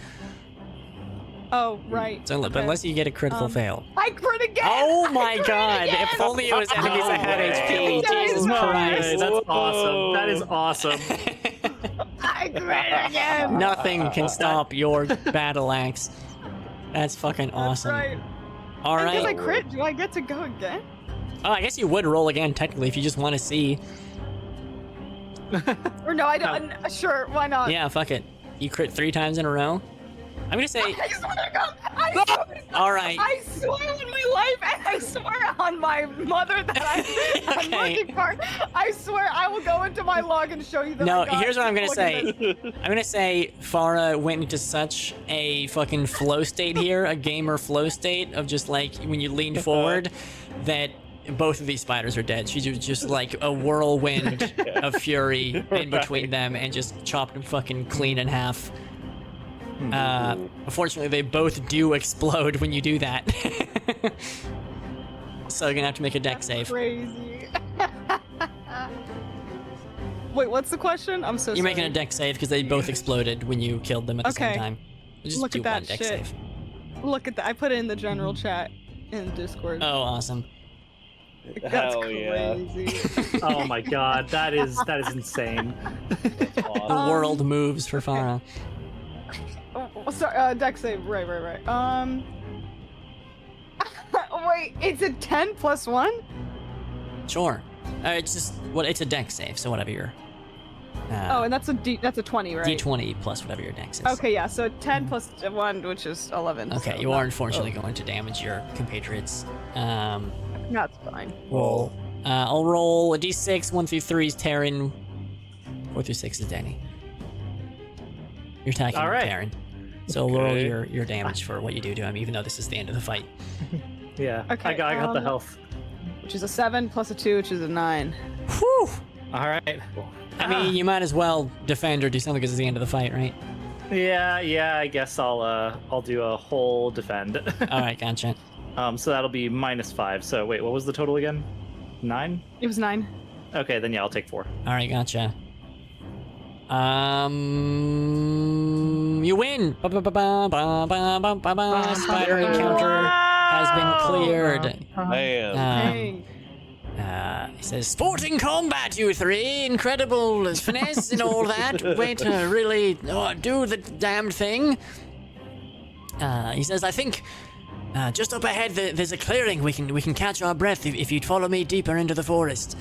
Oh, right. So, but Okay. unless you get a critical fail. I crit again! Oh I my crit God! again! If only it was enemies that had HP. That is Jesus right. Christ! That's awesome. That is awesome. I crit again! Nothing can stop your battle axe. That's fucking awesome. That's right. All And because I right. crit, do I get to go again? Oh, I guess you would roll again technically if you just want to see. Or no, I don't. Sure, why not? Yeah, fuck it. You crit 3 times in a row. I'm gonna say. I swear to God, I swear, All right. I swear on my life, and I swear on my mother that I'm Okay. working for. I swear I will go into my log and show you that. No, I got here's what I'm gonna look at say. this. I'm gonna say Farah went into such a fucking flow state here, a gamer flow state of just like when you lean forward, that both of these spiders are dead. She was just like a whirlwind of fury in between them and just chopped them fucking clean in half. Unfortunately, they both do explode when you do that. So you're gonna have to make a dex save. Crazy. Wait, what's the question? I'm so You're sorry. making a dex save because they both exploded when you killed them at the same Okay. time. Just Look do at that one dex shit. save. Look at that. I put it in the general chat in Discord. Oh, awesome. That's Hell yeah. crazy. Oh my God, that is insane. That's The awesome. world moves for Farah. Oh, sorry, dex save. Right. Wait, it's a 10 plus 1? Sure. It's just it's a dex save, so whatever your Oh, and that's a 20, right? d20 plus whatever your dex is. Okay, yeah, so 10 plus 1, which is 11. Okay, so you are not- unfortunately going to damage your compatriots. That's fine. Roll. I'll roll a d6. 1 through 3 is Taryn. 4 through 6 is Danny. You're attacking All right. Taryn. So roll Okay. your damage for what you do to him, even though this is the end of the fight. Yeah, Okay, I got the health. Which is a 7 plus a 2, which is a 9. Whew! All right. I mean, you might as well defend or do something because it's the end of the fight, right? Yeah. I guess I'll do a whole defend. All right, gotcha. So that'll be -5. So wait, what was the total again? 9? It was 9. Okay, then yeah, I'll take 4. All right, gotcha. You win. Spider encounter has been cleared. Man. Dang. He says, "Sporting combat, you three. Incredible finesse and all that. Way to really do the damned thing." He says, "I think just up ahead there's a clearing. We can catch our breath if you'd follow me deeper into the forest."